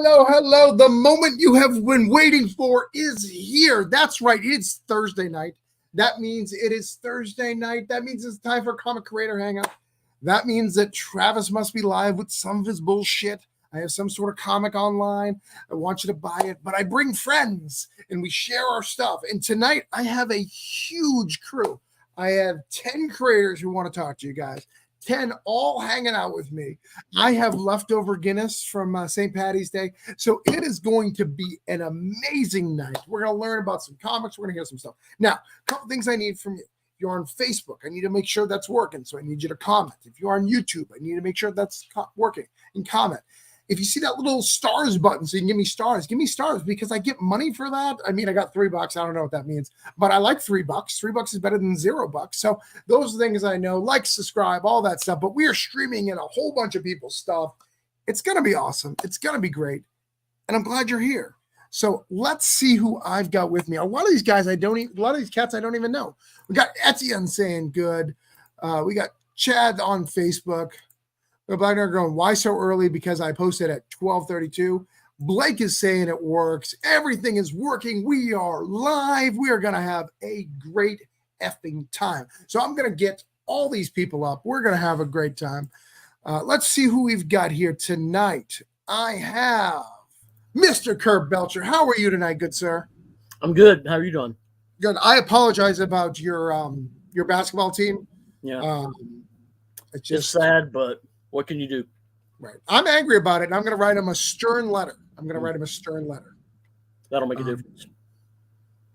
hello, hello. The moment you have been waiting for is here. That's right. It's Thursday night. That means it is Thursday night. That means it's time for Comic Creator Hangout. That means that Travis must be live with some of his bullshit. I have some sort of comic online. I want you to buy it, but I bring friends and we share our stuff. And tonight I have a huge crew. I have 10 creators who want to talk to you guys. 10 all hanging out with me. I have leftover Guinness from St. Patty's Day. So it is going to be an amazing night. We're going to learn about some comics. We're going to hear some stuff. Now, a couple things I need from you. If you're on Facebook, I need to make sure that's working. So I need you to comment. If you're on YouTube, I need to make sure that's working and comment. If you see that little stars button, so you can give me stars because I get money for that. I mean, I got $3. I don't know what that means, but I like $3. $3 is better than $0. So those are things I know, like, subscribe, all that stuff. But we are streaming in a whole bunch of people's stuff. It's going to be awesome. It's going to be great. And I'm glad you're here. So let's see who I've got with me. A lot of these guys, a lot of these cats I don't even know. We got Etienne saying good. We got Chad on Facebook. Black Nerd going, why so early? Because I posted at 12:32. Blake is saying it works. Everything is working. We are live. We are going to have a great effing time. So I'm going to get all these people up. We're going to have a great time. Let's see who we've got here tonight. I have Mr. Kurt Belcher. How are you tonight, good sir? I'm good. How are you doing? Good. I apologize about your basketball team. Yeah. It's just sad, but what can you do? Right. I'm angry about it, and I'm going to write him a stern letter. That'll make a difference.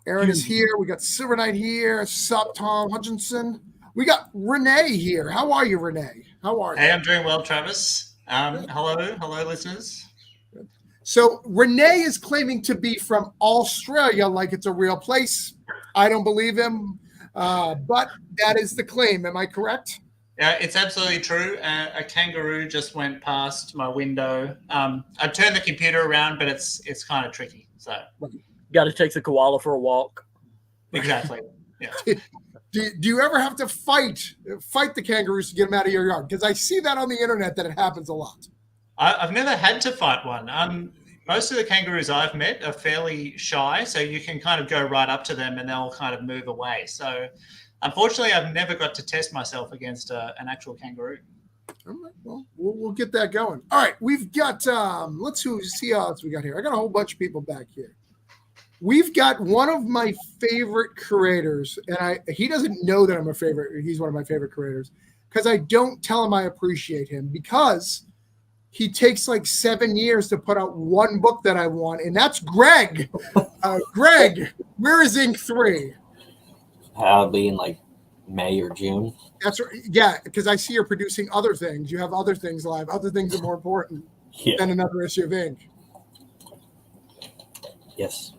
Aaron is here. We got Silver Knight here. Sup, Tom Hutchinson. We got Renee here. How are you, Renee? How are you? Hey, I'm doing well, Travis. Hello, listeners. So Renee is claiming to be from Australia like it's a real place. I don't believe him, but that is the claim. Am I correct? Yeah, it's absolutely true. A kangaroo just went past my window. I turned the computer around, but it's kind of tricky. So got to take the koala for a walk. Exactly. Yeah. Do you ever have to fight the kangaroos to get them out of your yard? Because I see that on the internet that it happens a lot. I've never had to fight one. Most of the kangaroos I've met are fairly shy, so you can kind of go right up to them and they'll kind of move away. So unfortunately, I've never got to test myself against an actual kangaroo. All right, well, we'll get that going. All right, we've got, let's see how else we got here. I got a whole bunch of people back here. We've got one of my favorite creators, and he doesn't know that I'm a favorite. He's one of my favorite creators because I don't tell him I appreciate him because he takes like 7 years to put out one book that I want, and that's Greg. Greg, where is Ink 3? I'll be in like May or June. That's right. Yeah, because I see you're producing other things. You have other things live. Other things are more important than another issue of Ink. Yes.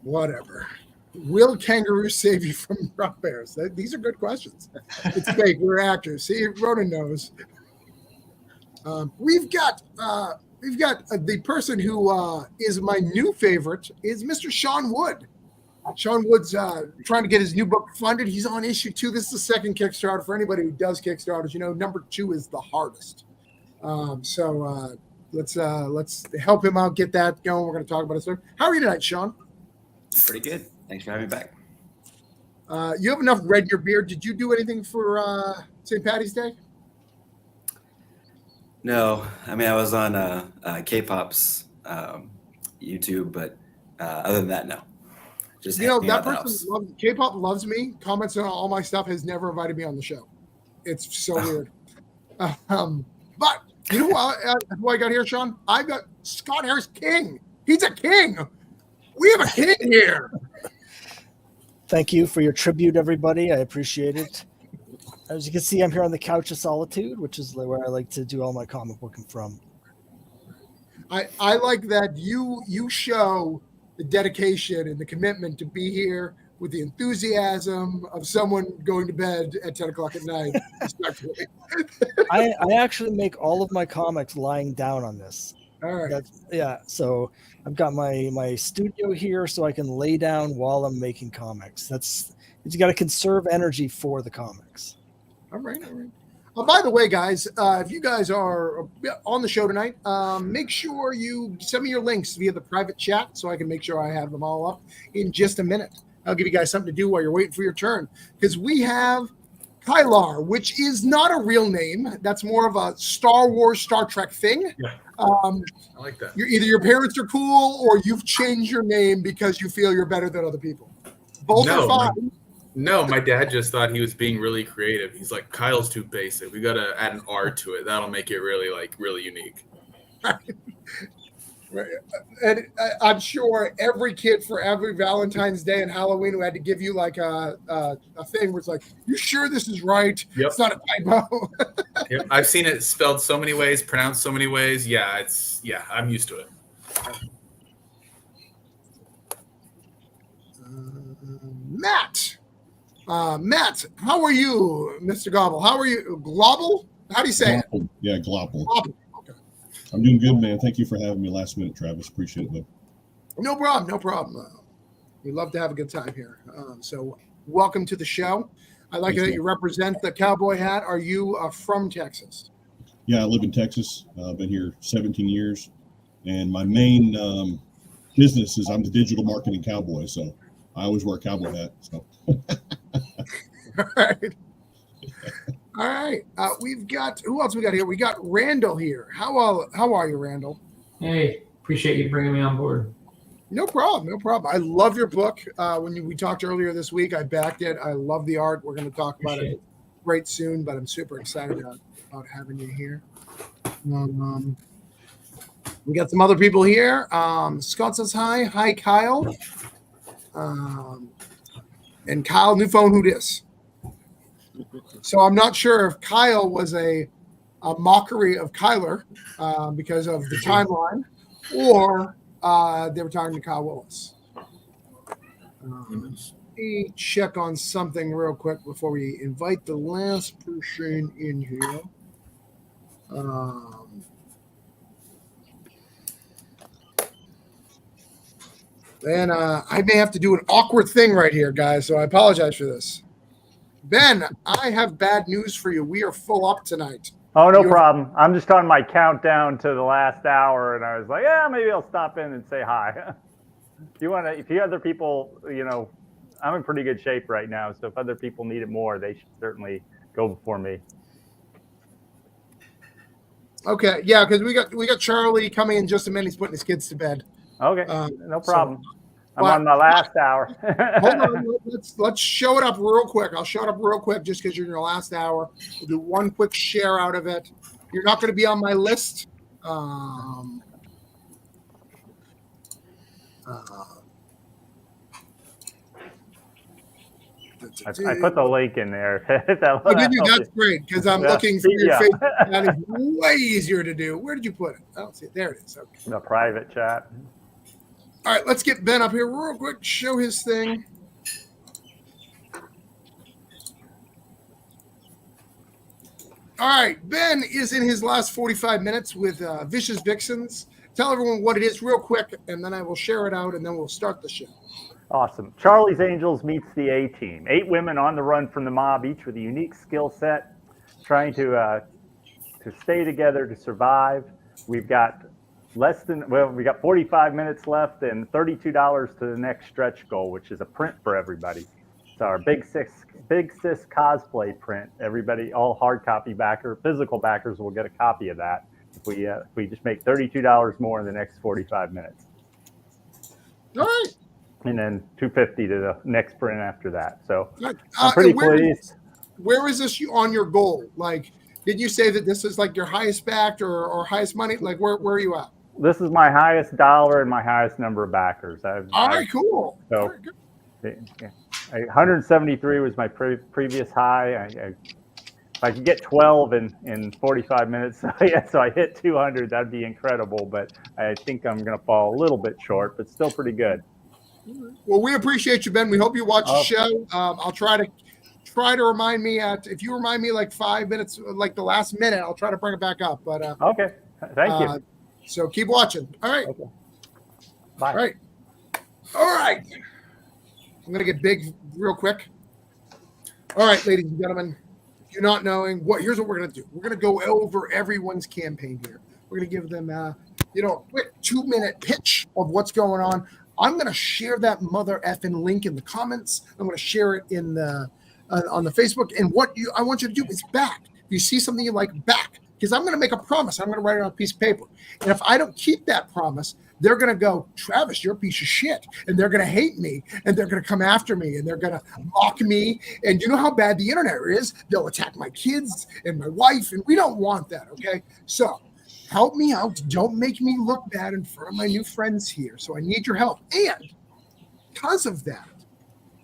Whatever. Will kangaroos save you from rock bears? These are good questions. It's fake. We're actors. See, Ronan knows. We've got the person who is my new favorite is Mr. Sean Wood. Sean Wood's trying to get his new book funded. He's on issue 2. This is the second Kickstarter. For anybody who does Kickstarters, you know, number 2 is the hardest. So let's help him out, get that going. We're going to talk about it soon. How are you tonight, Sean? Pretty good. Thanks for having me back. You have enough red in your beard. Did you do anything for St. Patty's Day? No, I mean, I was on K-pop's YouTube, but other than that, no. Just that person K-pop loves me, comments on all my stuff, has never invited me on the show. It's so weird. But you know who I got here, Sean? I got Scott Harris King. He's a king. We have a king here. Thank you for your tribute, everybody. I appreciate it. As you can see, I'm here on the couch of solitude, which is where I like to do all my comic booking from. I like that you show the dedication and the commitment to be here with the enthusiasm of someone going to bed at 10 o'clock at night. I actually make all of my comics lying down on this. All right. So I've got my studio here so I can lay down while I'm making comics. You got to conserve energy for the comics. All right. By the way, guys, if you guys are on the show tonight, make sure you send me your links via the private chat so I can make sure I have them all up in just a minute. I'll give you guys something to do while you're waiting for your turn, because we have Kylar, which is not a real name. That's more of a Star Wars, Star Trek thing. Yeah. I like that. Either your parents are cool or you've changed your name because you feel you're better than other people. Both are fine. No, my dad just thought he was being really creative. He's like, Kyle's too basic. We got to add an R to it. That'll make it really unique. Right. And I'm sure every kid for every Valentine's Day and Halloween who had to give you like a thing where it's like, you sure this is right? Yep. It's not a typo. Yep. I've seen it spelled so many ways, pronounced so many ways. Yeah, I'm used to it. Matt, how are you, Mr. Gobble? How are you? Globble? How do you say Globble. it? Yeah, Globble. Globble. Okay. I'm doing good, man. Thank you for having me last minute, Travis. Appreciate it, man. No problem. We love to have a good time here. So welcome to the show. I like Thanks, that you represent the cowboy hat. Are you from Texas? Yeah, I live in Texas. I've been here 17 years. And my main business is I'm the digital marketing cowboy. So I always wear a cowboy hat. So. All right. We've got, who else we got here? We got Randall here. How are you, Randall? Hey, appreciate you bringing me on board. No problem. I love your book. We talked earlier this week, I backed it. I love the art. We're going to talk about it right soon, but I'm super excited about having you here. We got some other people here. Scott says hi. Hi, Kyle. And Kyle, new phone, who dis? So I'm not sure if Kyle was a mockery of Kyler because of the timeline, or they were talking to Kyle Willis. Let me check on something real quick before we invite the last person in here. And I may have to do an awkward thing right here, guys, so I apologize for this. Ben, I have bad news for you. We are full up tonight. Oh, no problem. I'm just on my countdown to the last hour, and I was like, yeah, maybe I'll stop in and say hi. If you other people, I'm in pretty good shape right now, so if other people need it more, they should certainly go before me. Okay, yeah, because we got Charlie coming in just a minute. He's putting his kids to bed. Okay, no problem. I'm on my last hour. Hold on, let's show it up real quick. I'll show it up real quick just because you're in your last hour. We'll do one quick share out of it. You're not going to be on my list. I put the link in there. That's great because I'm looking for your face. That is way easier to do. Where did you put it? I don't see it. There it is. Okay. The private chat. All right, let's get Ben up here real quick, show his thing. All right, Ben is in his last 45 minutes with Vicious Vixens. Tell everyone what it is real quick, and then I will share it out, and then we'll start the show. Awesome. Charlie's Angels meets the A-Team. 8 women on the run from the mob, each with a unique skill set, trying to stay together to survive. We've got we got 45 minutes left and $32 to the next stretch goal, which is a print for everybody. It's our Big Sis cosplay print. Everybody, all hard copy physical backers will get a copy of that if we just make $32 more in the next 45 minutes. All right. And then $250 to the next print after that. So I'm pretty pleased. Where is this on your goal? Like, did you say that this is like your highest backed or highest money? Like, where are you at? This is my highest dollar and my highest number of backers. All right, cool. So 173 was my previous high. If I could get 12 in 45 minutes, so I hit 200, that'd be incredible. But I think I'm going to fall a little bit short, but still pretty good. Well, we appreciate you, Ben. We hope you watch the show. I'll try to remind me if you remind me like 5 minutes, like the last minute, I'll try to bring it back up. But okay, thank you. So keep watching. All right. Okay. Bye. All right. I'm gonna get big real quick. All right, ladies and gentlemen, you not knowing here's what we're going to do. We're going to go over everyone's campaign here. We're going to give them, a quick 2-minute pitch of what's going on. I'm going to share that mother effing link in the comments. I'm going to share it in the on the Facebook. And I want you to do is back. If you see something you like, back. Because I'm going to make a promise. I'm going to write it on a piece of paper. And if I don't keep that promise, they're going to go, Travis, you're a piece of shit. And they're going to hate me. And they're going to come after me. And they're going to mock me. And you know how bad the internet is. They'll attack my kids and my wife. And we don't want that, okay? So help me out. Don't make me look bad in front of my new friends here. So I need your help. And because of that,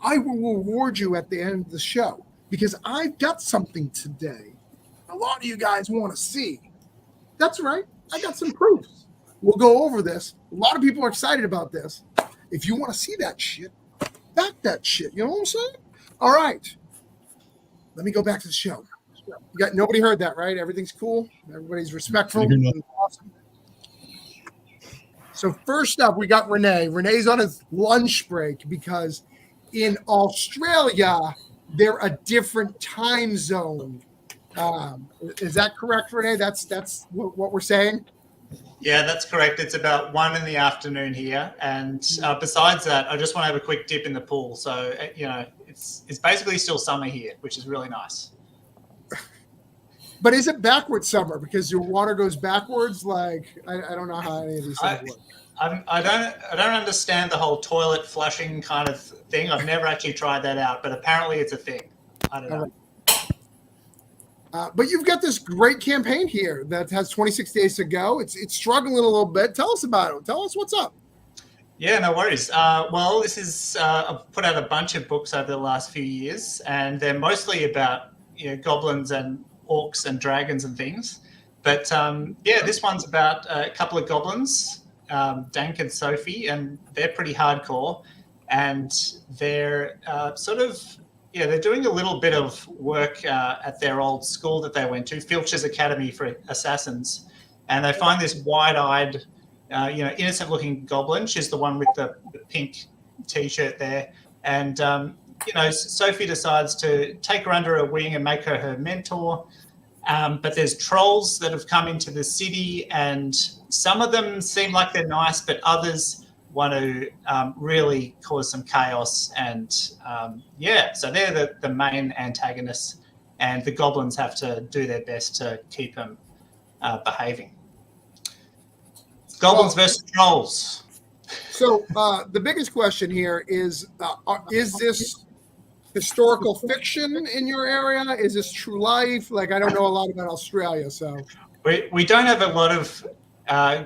I will reward you at the end of the show. Because I've got something today a lot of you guys want to see. That's right. I got some proofs. We'll go over this. A lot of people are excited about this. If you want to see that shit, back that shit. You know what I'm saying? All right. Let me go back to the show. Nobody heard that, right? Everything's cool. Everybody's respectful. Awesome. So first up, we got Renee. Renee's on his lunch break because in Australia, they're a different time zone. Is that correct, Renee? That's what we're saying? Yeah, that's correct. It's about 1 in the afternoon here. And besides that, I just want to have a quick dip in the pool. So, it's basically still summer here, which is really nice. But is it backwards summer because your water goes backwards? Like, I don't know how any of these things work. I don't understand the whole toilet flushing kind of thing. I've never actually tried that out, but apparently it's a thing. I don't know. But you've got this great campaign here that has 26 days to go. It's struggling a little bit. Tell us about it. Tell us what's up. Yeah, no worries. Well, this is I've put out a bunch of books over the last few years, and they're mostly about goblins and orcs and dragons and things. But this one's about a couple of goblins, Dank and Sophie, and they're pretty hardcore, and they're they're doing a little bit of work at their old school that they went to, Filch's Academy for Assassins. And they find this wide-eyed, innocent-looking goblin. She's the one with the pink T-shirt there. And, Sophie decides to take her under her wing and make her mentor. But there's trolls that have come into the city, and some of them seem like they're nice, but others want to really cause some chaos. And so they're the main antagonists, and the goblins have to do their best to keep them behaving. Goblins versus trolls. So the biggest question here is this historical fiction in your area? Is this true life? Like, I don't know a lot about Australia, so. We don't have a lot of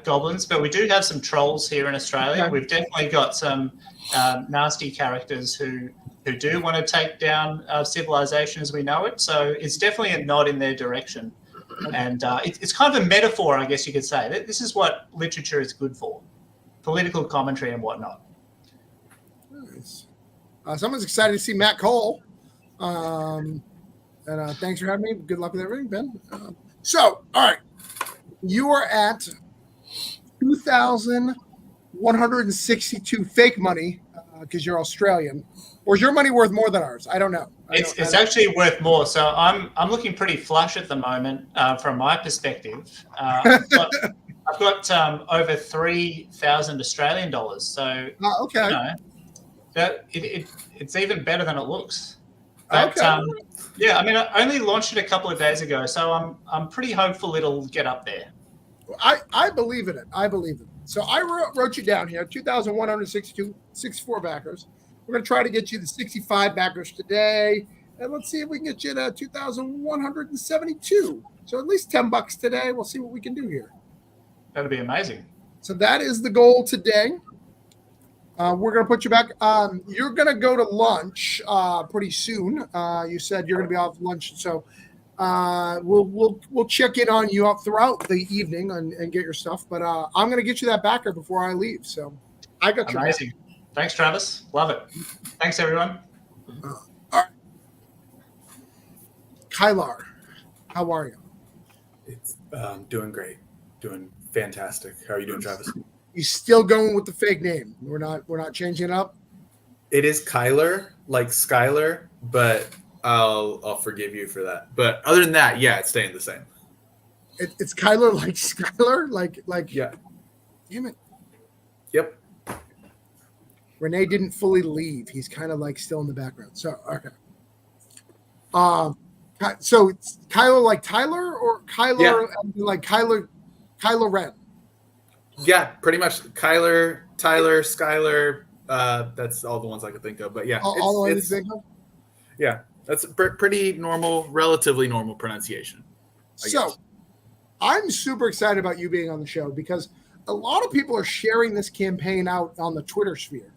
goblins, but we do have some trolls here in Australia. Okay. We've definitely got some nasty characters who do want to take down civilization as we know it. So it's definitely a nod in their direction. And it's kind of a metaphor, I guess you could say. This is what literature is good for, political commentary and whatnot. Nice. Someone's excited to see Matt Cole. And thanks for having me. Good luck with everything, Ben. All right. You are at 2,162 fake money because you're Australian. Or is your money worth more than ours? I don't know. It's actually worth more. So I'm looking pretty flush at the moment from my perspective. I've got over 3,000 Australian dollars. So okay. It's even better than it looks. But, I only launched it a couple of days ago, so I'm pretty hopeful it'll get up there. I believe in it. So I wrote you down here, 2,162, 64 backers. We're going to try to get you the 65 backers today. And let's see if we can get you to 2,172. So at least $10 today. We'll see what we can do here. That'd be amazing. So that is the goal today. We're going to put you back. You're going to go to lunch pretty soon. You said you're going to be off lunch. So we'll check in on you up throughout the evening and get your stuff. But I'm going to get you that backer before I leave. So I got you. Amazing. Thanks, Travis. Love it. Thanks, everyone. All right. Kylar, how are you? It's doing great. Doing fantastic. How are you doing, Travis? You still going with the fake name? We're not changing it up? It is Kyler, like Skyler, but I'll forgive you for that. But other than that, yeah, it's staying the same. It's Kyler like Skyler, like Yeah. Damn it. Yep. Renee didn't fully leave. He's kind of like still in the background. So okay. So it's Kyler like Tyler or Kyler like Kylo Ren? Yeah, pretty much. Kyler, Tyler, Skyler. That's all the ones I could think of. But yeah, All the ones you think of? Yeah, that's a pretty normal, relatively normal pronunciation. I guess. I'm super excited about you being on the show because a lot of people are sharing this campaign out on the Twitter sphere.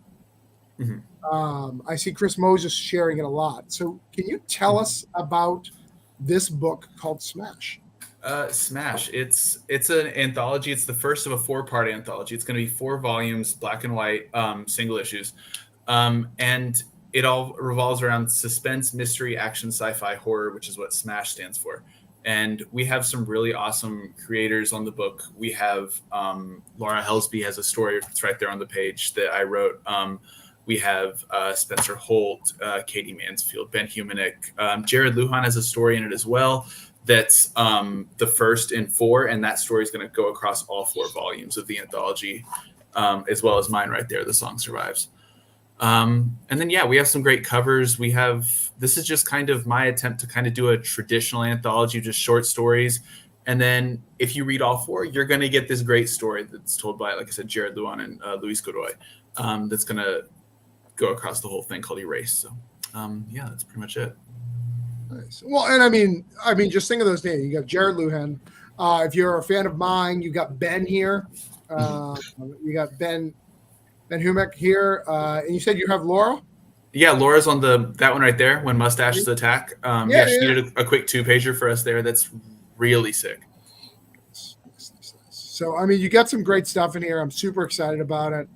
Mm-hmm. I see Chris Moses sharing it a lot. So can you tell us about this book called Smash? Smash. It's an anthology. It's the first of a 4-part anthology. It's going to be 4 volumes, black and white, single issues. And it all revolves around suspense, mystery, action, sci-fi, horror, which is what Smash stands for. And we have some really awesome creators on the book. We have Laura Helsby has a story. It's right there on the page that I wrote. We have Spencer Holt, Katie Mansfield, Ben Humanick. Jared Lujan has a story in it as well. That's the first in 4, and that story is going to go across all 4 volumes of the anthology, as well as mine right there, The Song Survives. And then, yeah, we have some great covers. This is just kind of my attempt to kind of do a traditional anthology, just short stories. And then if you read all 4, you're going to get this great story that's told by, like I said, Jared Lujan and Luis Godoy, that's going to go across the whole thing called Erase. So, yeah, that's pretty much it. Nice. Well, and I mean, just think of those names. You got Jared Lujan. If you're a fan of mine, you got Ben here. You got Ben Humek here. And you said you have Laura? Yeah, Laura's on that one right there, When Mustaches Attack. She needed a quick 2-pager for us there. That's really sick. So, I mean, you got some great stuff in here. I'm super excited about it.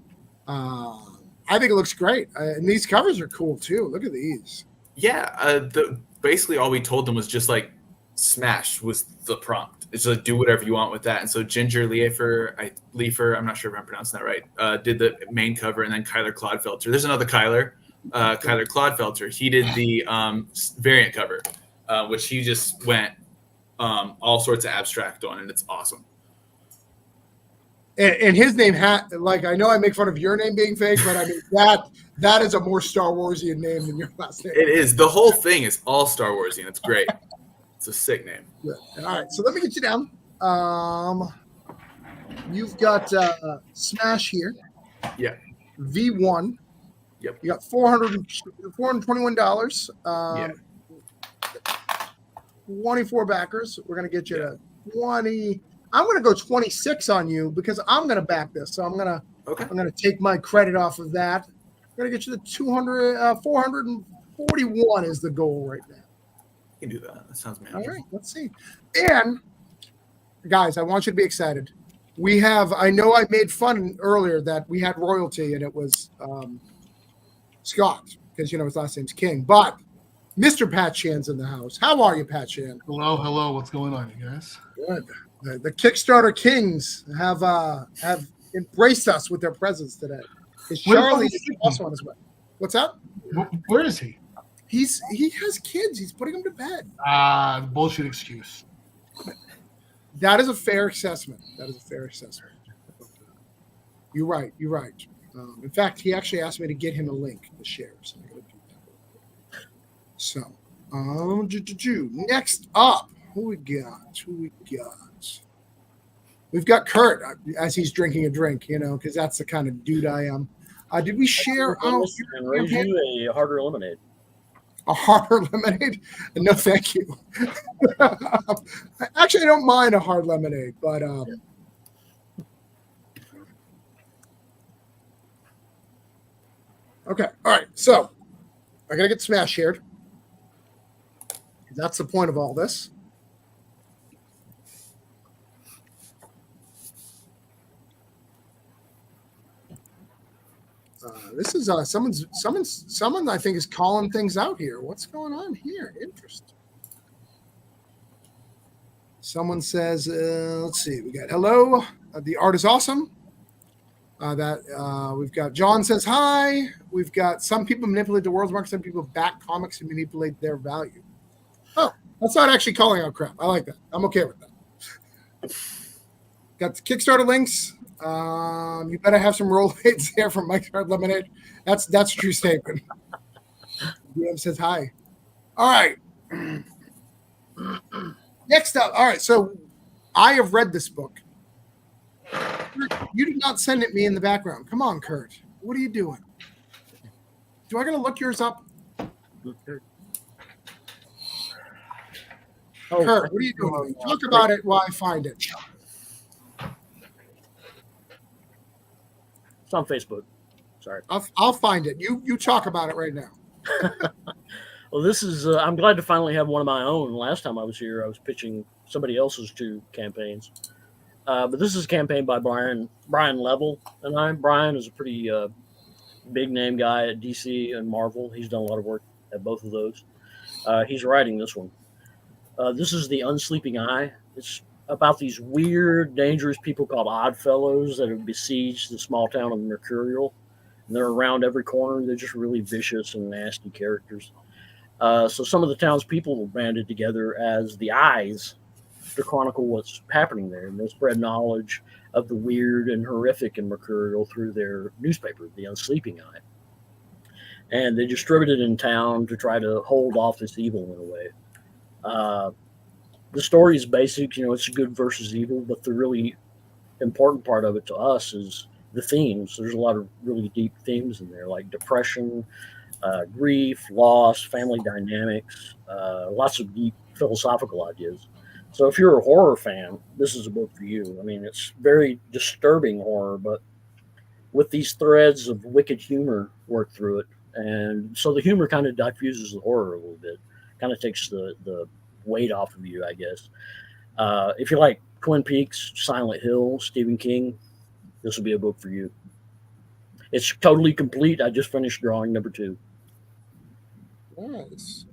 I think it looks great. And these covers are cool, too. Look at these. Yeah, basically all we told them was just like Smash was the prompt. It's like do whatever you want with that. And so Ginger Leifer, I'm not sure if I'm pronouncing that right, did the main cover, and then Kyler Clodfelter. There's another Kyler Clodfelter. He did the variant cover, which he just went all sorts of abstract on, and it's awesome. And his name like I know I make fun of your name being fake, but I mean that is a more Star Warsian name than your last name. It is. The whole thing is all Star Warsian. It's great. It's a sick name. Good. All right, so let me get you down. You've got Smash here. Yeah. V1. Yep. You got $421. 24 backers. We're gonna get you to 20. I'm going to go 26 on you because I'm going to back this. So I'm going to take my credit off of that. I'm going to get you to 441 is the goal right now. You can do that. That sounds manageable. All right, let's see. And guys, I want you to be excited. I know I made fun earlier that we had royalty and it was Scott because, his last name's King, but Mr. Pat Shan's in the house. How are you, Pat Shan? Hello. What's going on, you guys? Good. The Kickstarter Kings have embraced us with their presence today. Is Charlie also on his way? What's that? Where is he? He has kids. He's putting them to bed. Bullshit excuse. That is a fair assessment. You're right. In fact, he actually asked me to get him a link to share. So I'm going to do that. So, next up, who we got? We've got Kurt as he's drinking a drink, because that's the kind of dude I am. Did we share? And raise you a harder lemonade. A harder lemonade? No, thank you. Actually, I don't mind a hard lemonade, but okay. All right. So I gotta get Smash shared. That's the point of all this. This is someone I think is calling things out here. What's going on here? Interesting. Someone says, let's see, we got hello. The art is awesome. We've got John says hi. We've got some people manipulate the world's market. Some people back comics and manipulate their value. Oh, that's not actually calling out crap. I like that. I'm okay with that. Got the Kickstarter links. You better have some rollerblades there from Mike's Hard Lemonade. That's a true statement. DM says hi. All right. Next up. All right. So I have read this book. You did not send it me in the background. Come on, Kurt. What are you doing? Do I gotta look yours up? Kurt, what are you doing? Talk about it while I find it. It's on Facebook. Sorry. I'll find it. You talk about it right now. Well, this is. I'm glad to finally have one of my own. Last time I was here, I was pitching somebody else's 2 campaigns. But this is a campaign by Brian Level and I. Brian is a pretty big name guy at DC and Marvel. He's done a lot of work at both of those. He's writing this one. This is The Unsleeping Eye. It's about these weird, dangerous people called Oddfellows that have besieged the small town of Mercurial. And they're around every corner. They're just really vicious and nasty characters. So some of the townspeople were banded together as the Eyes to chronicle what's happening there. And they spread knowledge of the weird and horrific in Mercurial through their newspaper, The Unsleeping Eye. And they distribute it in town to try to hold off this evil in a way. The story is basic, it's good versus evil, but the really important part of it to us is the themes. There's a lot of really deep themes in there, like depression, grief, loss, family dynamics, lots of deep philosophical ideas. So if you're a horror fan, this is a book for you. I mean, it's very disturbing horror, but with these threads of wicked humor worked through it. And so the humor kind of diffuses the horror a little bit, kind of takes the weight off of you, I guess. If you like Twin Peaks, Silent Hill, Stephen King, this will be a book for you. It's totally complete. I just finished drawing number 2. Nice.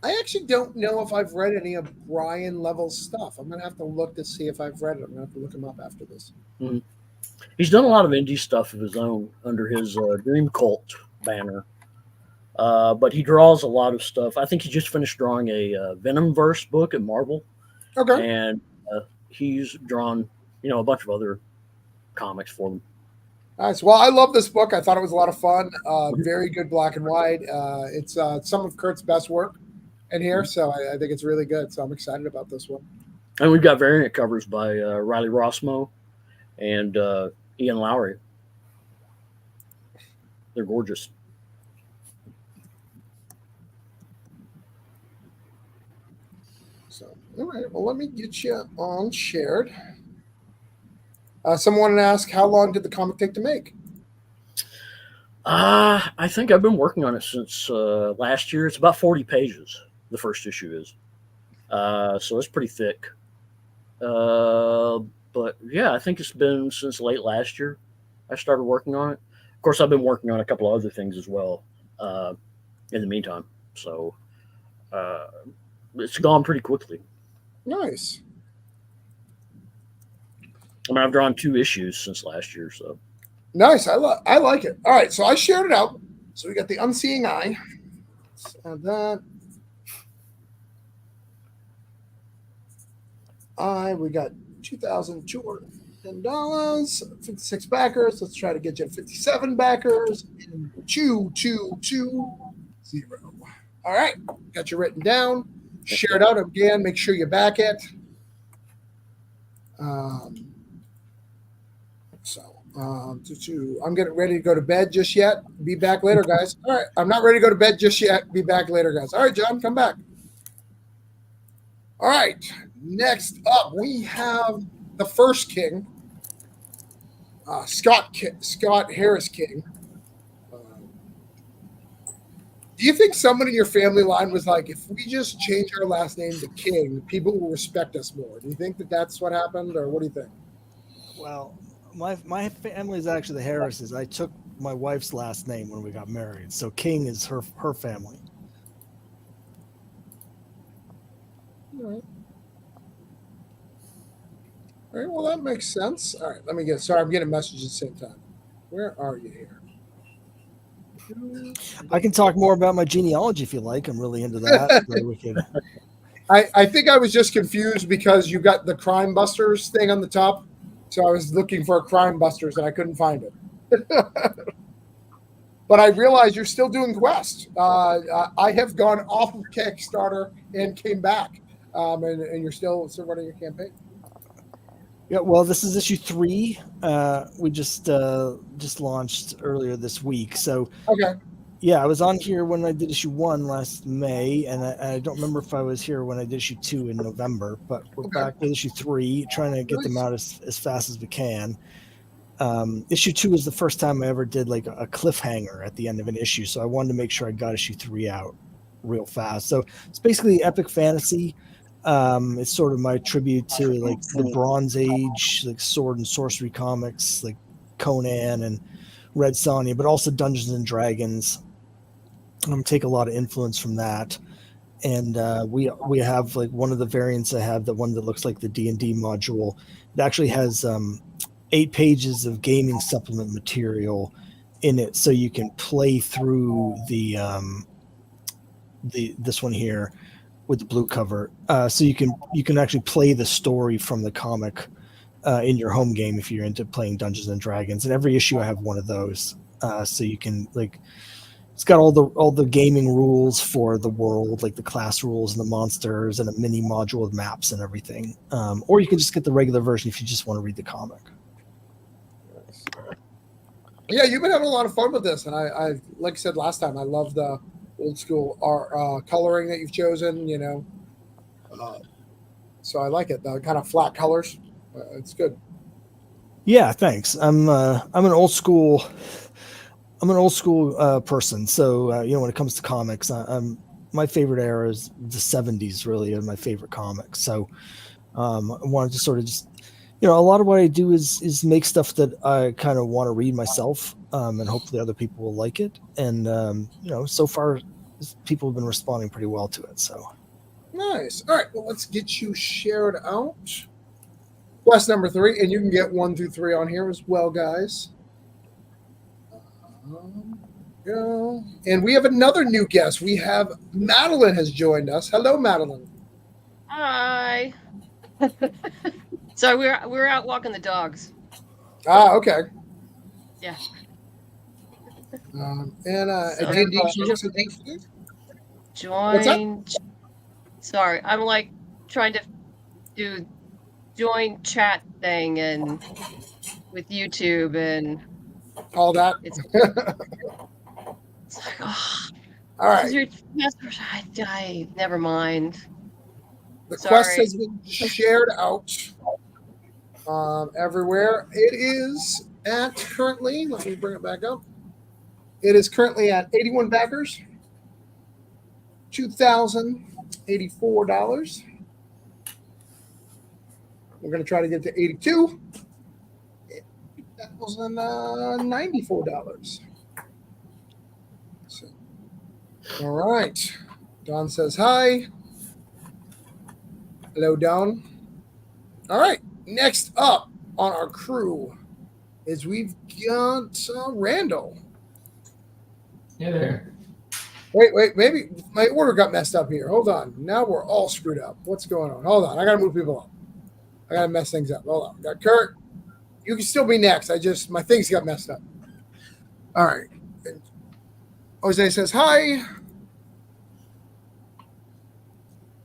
I actually don't know if I've read any of Brian Level's stuff. I'm going to have to look to see if I've read it. I'm going to have to look him up after this. Mm-hmm. He's done a lot of indie stuff of his own under his Dream Cult banner. But he draws a lot of stuff. I think he just finished drawing a Venomverse book at Marvel. Okay. And he's drawn, a bunch of other comics for them. Nice. Well, I love this book. I thought it was a lot of fun. Very good black and white. It's some of Kurt's best work in here, so I think it's really good. So I'm excited about this one. And we've got variant covers by Riley Rossmo and Ian Lowry. They're gorgeous. So, all right. Well, let me get you on shared. Someone asked, how long did the comic take to make? I think I've been working on it since last year. It's about 40 pages. The first issue is. So it's pretty thick. But yeah, I think it's been since late last year I started working on it. Of course, I've been working on a couple of other things as well in the meantime. So it's gone pretty quickly. Nice. I mean, I've drawn 2 issues since last year, so. Nice. I like it. All right, so I shared it out. So we got The Unseeing Eye. Let's add that. We got $2,210, 56 backers. Let's try to get you 57 backers. And 2220. All right, got you written down. Share it out again. Make sure you back it. I'm getting ready to go to bed just yet. Be back later, guys. All right, I'm not ready to go to bed just yet. Be back later, guys. All right, John, come back. All right, next up we have the first king, Scott Harris King. Do you think someone in your family line was like, if we just change our last name to King, people will respect us more? Do you think that that's what happened, or what do you think? Well, my family is actually the Harrises. I took my wife's last name when we got married, so King is her family. All All right, well, that makes sense. All right, let me get. Sorry, I'm getting messages at the same time. Where are you here? I can talk more about my genealogy if you like. I'm really into that. So we could... I think I was just confused because you got the Crime Busters thing on the top. So I was looking for Crime Busters and I couldn't find it. But I realized you're still doing Quest. I have gone off of Kickstarter and came back. And you're still running your campaign. Yeah, well, this is issue 3. We just launched earlier this week. So okay. Yeah, I was on here when I did issue 1 last May, and I don't remember if I was here when I did issue 2 in November, but we're back with issue 3, trying to get them out as fast as we can. Issue 2 was the first time I ever did like a cliffhanger at the end of an issue, so I wanted to make sure I got issue 3 out real fast. So it's basically epic fantasy. It's sort of my tribute to like the Bronze Age, like sword and sorcery comics, like Conan and Red Sonja, but also Dungeons and Dragons. Take a lot of influence from that, and we have like one of the variants I have, the one that looks like the D&D module. It actually has 8 pages of gaming supplement material in it, so you can play through the this one here with the blue cover. So you can actually play the story from the comic in your home game if you're into playing Dungeons and Dragons. And every issue I have one of those, so you can like. It's got all the gaming rules for the world, like the class rules and the monsters, and a mini module with maps and everything. Or you can just get the regular version if you just want to read the comic. Yeah, you've been having a lot of fun with this, and I like I said last time, I love the old school art, coloring that you've chosen. You know, so I like it. The kind of flat colors, it's good. Yeah, thanks. I'm an old school. I'm an old school person, so when it comes to comics, my favorite era is the 70s. Really, are my favorite comics. So I wanted to sort of just, a lot of what I do is make stuff that I kind of want to read myself, and hopefully other people will like it. And so far, people have been responding pretty well to it. So nice. All right, well, let's get you shared out. Quest number 3, and you can get 1 through 3 on here as well, guys. And we have another new guest. We have Madeline has joined us. Hello, Madeline. Hi. So we're out walking the dogs. Okay. Yeah. Join. Sorry, I'm like trying to do join chat thing and with YouTube and all that. It's like, oh, all right. Your I never mind. The quest has been shared out everywhere. It is at currently, let me bring it back up. It is currently at 81 backers, $2,084. We're going to try to get to 82. $1,094. So, all right. Don says hi. Hello, Don. All right. Next up on our crew is we've got Randall. Hey there. Wait. Maybe my order got messed up here. Hold on. Now we're all screwed up. What's going on? Hold on. I got to move people up. I got to mess things up. Hold on. We got Kurt. You can still be next. My things got messed up. All right. Jose says, hi.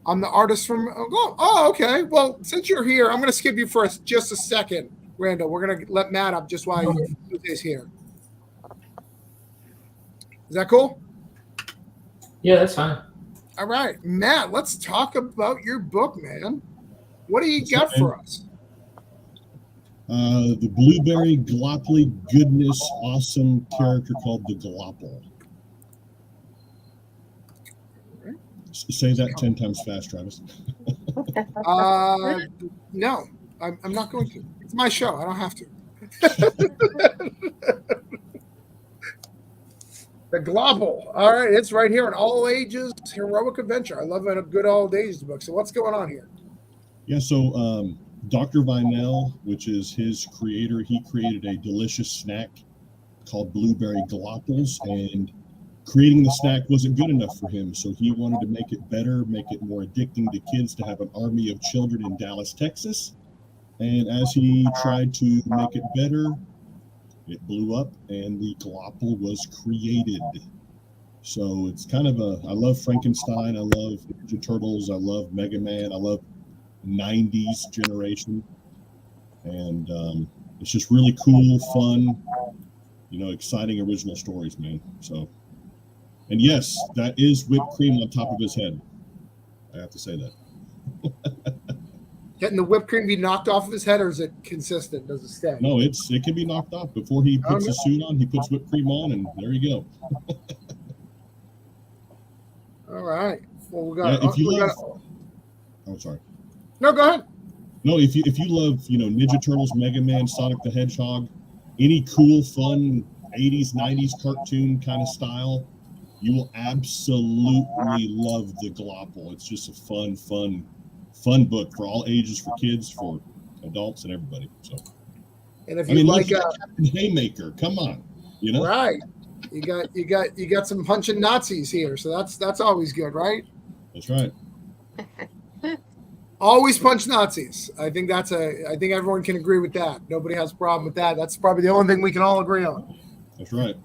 I'm the artist from, okay. Well, since you're here, I'm going to skip you for just a second, Randall. We're going to let Matt up just while Jose's here. Is that cool? Yeah, that's fine. All right. Matt, let's talk about your book, man. What do you got for us? The blueberry glopply goodness awesome character called the Glopple. Say that 10 times fast, Travis. No, I'm not going to. It's my show. I don't have to. The Glopple. All right, it's right here, an all ages heroic adventure. I love a good all ages book. So what's going on here? Yeah, so Dr. Vinell, which is his creator, he created a delicious snack called blueberry gloppals, and creating the snack wasn't good enough for him, so he wanted to make it better, make it more addicting to kids, to have an army of children in Dallas, Texas. And as he tried to make it better, it blew up and the glopple was created. So it's kind of I love Frankenstein, I love Ninja Turtles, I love Mega Man, I love 90s generation. And it's just really cool, fun, exciting original stories, man. So, and yes, that is whipped cream on top of his head. I have to say that. Getting the whipped cream be knocked off of his head, or is it consistent? Does it stay? No, it can be knocked off. Before he puts the suit on, he puts whipped cream on, and there you go. All right. Well, we got. Yeah, if you love, oh, sorry. No, go ahead. No, if you love, Ninja Turtles, Mega Man, Sonic the Hedgehog, any cool, fun 80s, 90s cartoon kind of style, you will absolutely love the Glopple. It's just a fun book for all ages, for kids, for adults, and everybody. So, and if you like Captain Haymaker, come on, right? You got some punching Nazis here, so that's always good, right? That's right. Always punch Nazis. I think I think everyone can agree with that. Nobody has a problem with that. That's probably the only thing we can all agree on. That's right.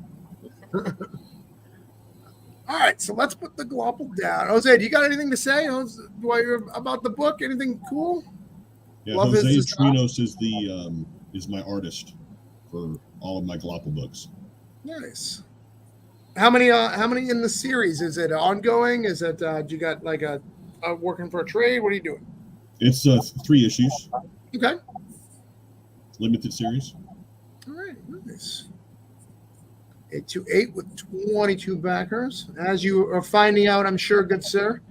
All right, so let's put the glopple down. Jose, do you got anything to say about the book? Anything cool? Yeah, Jose Trinos is my artist for all of my glopple books. Nice. How many in the series? Is it ongoing? Is it you got like a working for a trade? What are you doing? It's 3 issues. Okay. Limited series. All right, nice. 828 with 22 backers. As you are finding out, I'm sure, good sir,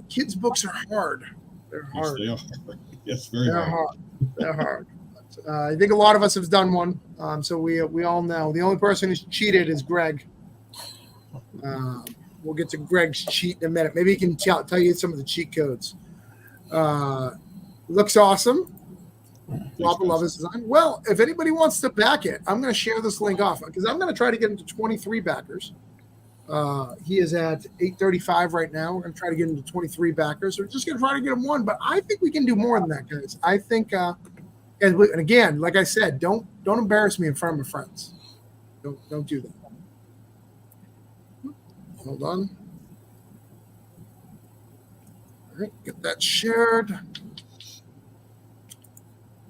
kids' books are hard. They're hard. Yes, they are. Yes, very hard. They're hard. But, I think a lot of us have done one, so we all know. The only person who's cheated is Greg. We'll get to Greg's cheat in a minute. Maybe he can tell you some of the cheat codes. Looks awesome. Love his design. Well, if anybody wants to back it, I'm going to share this link off because I'm going to try to get him to 23 backers. He is at 835 right now. We're going to try to get him to 23 backers. We're just going to try to get him one, but I think we can do more than that, guys. I think, and again, like I said, don't embarrass me in front of my friends. Don't do that. Hold on. All right, get that shared.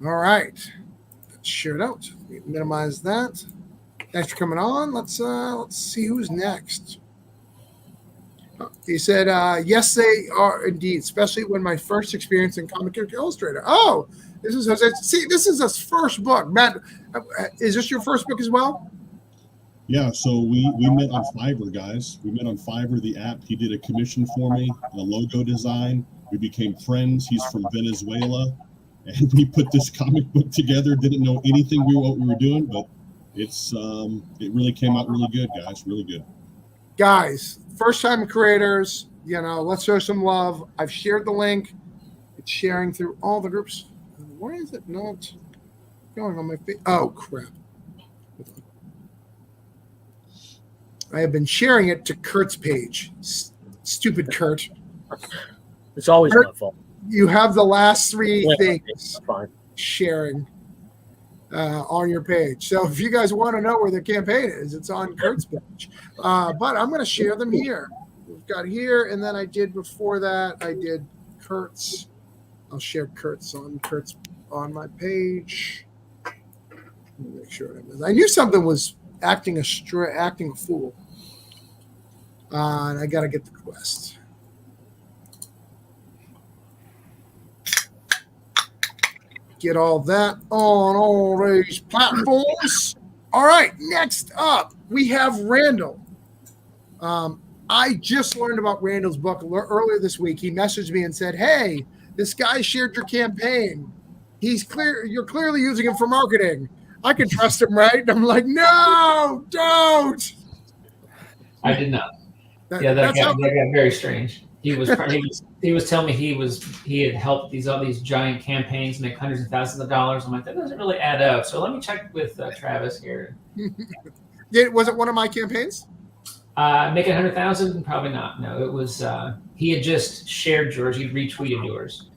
All right, that's shared out. Minimize that. Thanks for coming on. Let's see who's next. He said, yes, they are indeed, especially when my first experience in Comic Book Illustrator. Oh, this is Jose. See, this is his first book. Matt, is this your first book as well? Yeah, so we met on Fiverr, guys. We met on Fiverr, the app. He did a commission for me, a logo design. We became friends. He's from Venezuela. And we put this comic book together. Didn't know anything what we were doing, but it really came out really good, guys. Really good. Guys, first-time creators, let's show some love. I've shared the link. It's sharing through all the groups. Why is it not going on my face? Oh, crap. I have been sharing it to Kurt's page. Stupid Kurt. It's always Kurt, my fault. You have the last 3 things sharing on your page. So if you guys want to know where the campaign is, it's on Kurt's page. But I'm going to share them here. We've got here, and then I did before that, I did Kurt's. I'll share Kurt's on my page. Let me make sure I knew something was acting a fool. And I got to get the quest. Get all that on all these platforms. All right, next up, we have Randall. I just learned about Randall's book earlier this week. He messaged me and said, hey, this guy shared your campaign. You're clearly using him for marketing. I can trust him, right? And I'm like, no, don't. I did not. That got very strange. he was telling me he had helped all these giant campaigns make hundreds of thousands of dollars. I'm like, that doesn't really add up. So let me check with Travis here. Was it one of my campaigns? Make it 100,000? Probably not. No, it was. He had just shared yours. He retweeted yours.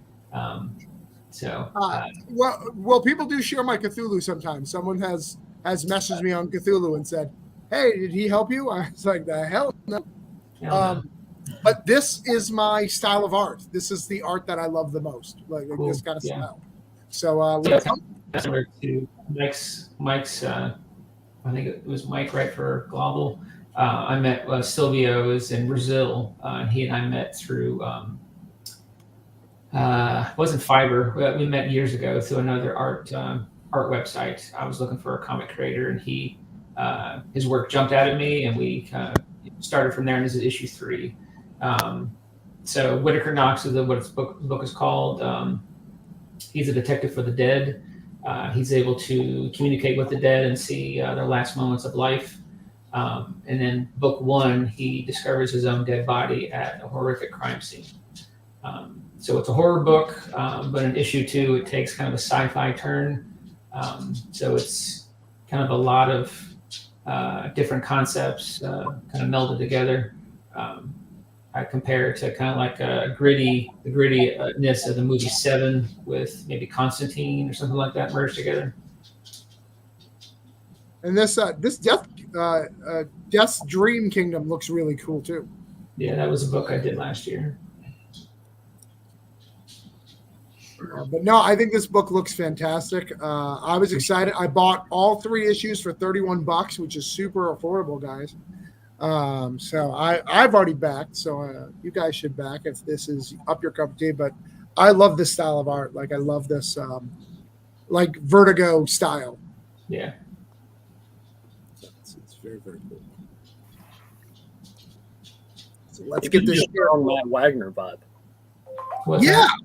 Well, people do share my Cthulhu sometimes. Someone has messaged me on Cthulhu and said, "Hey, did he help you?" I was like, "The hell no." But this is my style of art. This is the art that I love the most, like cool. this kind of Yeah. style. So, similar to Mike's. I think it was Mike, right, for Global. I met Silvio's in Brazil. He and I met through. It wasn't Fiverr. We met years ago through another art website. I was looking for a comic creator, and his work jumped out at me, and we started from there. And this is issue 3. So Whitaker Knox is what his book is called. He's a detective for the dead. He's able to communicate with the dead and see their last moments of life. And then book 1, he discovers his own dead body at a horrific crime scene. So it's a horror book, but in issue 2, it takes kind of a sci-fi turn. So it's kind of a lot of different concepts kind of melded together. I compare it to kind of like the grittiness of the movie Seven with maybe Constantine or something like that merged together. And this Death's Dream Kingdom looks really cool too. Yeah, that was a book I did last year. But no, I think this book looks fantastic. I was excited. I bought all 3 issues for $31, which is super affordable, guys. So I've already backed. So you guys should back if this is up your cup of tea. But I love this style of art. Like I love this, like Vertigo style. Yeah. It's very, very cool. So let's get this strong Matt Wagner vibe. What's yeah. that?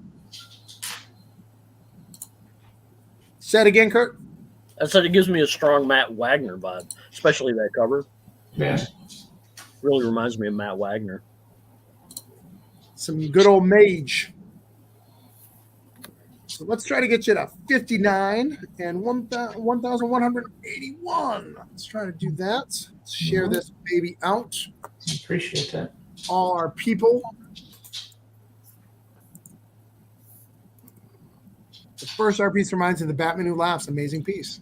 Say it again, Kurt. I said it gives me a strong Matt Wagner vibe, especially that cover. Yeah. Really reminds me of Matt Wagner. Some good old mage. So let's try to get you to 59 and 1,181. Let's try to do that. Let's share this baby out. Appreciate that. All our people. The first art piece reminds me of The Batman Who Laughs. Amazing piece.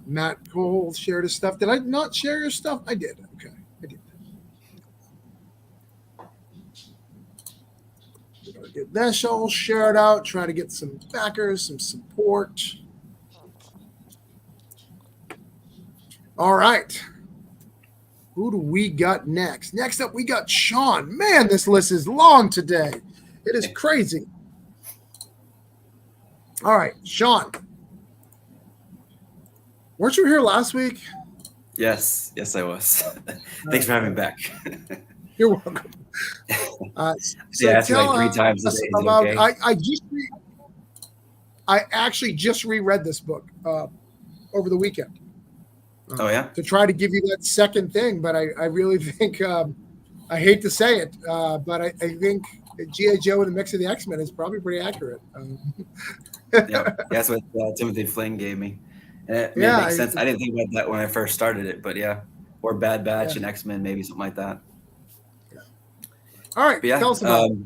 Matt Cole shared his stuff. Did I not share your stuff? I did. Okay, I did. We're going to get this all shared out. Try to get some backers, some support. All right. Who do we got next? Next up, we got Sean. Man, this list is long today. It is crazy. All right, Sean. Weren't you here last week? Yes, I was. Thanks for having me back. You're welcome. I asked you like 3 times a day. Is it okay? I actually just reread this book over the weekend. Oh yeah. To try to give you that second thing, but I really think I hate to say it, but I think G.I. Joe in the mix of the X-Men is probably pretty accurate. Yeah, that's what Timothy Flynn gave me. And it makes sense. I didn't think about that when I first started it, but yeah. Or Bad Batch and X-Men, maybe something like that. Yeah. All right, tell us about it.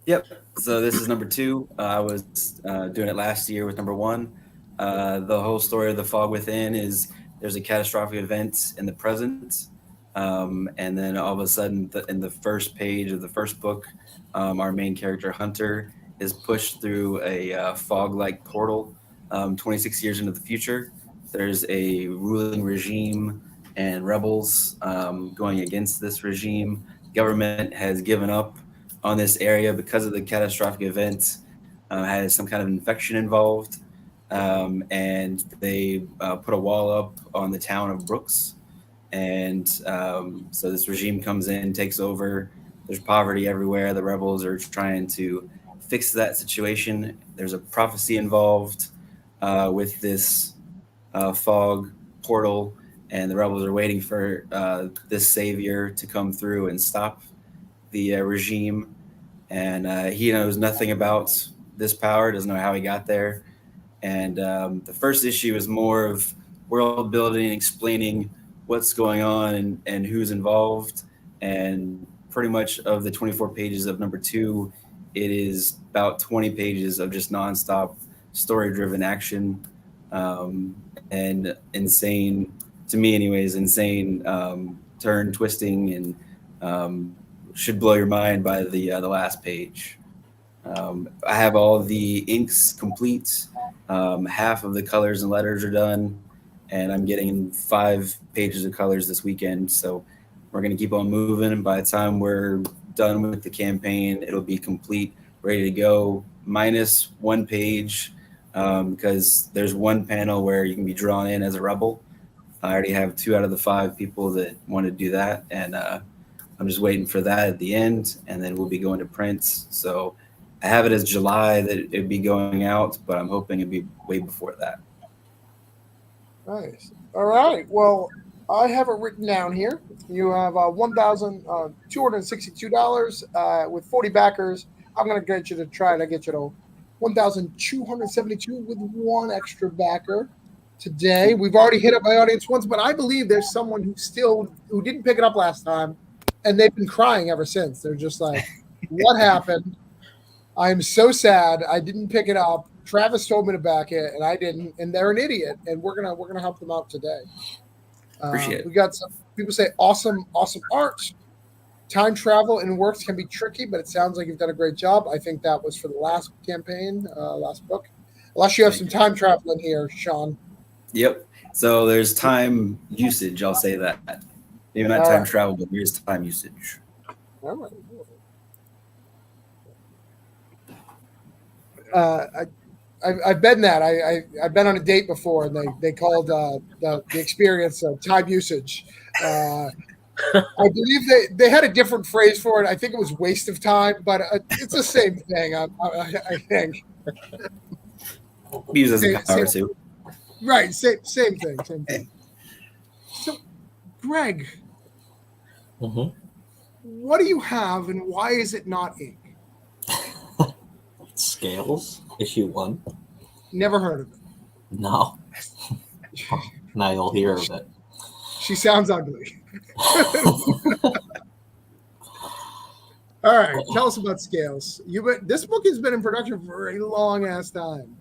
Yep. So this is number 2. I was doing it last year with number 1. The whole story of The Fog Within is there's a catastrophic event in the present. And then all of a sudden, in the first page of the first book, our main character, Hunter, is pushed through a fog-like portal 26 years into the future. There's a ruling regime and rebels going against this regime. Government has given up on this area because of the catastrophic event, has some kind of infection involved, and they put a wall up on the town of Brooks. And so this regime comes in, takes over. There's poverty everywhere. The rebels are trying to fix that situation. There's a prophecy involved with this fog portal, and the rebels are waiting for this savior to come through and stop the regime, and he knows nothing about this power. Doesn't know how he got there. And the first issue is more of world building, explaining what's going on and who's involved. And pretty much of the 24 pages of number 2, it is about 20 pages of just nonstop story-driven action, and insane, to me anyways, insane turn twisting, and should blow your mind by the last page. I have all the inks complete. Half of the colors and letters are done, and I'm getting 5 pages of colors this weekend. So we're going to keep on moving. And by the time we're done with the campaign, it'll be complete, ready to go, minus 1 page, because there's one panel where you can be drawn in as a rebel. I already have 2 out of the 5 people that want to do that, and I'm just waiting for that at the end, and then we'll be going to print. So I have it as July that it'd be going out, but I'm hoping it'd be way before that. Nice. All right. Well, I have it written down here. You have $1,262 with 40 backers. I'm going to get you to try to get you to 1,272 with 1 extra backer today. We've already hit up my audience once, but I believe there's someone who didn't pick it up last time, and they've been crying ever since. They're just like, what happened? I'm so sad. I didn't pick it up. Travis told me to back it, and I didn't. And they're an idiot. And we're gonna help them out today. Appreciate it. We got some people say awesome art. Time travel in works can be tricky, but it sounds like you've done a great job. I think that was for the last campaign, last book. Unless you have some time travel in here, Sean. Yep. So there's time usage. I'll say that. Maybe not time travel, but there's time usage. All right. I've been that. I've been on a date before, and they called the experience time usage. I believe they had a different phrase for it. I think it was waste of time, but it's the same thing. I think. Use as a power too. Right. Same thing. Same thing. So, Greg, what do you have, and why is it not ink? Scales, issue 1. Never heard of it. No. Now you'll hear of it. She sounds ugly. All right, tell us about Scales. This book has been in production for a long ass time.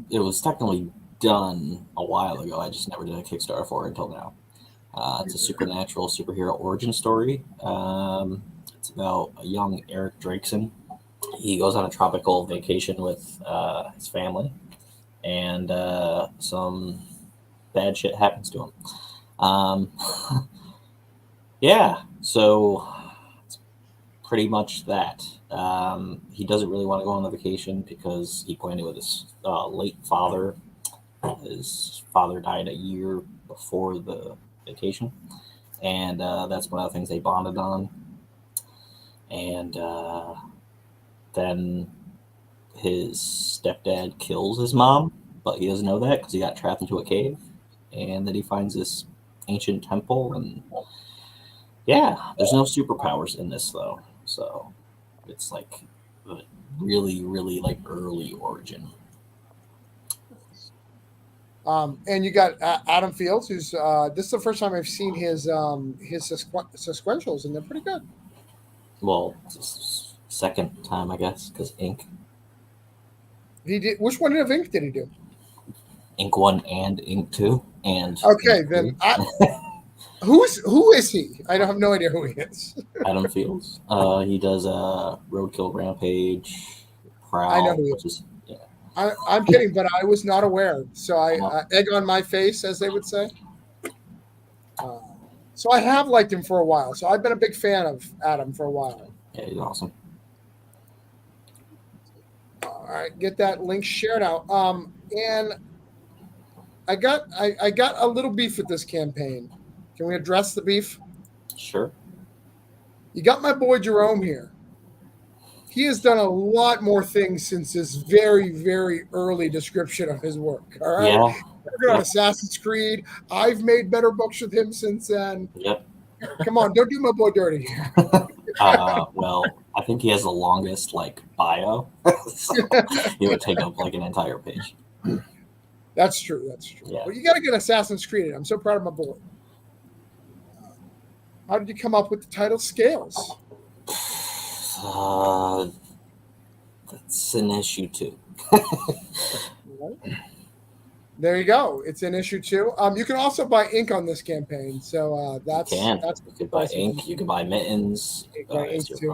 It was technically done a while ago. I just never did a Kickstarter for it until now. It's a supernatural superhero origin story. It's about a young Eric Drakeson. He goes on a tropical vacation with his family, and some bad shit happens to him. Yeah, so it's pretty much that. He doesn't really want to go on the vacation because he planned it with his late father. His father died a year before the vacation, and that's one of the things they bonded on. And then his stepdad kills his mom, but he doesn't know that because he got trapped into a cave. And then he finds this ancient temple, and yeah, there's no superpowers in this though, so it's like a really, really like early origin. And you got Adam Fields, who's this is the first time I've seen his sequentials, and they're pretty good. Well, it's second time, I guess, because ink. He did. Which one of ink did he do? Ink 1 and ink 2, and okay, then who is he? I don't have no idea who he is. Adam Fields. He does Roadkill Rampage, Prowl. I know who he is. I'm kidding, but I was not aware. So I egg on my face, as they would say. So I have liked him for a while. So I've been a big fan of Adam for a while. Yeah, he's awesome. All right, get that link shared out. And I got a little beef with this campaign. Can we address the beef? Sure. You got my boy Jerome here. He has done a lot more things since this very, very early description of his work. All right. Yeah. We're on Assassin's Creed. I've made better books with him since then. Yep. Come on, don't do my boy dirty. Well, I think he has the longest bio, so it would take up an entire page. That's true. That's true. Yeah. Well, you got to get Assassin's Creed. I'm so proud of my boy. How did you come up with the title Scales? That's an issue 2. There you go. It's in issue 2. You can also buy ink on this campaign. So that's you could buy ink. You can buy mittens. Ink too.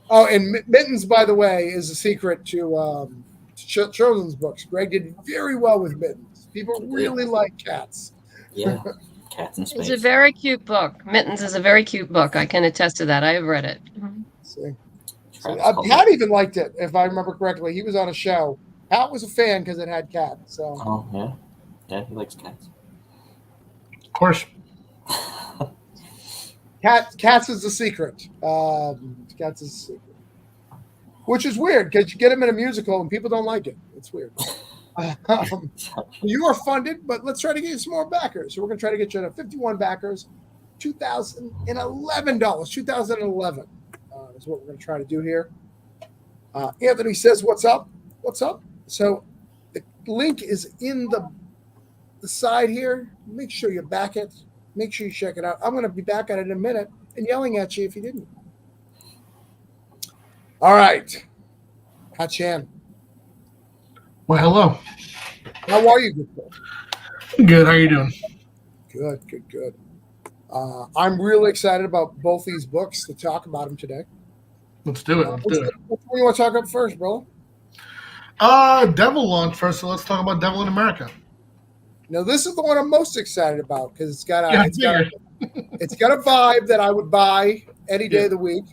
Oh, and mittens, by the way, is a secret to children's books. Greg did very well with mittens. People really like cats. Yeah, cats in space. It's a very cute book. Mittens is a very cute book. I can attest to that. I have read it. See. Pat even liked it, if I remember correctly. He was on a show. Pat was a fan because it had cats. So. Oh yeah, he likes cats. Of course. Cats is the secret. Cats is the secret. Which is weird because you get them in a musical and people don't like it. It's weird. You are funded, but let's try to get you some more backers. So we're going to try to get you to 51 backers, $2,011. 2011 is what we're going to try to do here. Anthony says, "What's up? What's up?" So the link is in the side here. Make sure you back it. Make sure you check it out. I'm going to be back at it in a minute and yelling at you if you didn't. All right. Pat Chan. Well, hello. How are you, good boy? Good. How are you doing? Good. I'm really excited about both these books to talk about them today. Let's do it. Let's do it. What do you want to talk about first, bro? Devil launch first, so let's talk about Devil in America. Now, this is the one I'm most excited about because it's got a vibe that I would buy any day of the week.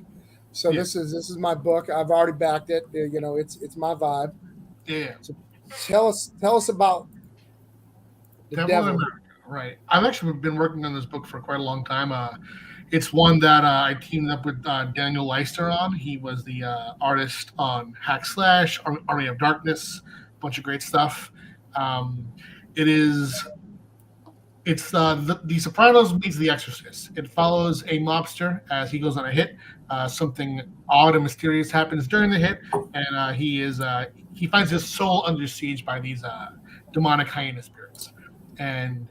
So this is my book. I've already backed it. It's my vibe. Yeah. So tell us about the Devil in America. Right. I've actually been working on this book for quite a long time. It's one that I teamed up with Daniel Leister on. He was the artist on Hack Slash, Army of Darkness, a bunch of great stuff. It's The Sopranos meets The Exorcist. It follows a mobster as he goes on a hit. Something odd and mysterious happens during the hit, and he finds his soul under siege by these demonic hyena spirits. And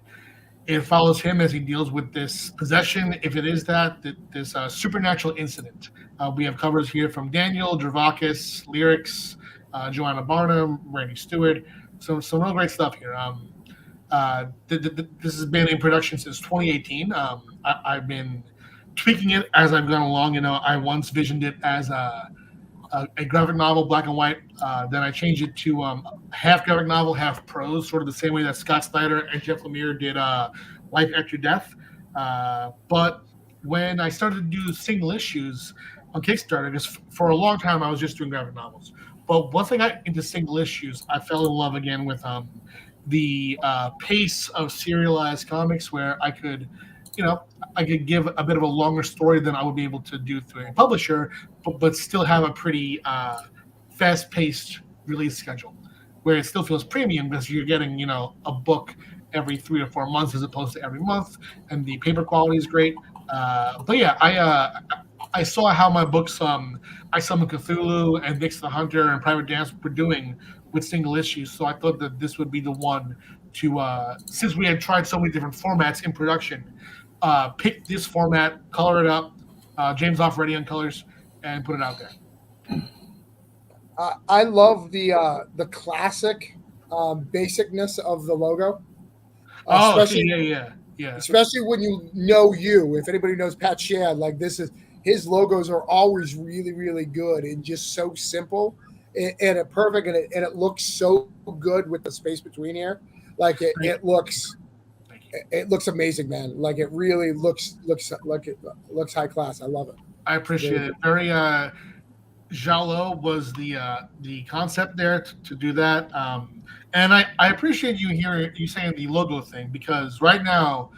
it follows him as he deals with this possession, if it is this supernatural incident. We have covers here from Daniel, Dravakis, Lyrics, Joanna Barnum, Randy Stewart. Some real great stuff here. This has been in production since 2018. I've been tweaking it as I've gone along. I once visioned it as a graphic novel, black and white. Then I changed it to half graphic novel, half prose, sort of the same way that Scott Snyder and Jeff Lemire did Life After Death. But when I started to do single issues on Kickstarter, because for a long time I was just doing graphic novels. But once I got into single issues, I fell in love again with the pace of serialized comics where I could give a bit of a longer story than I would be able to do through a publisher, but still have a pretty fast-paced release schedule where it still feels premium because you're getting, a book every 3 or 4 months as opposed to every month, and the paper quality is great. But yeah, I saw how my books, I Summon Cthulhu and Nix the Hunter and Private Dance were doing with single issues, so I thought that this would be the one to, since we had tried so many different formats in production, pick this format, color it up, James Offeretti on colors, and put it out there. I love the classic basicness of the logo. Yeah. Especially when if anybody knows Pat Shad, his logos are always really, really good and just so simple and perfect, and it looks so good with the space between here. It looks amazing, man. It really looks like it looks high class. I love it. I appreciate it. Very Jalo was the concept there to do that. And I appreciate you saying the logo thing, because right now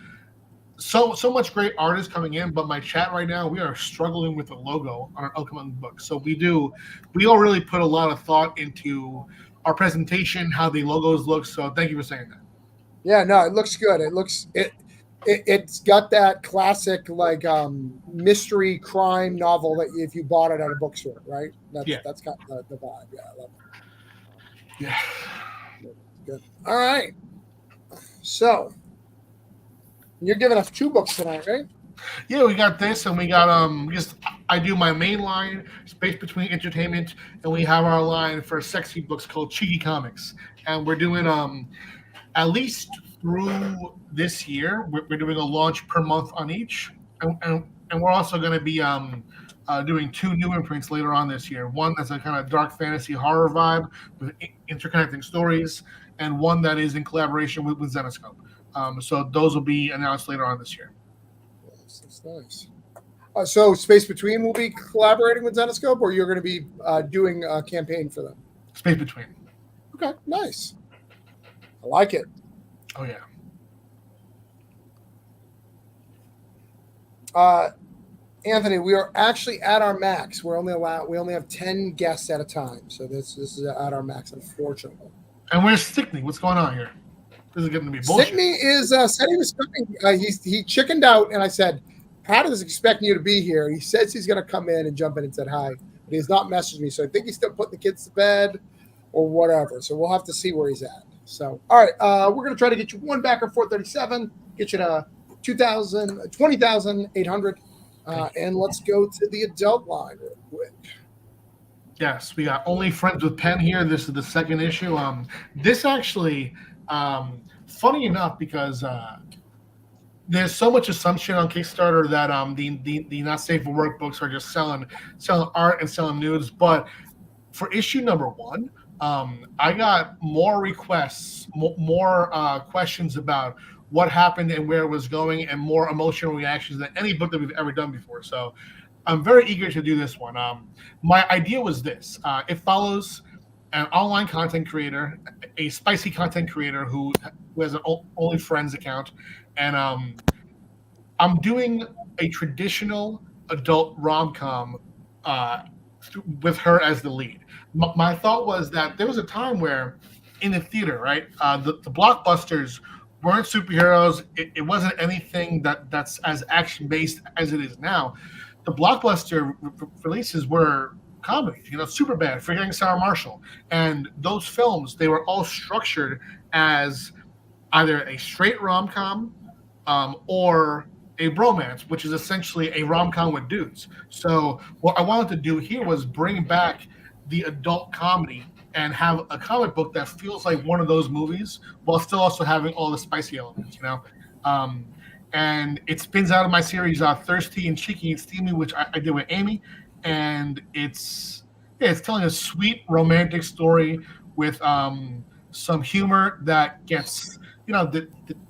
so much great art is coming in, but my chat right now, we are struggling with the logo on our upcoming book. So we don't really put a lot of thought into our presentation, how the logos look. So thank you for saying that. Yeah, no, it looks good. It's got that classic like mystery crime novel that if you bought it at a bookstore, right? That's got the vibe. Yeah, I love it. Yeah. Good. All right. So you're giving us 2 books tonight, right? Yeah, we got this, and we got just I do my main line, Space Between Entertainment, and we have our line for sexy books called Cheeky Comics, and we're doing at least through this year, we're doing a launch per month on each, and we're also going to be doing 2 new imprints later on this year. One that's a kind of dark fantasy horror vibe with interconnecting stories, and one that is in collaboration with Zenoscope. So those will be announced later on this year. That's nice. So Space Between will be collaborating with Zenoscope, or you're going to be doing a campaign for them? Space Between. Okay, nice. I like it. Oh yeah. Anthony, we are actually at our max. We only have 10 guests at a time, so this is at our max, unfortunately. And where's Stickney? What's going on here? This is going to be bullshit. Stickney is said he was coming. He chickened out, and I said, "Pat is expecting you to be here." He says he's going to come in and jump in and said hi, but he has not messaged me, so I think he's still putting the kids to bed or whatever. So we'll have to see where he's at. So, all right, we're going to try to get you one backer 437, get you to 20,800, and let's go to the adult line real quick. Yes, we got Only Friends with Pen here. This is the second issue. This actually, funny enough, because there's so much assumption on Kickstarter that the not safe for work books are just selling art and selling nudes. But for issue number 1, I got more requests, more questions about what happened and where it was going, and more emotional reactions than any book that we've ever done before. So I'm very eager to do this one. My idea was this. It follows an online content creator, a spicy content creator who has an Only Friends account, and I'm doing a traditional adult rom-com with her as the lead. My thought was that there was a time where in the theater, right, the blockbusters weren't superheroes. It wasn't anything that's as action-based as it is now. The blockbuster releases were comedies, Superbad, Forgetting Sarah Marshall. And those films, they were all structured as either a straight rom-com or a bromance, which is essentially a rom-com with dudes. So what I wanted to do here was bring back the adult comedy and have a comic book that feels like one of those movies while still also having all the spicy elements, and it spins out of my series Thirsty and Cheeky and Steamy, which I did with Amy, and it's telling a sweet romantic story with some humor that gets,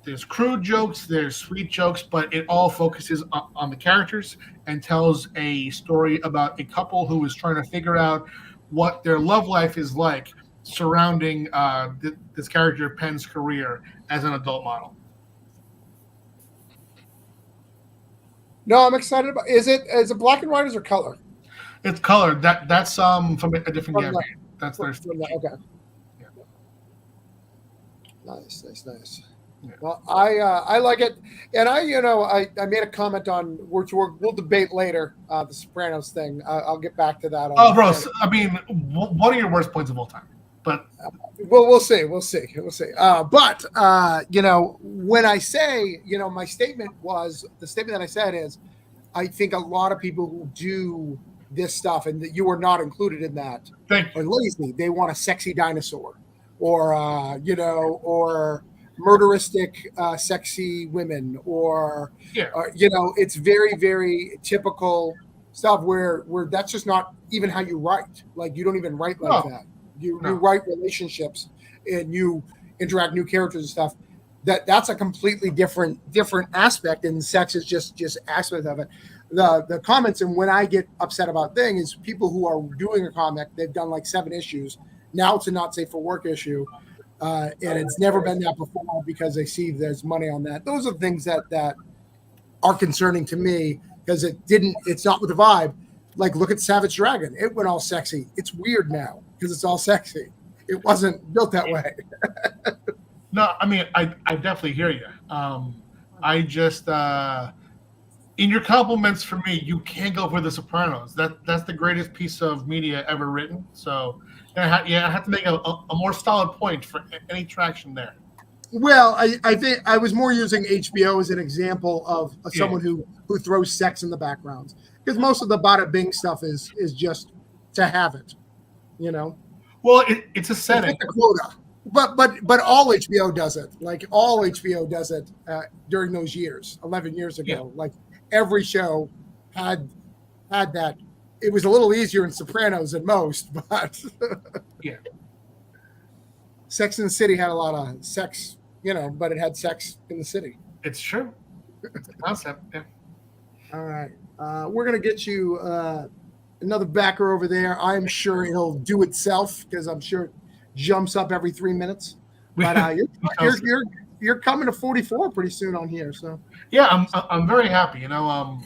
there's crude jokes, there's sweet jokes, but it all focuses on the characters and tells a story about a couple who is trying to figure out what their love life is like surrounding this character Penn's career as an adult model. No, I'm excited about. Is it black and white or is it color? It's color. That's from a different game. That's their okay. Yeah. Nice. Yeah. Well, I like it, and I made a comment on which we'll debate later. The Sopranos thing. I'll get back to that. Oh, bro! I mean, one of your worst points of all time. But well, we'll see. But when I say, my statement that I said is, I think a lot of people who do this stuff, and that you are not included in that, are lazy. They want a sexy dinosaur, or or murderistic sexy women, or it's very, very typical stuff where that's just not even how you write. Like, you don't even write like that. You write relationships and you interact new characters and stuff. That's a completely different aspect, and sex is just aspect of it. The comments, and when I get upset about things, is people who are doing a comic, they've done like 7 issues. Now it's a not safe for work issue. And it's never been that before because they see there's money on that. Those are things that are concerning to me, because it's not with the vibe. Like, look at Savage Dragon. It went all sexy. It's weird now because it's all sexy. It wasn't built that way. No, I mean, I definitely hear you. I just in your compliments for me, you can't go for The Sopranos. That's the greatest piece of media ever written. So I have to make a more solid point for any traction there. Well, I think I was more using HBO as an example of someone who throws sex in the background, because most of the Bada Bing stuff is just to have it, you know. Well, it's a setting. It's a quota, but all HBO does it. Like all HBO does it during those years, 11 years ago. Yeah. Like every show had that. It was a little easier in Sopranos than most, but yeah. Sex in the City had a lot of sex, you know, but it had sex in the city. It's true. It's a concept. Yeah. All right. We're going to get you another backer over there. I'm sure it'll do itself because I'm sure it jumps up every 3 minutes. But you're coming to 44 pretty soon on here. So yeah, I'm very happy. You know,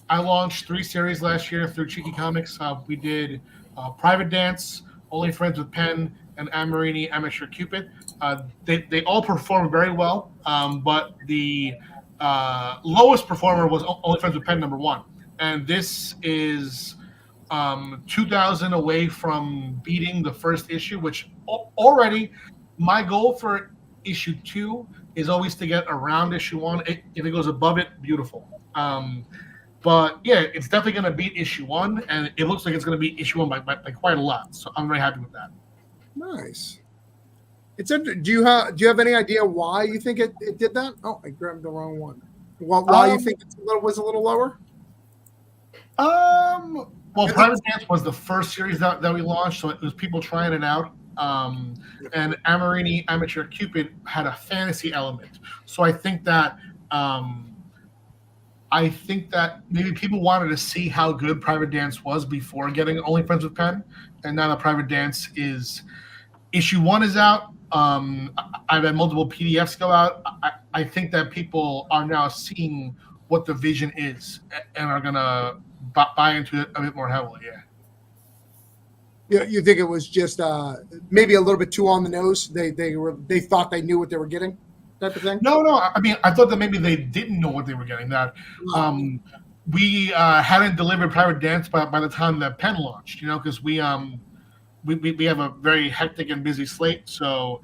I launched 3 series last year through Cheeky Comics. We did Private Dance, Only Friends with Pen, and Amarini Amateur Cupid. They all performed very well, but the lowest performer was Only Friends with Pen #1, and this is 2,000 away from beating the first issue, which already my goal for issue 2 is always to get around issue 1. If it goes above it, beautiful. But yeah, it's definitely going to beat issue 1, and it looks like it's going to beat issue 1 by quite a lot. So I'm very happy with that. Nice. Do you have any idea why you think it did that? Oh, I grabbed the wrong one. Why you think it was a little lower? Well, Private Dance was the first series that we launched, so it was people trying it out. And Amarini Amateur Cupid had a fantasy element, so I think that maybe people wanted to see how good Private Dance was before getting Only Friends with Pen, and now that Private Dance is issue 1 is out. I've had multiple PDFs go out. I think that people are now seeing what the vision is and are gonna buy into it a bit more heavily. Yeah. You think it was just maybe a little bit too on the nose? They thought they knew what they were getting, type of thing. No. I mean, I thought that maybe they didn't know what they were getting. That we hadn't delivered Private Dance by the time that Pen launched. You know, because we have a very hectic and busy slate, so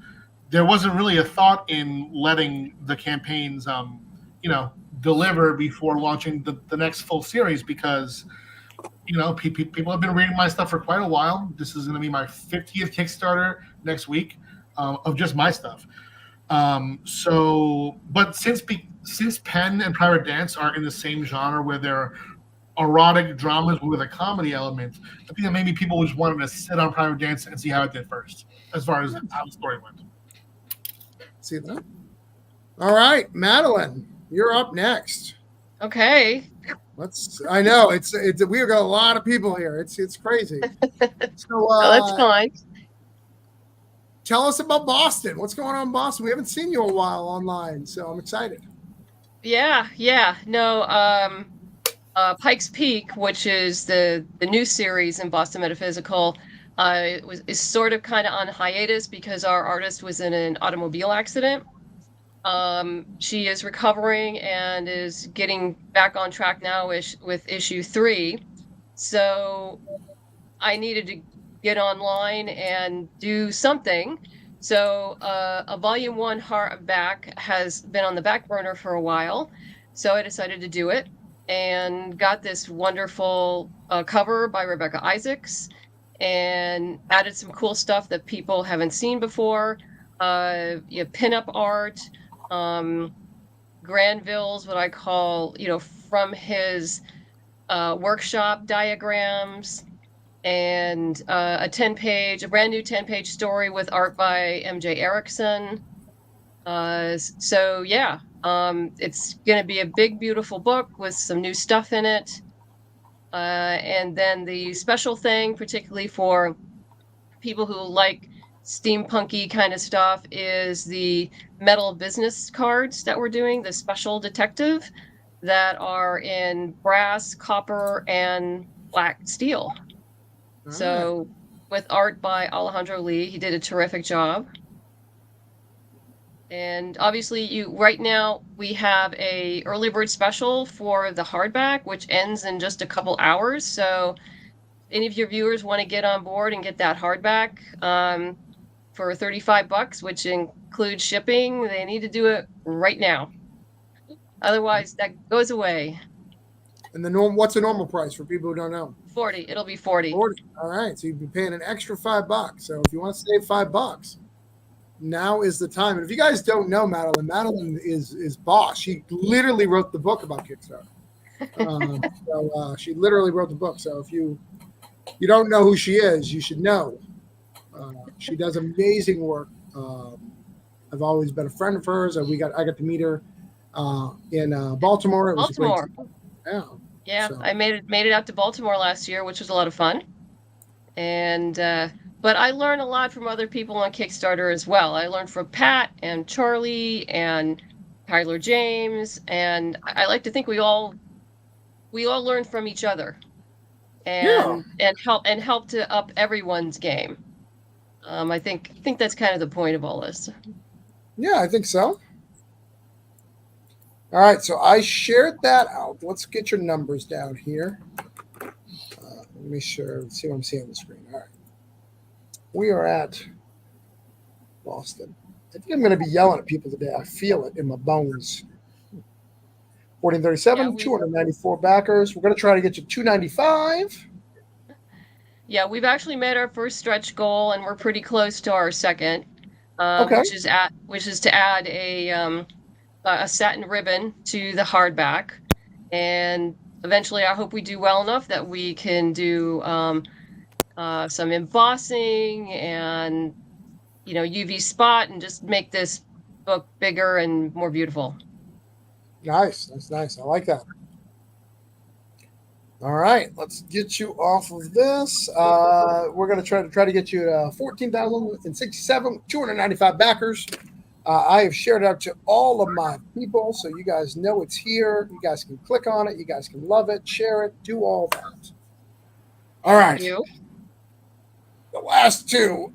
there wasn't really a thought in letting the campaigns, deliver before launching the next full series, because, people have been reading my stuff for quite a while. This is going to be my 50th Kickstarter next week of just my stuff. But since Pen and Private Dance are in the same genre where they're erotic dramas with a comedy element, I think that maybe people just wanted to sit on Private Dance and see how it did first, as far as how the story went. See that? All right, Madeline, you're up next. Okay. I know it's we've got a lot of people here. It's crazy. So that's fine. Tell us about Boston. What's going on in Boston? We haven't seen you a while online, so I'm excited. Yeah. No, Pike's Peak, which is the new series in Boston Metaphysical, is sort of kind of on hiatus because our artist was in an automobile accident. She is recovering and is getting back on track now with issue 3. So I needed to get online and do something. So a volume 1 hardback has been on the back burner for a while. So I decided to do it and got this wonderful cover by Rebecca Isaacs and added some cool stuff that people haven't seen before. Pinup art, Granville's what I call, from his workshop diagrams, and a brand new 10-page story with art by MJ Erickson. It's going to be a big, beautiful book with some new stuff in it. And then the special thing, particularly for people who like steampunky kind of stuff, is the metal business cards that we're doing, the special detective, that are in brass, copper, and black steel. All so with art by Alejandro Lee, he did a terrific job. And obviously, right now we have a early bird special for the hardback, which ends in just a couple hours. So, any of your viewers want to get on board and get that hardback for $35, which includes shipping, they need to do it right now. Otherwise, that goes away. And what's the normal price for people who don't know? 40. It'll be 40. 40. All right. So you'd be paying an extra $5. So if you want to save $5, now is the time. And if you guys don't know Madeline is boss. She literally wrote the book about Kickstarter. She literally wrote the book. So if you don't know who she is, you should know. She does amazing work. I've always been a friend of hers. I got to meet her in Baltimore. It was Baltimore. Yeah. Yeah, So. I made it out to Baltimore last year, which was a lot of fun. And but I learned a lot from other people on Kickstarter as well. I learned from Pat and Charlie and Tyler James, and I like to think we all learn from each other, and help to up everyone's game. I think that's kind of the point of all this. Yeah, I think so. All right, so I shared that out. Let's get your numbers down here. Let me see what I'm seeing on the screen. All right. We are at Boston. I think I'm going to be yelling at people today. I feel it in my bones. 1437, 294 backers. We're going to try to get you 295. Yeah, we've actually made our first stretch goal, and we're pretty close to our second, which is to add a satin ribbon to the hardback, and eventually I hope we do well enough that we can do some embossing and UV spot and just make this book bigger and more beautiful. Nice. That's nice. I like that. All right, let's get you off of this. We're going to try to get you to 14,067, 295 backers. I have shared it out to all of my people, so you guys know it's here. You guys can click on it. You guys can love it, share it, do all that. All right. Thank you. The last two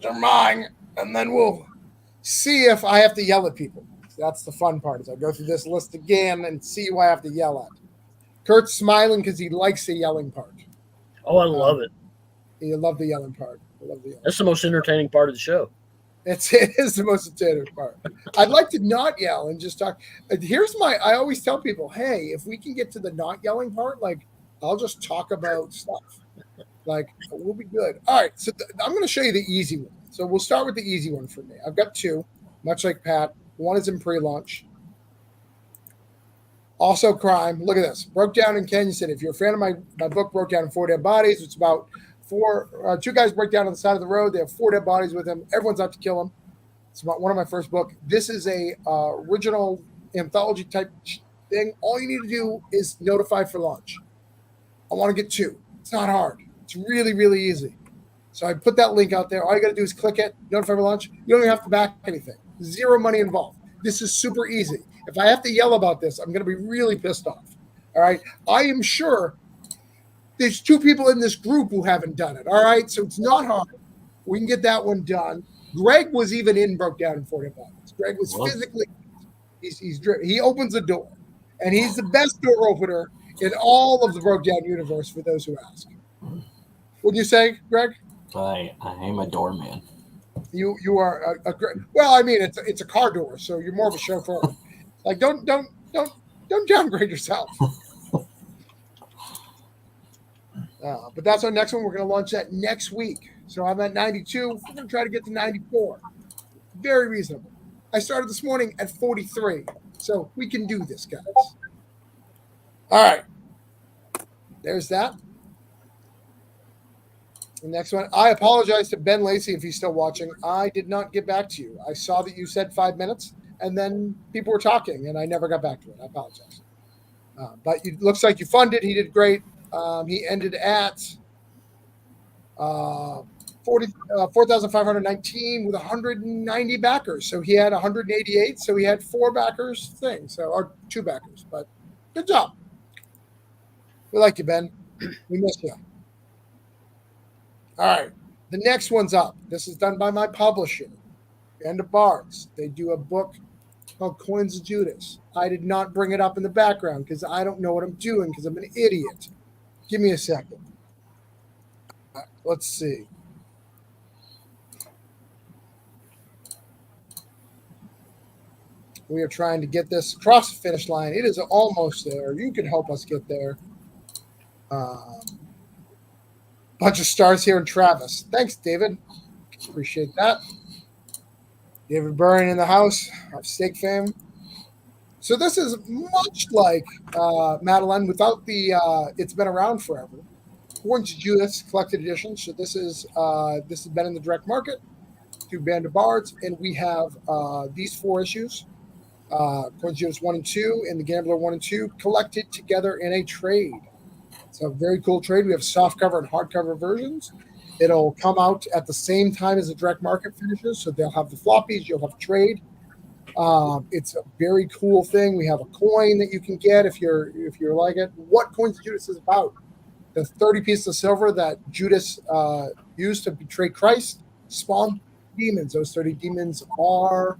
are mine, and then we'll see if I have to yell at people. That's the fun part, is I go through this list again and see who I have to yell at. Kurt's smiling because he likes the yelling part. Oh, I love it. You love the yelling part. That's the most entertaining part of the show. It is the most entertaining part. I'd like to not yell and just talk. I always tell people, hey, if we can get to the not yelling part, like, I'll just talk about stuff. Like, we'll be good. All right, so I'm going to show you the easy one. So we'll start with the easy one for me. I've got two, much like Pat. One is in pre-launch. Also crime. Look at this. Broke down in Kansas City. If you're a fan of my book, Broke Down in 4 Dead Bodies, it's about two guys break down on the side of the road. They have 4 dead bodies with them. Everyone's out to kill them. It's about one of my first book. This is a original anthology type thing. All you need to do is notify for launch. I want to get 2. It's not hard. It's really, really easy. So I put that link out there. All you got to do is click it, notify for launch. You don't even have to back anything. 0 money involved. This is super easy. If I have to yell about this, I'm going to be really pissed off. All right. I am sure there's 2 people in this group who haven't done it. All right. So it's not hard. We can get that one done. Greg was even in Broke Down in 4 Dead Bodies. Greg was physically, he opens the door, and he's the best door opener in all of the Broke Down universe for those who ask. What'd you say, Greg? I am a doorman. You are a great. Well, I mean, it's a car door, so you're more of a chauffeur. Like, don't downgrade yourself. But that's our next one. We're going to launch that next week. So I'm at 92. We're going to try to get to 94. Very reasonable. I started this morning at 43. So we can do this, guys. All right. There's that. The next one. I apologize to Ben Lacey if he's still watching. I did not get back to you. I saw that you said 5 minutes, and then people were talking, and I never got back to it. I apologize. But it looks like you funded. He did great. He ended at 4,519 with 190 backers. So he had 188. So he had 4 backers or 2 backers. But good job. We like you, Ben. We miss you. All right. The next one's up. This is done by my publisher. Band of Bards. They do a book called Coins of Judas. I did not bring it up in the background because I don't know what I'm doing because I'm an idiot. Give me a second. Let's see. We are trying to get this across the finish line. It is almost there. You can help us get there. Bunch of stars here in Travis. Thanks, David. Appreciate that. David Byrne in the house of Steak Fame. So this is much like Madeline without the it's been around forever. Coins of Judas collected edition. So this has been in the direct market through Band of Bards, and we have these 4 issues. Coins of Judas 1 and 2 and the Gambler 1 and 2 collected together in a trade. It's a very cool trade. We have softcover and hardcover versions. It'll come out at the same time as the direct market finishes, so they'll have the floppies. You'll have a trade. It's a very cool thing. We have a coin that you can get if you're like it. What Coins of Judas is about? The 30 pieces of silver that Judas used to betray Christ spawned demons. Those 30 demons are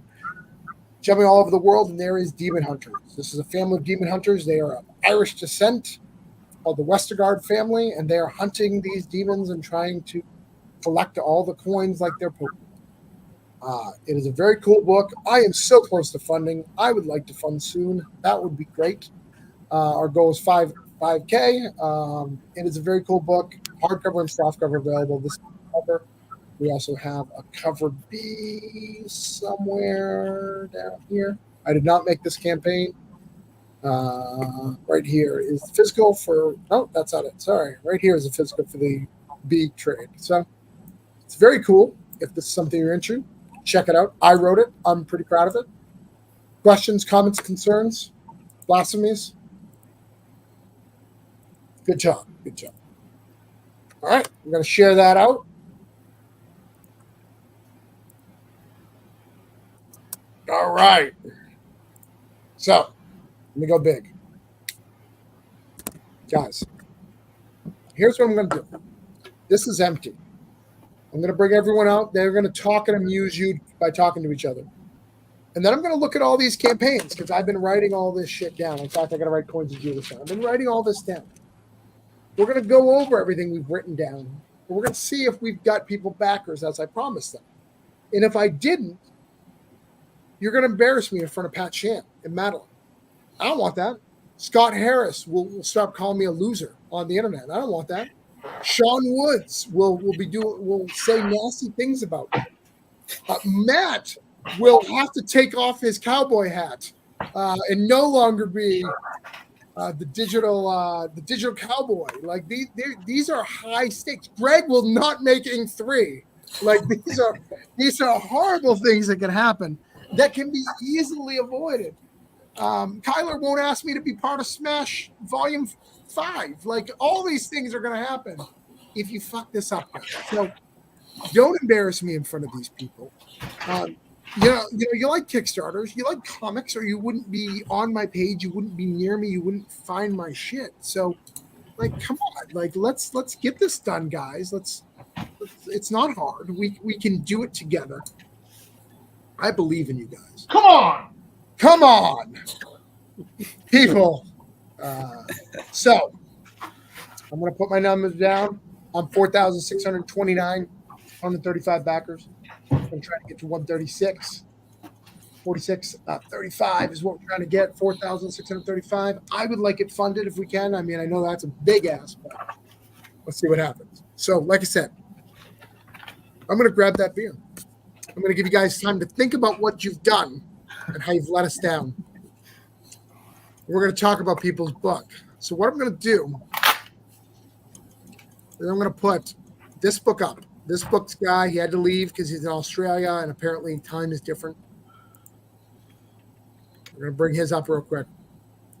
jumping all over the world, and there is demon hunters. This is a family of demon hunters. They are of Irish descent, called the Westergaard family, and they are hunting these demons and trying to collect all the coins like they're Pokemon. It is a very cool book. I am so close to funding. I would like to fund soon. That would be great. Our goal is 5K. It is a very cool book. Hardcover and softcover available. This cover. We also have a cover B somewhere down here. I did not make this campaign. Right here is the physical for. Oh, that's not it. Sorry. Right here is the physical for the B trade. So it's very cool. If this is something you're into, check it out. I wrote it. I'm pretty proud of it. Questions, comments, concerns, blasphemies. Good job. Good job. All right. I'm going to share that out. All right. So let me go big. Guys, here's what I'm going to do. This is empty. I'm going to bring everyone out. They're going to talk and amuse you by talking to each other. And then I'm going to look at all these campaigns because I've been writing all this shit down. In fact, I got to write Coins of Judas down. I've been writing all this down. We're going to go over everything we've written down. We're going to see if we've got people backers as I promised them. And if I didn't, you're going to embarrass me in front of Pat Sham and Madeline. I don't want that. Scott Harris will stop calling me a loser on the internet. I don't want that. Sean Woods will say nasty things about me. Matt will have to take off his cowboy hat and no longer be the digital cowboy. Like these are high stakes. Greg will not make Inc. 3. Like these are horrible things that can happen that can be easily avoided. Kyler won't ask me to be part of Smash Volume 5. Like all these things are going to happen if you fuck this up, guys. So don't embarrass me in front of these people. You like Kickstarters, you like comics, or you wouldn't be on my page, you wouldn't be near me, you wouldn't find my shit. So, like, come on, like let's get this done, guys. Let's it's not hard. We can do it together. I believe in you guys. Come on, people. So I'm going to put my numbers down. I'm 4,629, 135 backers. I'm going to try to get to 136. 46, 35 is what we're trying to get. 4,635. I would like it funded if we can. I mean, I know that's a big ask, but let's see what happens. So, like I said, I'm going to grab that beer. I'm going to give you guys time to think about what you've done and how you've let us down. We're going to talk about people's book. So what I'm going to do is I'm going to put this book up. This book's guy, he had to leave because he's in Australia, and apparently time is different. We're going to bring his up real quick.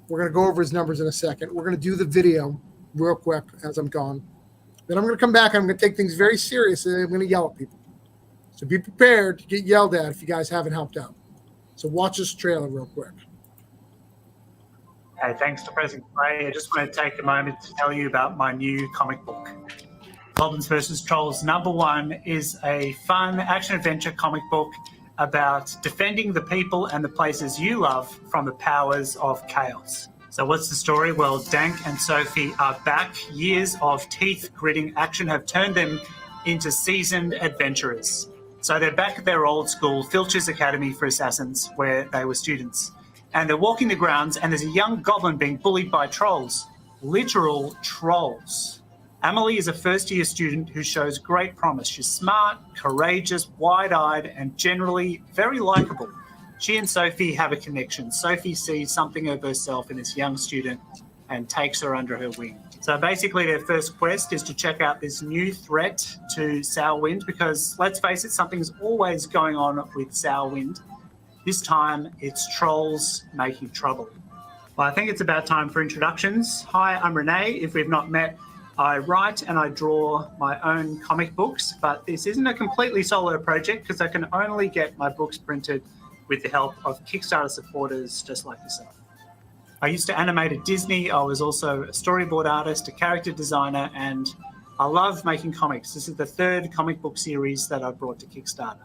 We're going to go over his numbers in a second. We're going to do the video real quick as I'm gone. Then I'm going to come back, and I'm going to take things very serious, and I'm going to yell at people. So be prepared to get yelled at if you guys haven't helped out. So watch this trailer real quick. Hey, thanks to President Clay. I just want to take a moment to tell you about my new comic book. Goblins vs. Trolls #1 is a fun action-adventure comic book about defending the people and the places you love from the powers of chaos. So what's the story? Well, Dank and Sophie are back. Years of teeth-gritting action have turned them into seasoned adventurers. So they're back at their old school, Filch's Academy for Assassins, where they were students. And they're walking the grounds, and there's a young goblin being bullied by trolls. Literal trolls. Amelie is a first-year student who shows great promise. She's smart, courageous, wide-eyed, and generally very likeable. She and Sophie have a connection. Sophie sees something of herself in this young student and takes her under her wing. So basically their first quest is to check out this new threat to Sourwind because, let's face it, something's always going on with Sourwind. This time it's trolls making trouble. Well, I think it's about time for introductions. Hi, I'm Renee. If we've not met, I write and I draw my own comic books, but this isn't a completely solo project because I can only get my books printed with the help of Kickstarter supporters just like yourself. I used to animate at Disney. I was also a storyboard artist, a character designer, and I love making comics. This is the third comic book series that I brought to Kickstarter.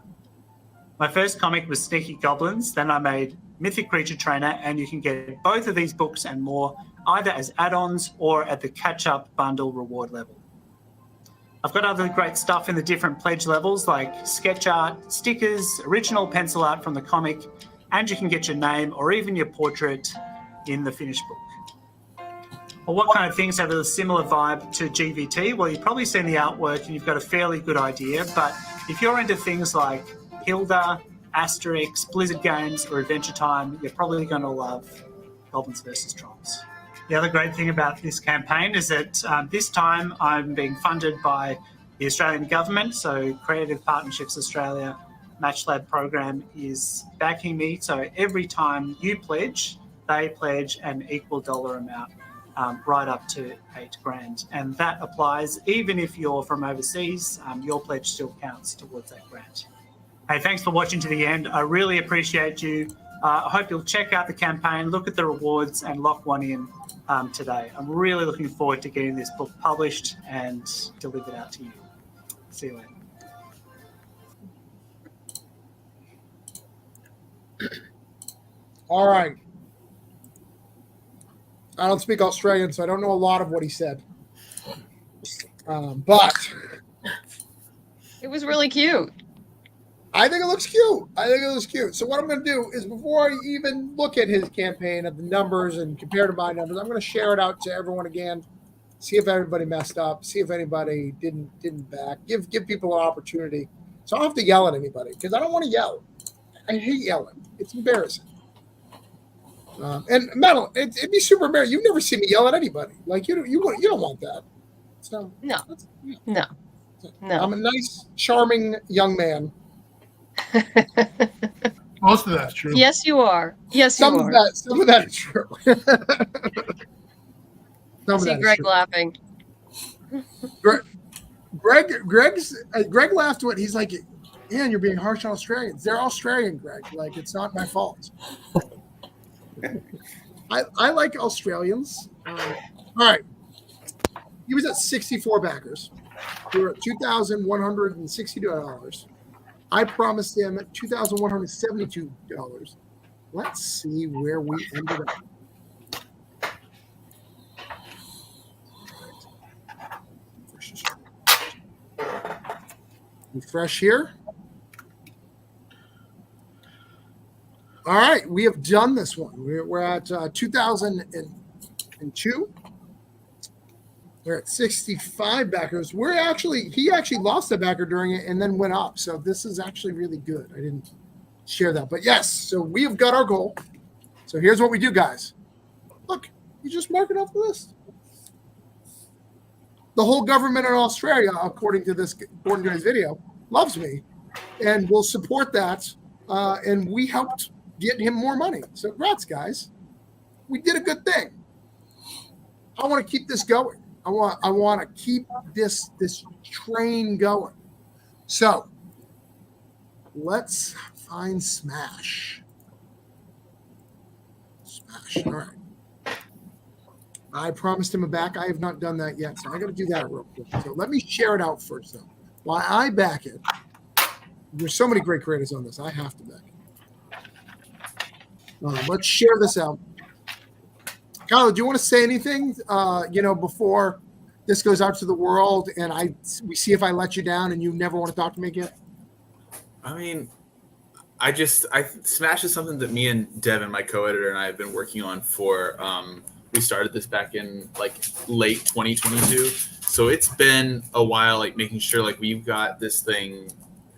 My first comic was Sneaky Goblins. Then I made Mythic Creature Trainer, and you can get both of these books and more either as add-ons or at the catch-up bundle reward level. I've got other great stuff in the different pledge levels like sketch art, stickers, original pencil art from the comic, and you can get your name or even your portrait in the finished book. Well, what kind of things have a similar vibe to GVT? Well, you've probably seen the artwork and you've got a fairly good idea, but if you're into things like Hilda, Asterix, Blizzard Games, or Adventure Time, you're probably going to love Goblins vs. Trolls. The other great thing about this campaign is that this time I'm being funded by the Australian government, so Creative Partnerships Australia MatchLab program is backing me. So every time you pledge, they pledge an equal dollar amount, right up to $8,000. And that applies even if you're from overseas, your pledge still counts towards that grant. Hey, thanks for watching to the end. I really appreciate you. I hope you'll check out the campaign, look at the rewards, and lock one in today. I'm really looking forward to getting this book published and delivered out to you. See you later. All right. I don't speak Australian, so I don't know a lot of what he said. But it was really cute. I think it looks cute. So what I'm going to do is before I even look at his campaign of the numbers and compare to my numbers, I'm going to share it out to everyone again, see if everybody messed up, see if anybody didn't back, give people an opportunity. So I don't have to yell at anybody because I don't want to yell. I hate yelling. It's embarrassing. And Madeline, it'd be super embarrassing. You've never seen me yell at anybody. Like you don't want that. So no. I'm a nice, charming young man. Most of that's true. Yes, you are. Yes, some you are. Some of that is true. See Greg laughing. Greg laughed when he's like, "Man, you're being harsh on Australians. They're Australian, Greg. Like it's not my fault." I like Australians. All right. He was at 64 backers. We were at $2,162. I promised him $2,172. Let's see where we ended up. Refresh here. All right, we have done this one. We're at 2002. We're at 65 backers. He actually lost a backer during it and then went up. So this is actually really good. I didn't share that, but yes. So we have got our goal. So here's what we do, guys. Look, you just mark it off the list. The whole government in Australia, according to this video, loves me and will support that. And we helped get him more money. So congrats, guys. We did a good thing. I want to keep this going. I want to keep this train going. So let's find Smash. All right. I promised him a back. I have not done that yet, so I got to do that real quick. So let me share it out first, though. While I back it, There's so many great creators on this. I have to back it. Let's share this out. Kyle, do you want to say anything? Before this goes out to the world, and we see if I let you down, and you never want to talk to me again. I mean, Smash is something that me and Devin, my co-editor, and I have been working on for. We started this back in like late 2022, so it's been a while. Like making sure like we've got this thing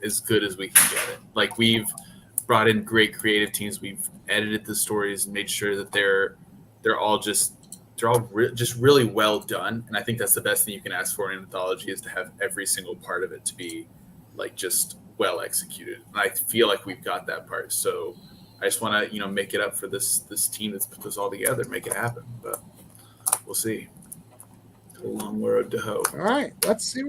as good as we can get it. Like we've brought in great creative teams. We've edited the stories and made sure that they're all just really well done. And I think that's the best thing you can ask for in an anthology is to have every single part of it to be like just well executed. And I feel like we've got that part. So I just want to, make it up for this team that's put this all together, make it happen. But we'll see. A long road to hoe. All right, let's see.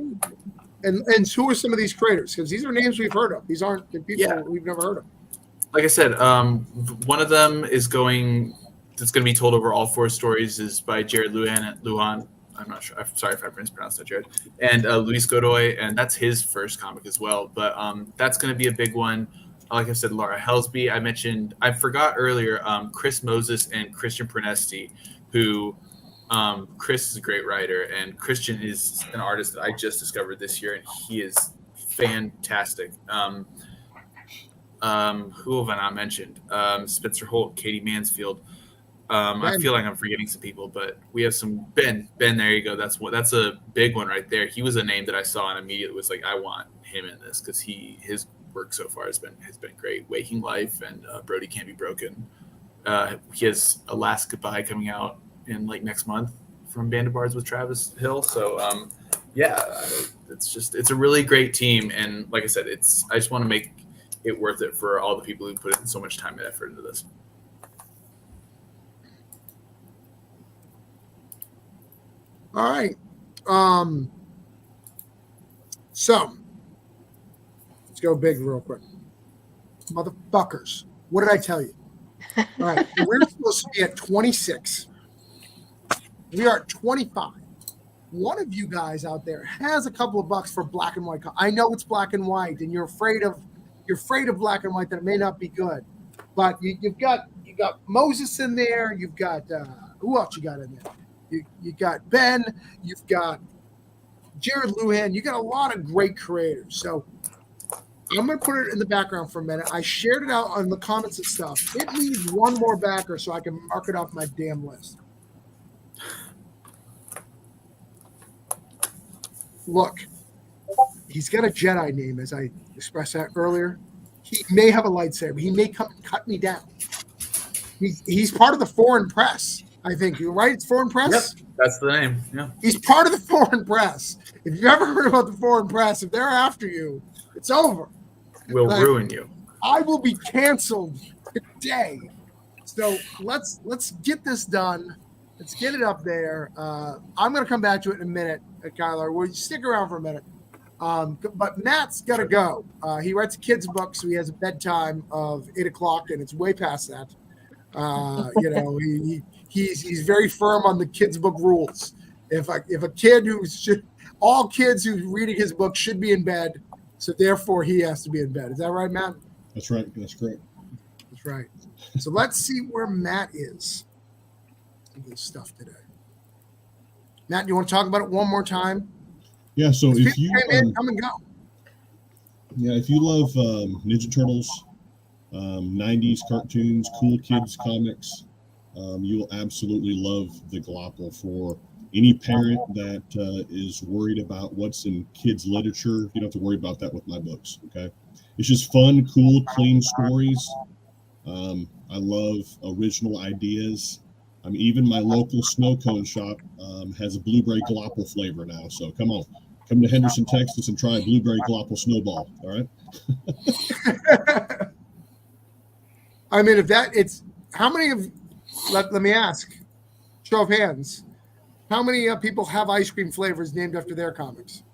And who are some of these creators? Because these are names we've heard of. These aren't people we've never heard of. Like I said, one of them is going to be told over all 4 stories is by Jared Lujan. I'm not sure. I'm sorry if I mispronounced that, Jared. And Luis Godoy, and that's his first comic as well. But that's going to be a big one. Like I said, Laura Helsby. I forgot earlier, Chris Moses and Christian Pernesti, who Chris is a great writer, and Christian is an artist that I just discovered this year, and he is fantastic. Who have I not mentioned? Spencer Holt, Katie Mansfield. I feel like I'm forgetting some people, but we have some Ben. There you go. That's a big one right there. He was a name that I saw and immediately was like, I want him in this because his work so far has been great. Waking Life and Brody Can't Be Broken. He has A Last Goodbye coming out in like next month from Band of Bards with Travis Hill. So it's a really great team, and like I said, I just want to make it worth it for all the people who put in so much time and effort into this. All right. So let's go big real quick. Motherfuckers. What did I tell you? All right. We're supposed to be at 26. We are at 25. One of you guys out there has a couple of bucks for black and white. I know it's black and white, and you're afraid of black and white that it may not be good. But you got Moses in there. You've got who else you got in there? You got Ben, you've got Jared Lujan, you got a lot of great creators. So I'm going to put it in the background for a minute. I shared it out on the comments and stuff. It needs one more backer so I can mark it off my damn list. Look, he's got a Jedi name, as I expressed that earlier. He may have a lightsaber. He may come and cut me down. He's part of the foreign press. I think you're right. It's foreign press. Yep, that's the name. Yeah, he's part of the foreign press. If you've ever heard about the foreign press, if they're after you, it's over. We'll ruin you. I will be canceled today. So let's get this done. Let's get it up there. I'm going to come back to it in a minute, Kyler. We'll stick around for a minute. But Matt's got to go. He writes a kid's book, so he has a bedtime of 8:00, and it's way past that. He's very firm on the kids' book rules. If a kid all kids who's reading his book should be in bed, so therefore he has to be in bed. Is that right, Matt? That's right. That's correct. That's right. So let's see where Matt is in this stuff today. Matt, you want to talk about it one more time? Yeah. So if you come and go. Yeah, if you love Ninja Turtles, 90s cartoons, cool kids comics, you will absolutely love the Galapagos. For any parent that is worried about what's in kids' literature, you don't have to worry about that with my books, okay? It's just fun, cool, clean stories. I love original ideas. Even my local snow cone shop has a blueberry Galapagos flavor now, so come on. Come to Henderson, Texas, and try a blueberry Galapagos snowball, all right? How many of, let me ask, show of hands, how many people have ice cream flavors named after their comics?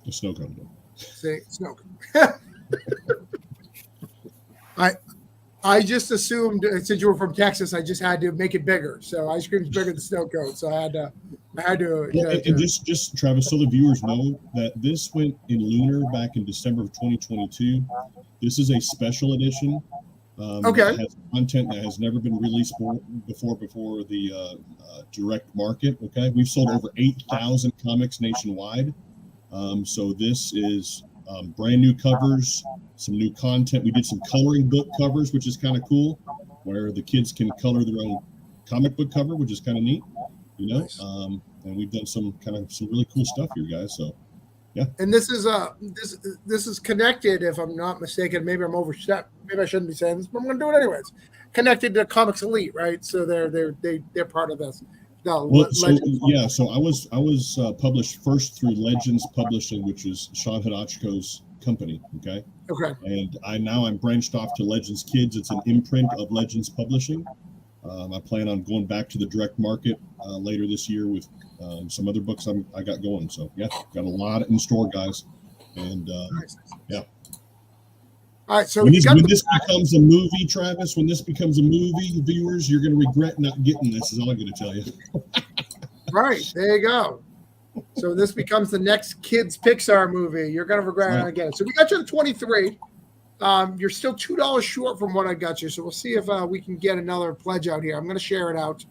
The snow cone. Say snow cone. I just assumed, since you were from Texas, I just had to make it bigger. So ice cream's bigger than snow cone. So I I had to. Well, and just Travis, so the viewers know that this went in Lunar back in December of 2022. This is a special edition. Okay. That has content that has never been released before the direct market. Okay, we've sold over 8,000 comics nationwide. So this is brand new covers, some new content. We did some coloring book covers, which is kind of cool, where the kids can color their own comic book cover, which is kind of neat. You know, Nice. and we've done some really cool stuff here, guys. So, yeah. And this is this is connected, if I'm not mistaken. Maybe I'm overstep. Maybe I shouldn't be saying this, but I'm going to do it anyways. Connected to Comics Elite, right? So they're part of this. No, Well, so I was published first through Legends Publishing, which is Sean Hadachko's company. Okay. Okay. And I'm branched off to Legends Kids. It's an imprint of Legends Publishing. I plan on going back to the direct market later this year with some other books I got going. So yeah, got a lot in store, guys. And yeah. All right. So when this becomes a movie, Travis, when this becomes a movie, viewers, you're going to regret not getting this. Is all I'm going to tell you. Right. There you go. So this becomes the next kids Pixar movie. You're going to regret it again. So we got you to 23. You're still $2 short from what I got you. So we'll see if we can get another pledge out here. I'm going to share it out.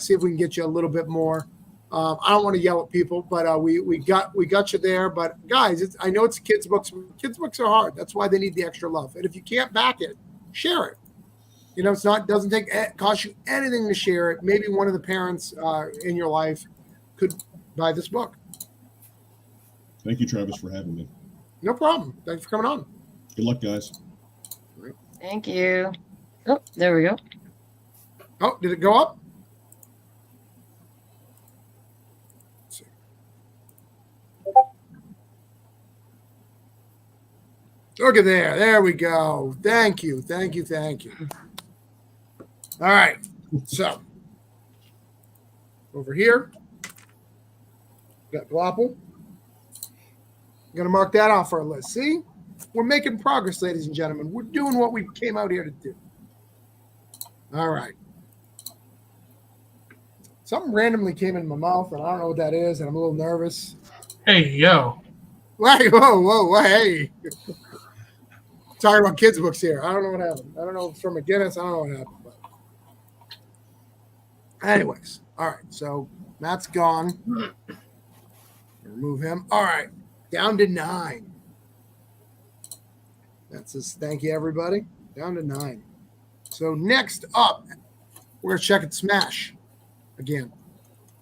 See if we can get you a little bit more. I don't want to yell at people, but we got you there. But guys, I know it's kids books. Kids books are hard. That's why they need the extra love. And if you can't back it, share it. You know, doesn't cost you anything to share it. Maybe one of the parents in your life could buy this book. Thank you, Travis, for having me. No problem. Thanks for coming on. Good luck, guys. Thank you. Oh, there we go. Oh, did it go up? Let's see. Look at there. There we go. Thank you. Thank you. Thank you. All right. So over here, got Glopple. I'm going to mark that off our list. See? We're making progress, ladies and gentlemen. We're doing what we came out here to do. All right. Something randomly came in my mouth, and I don't know what that is, and I'm a little nervous. Hey, yo. Wait, whoa, hey. Talking about kids' books here. I don't know what happened. I don't know if it's from McGinnis. I don't know what happened. But anyways, all right. So Matt's gone. Remove him. All right. Down to 9. That says thank you, everybody. Down to 9. So next up, we're going to check at Smash again.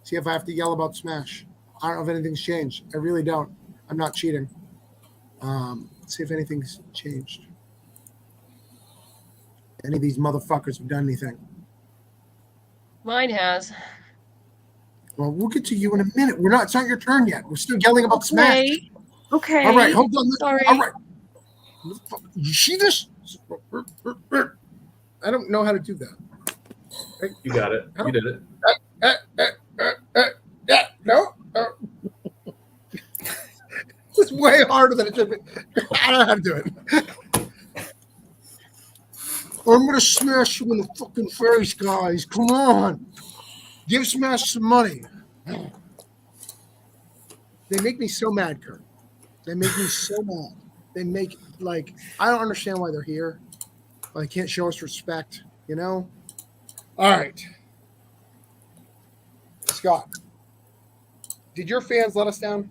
See if I have to yell about Smash. I don't know if anything's changed. I really don't. I'm not cheating. See if anything's changed. Any of these motherfuckers have done anything. Mine has. Well, we'll get to you in a minute. It's not your turn yet. We're still yelling about Smash. Okay. All right, hold on. Sorry. All right. You see this? I don't know how to do that. You got it. You did it. No. It's way harder than it should be. I don't know how to do it. I'm going to smash you in the fucking face, guys. Come on. Give Smash some money. They make me so mad, Kurt. They make me so mad. They make, I don't understand why they're here. They can't show us respect, you know? All right. Scott, did your fans let us down?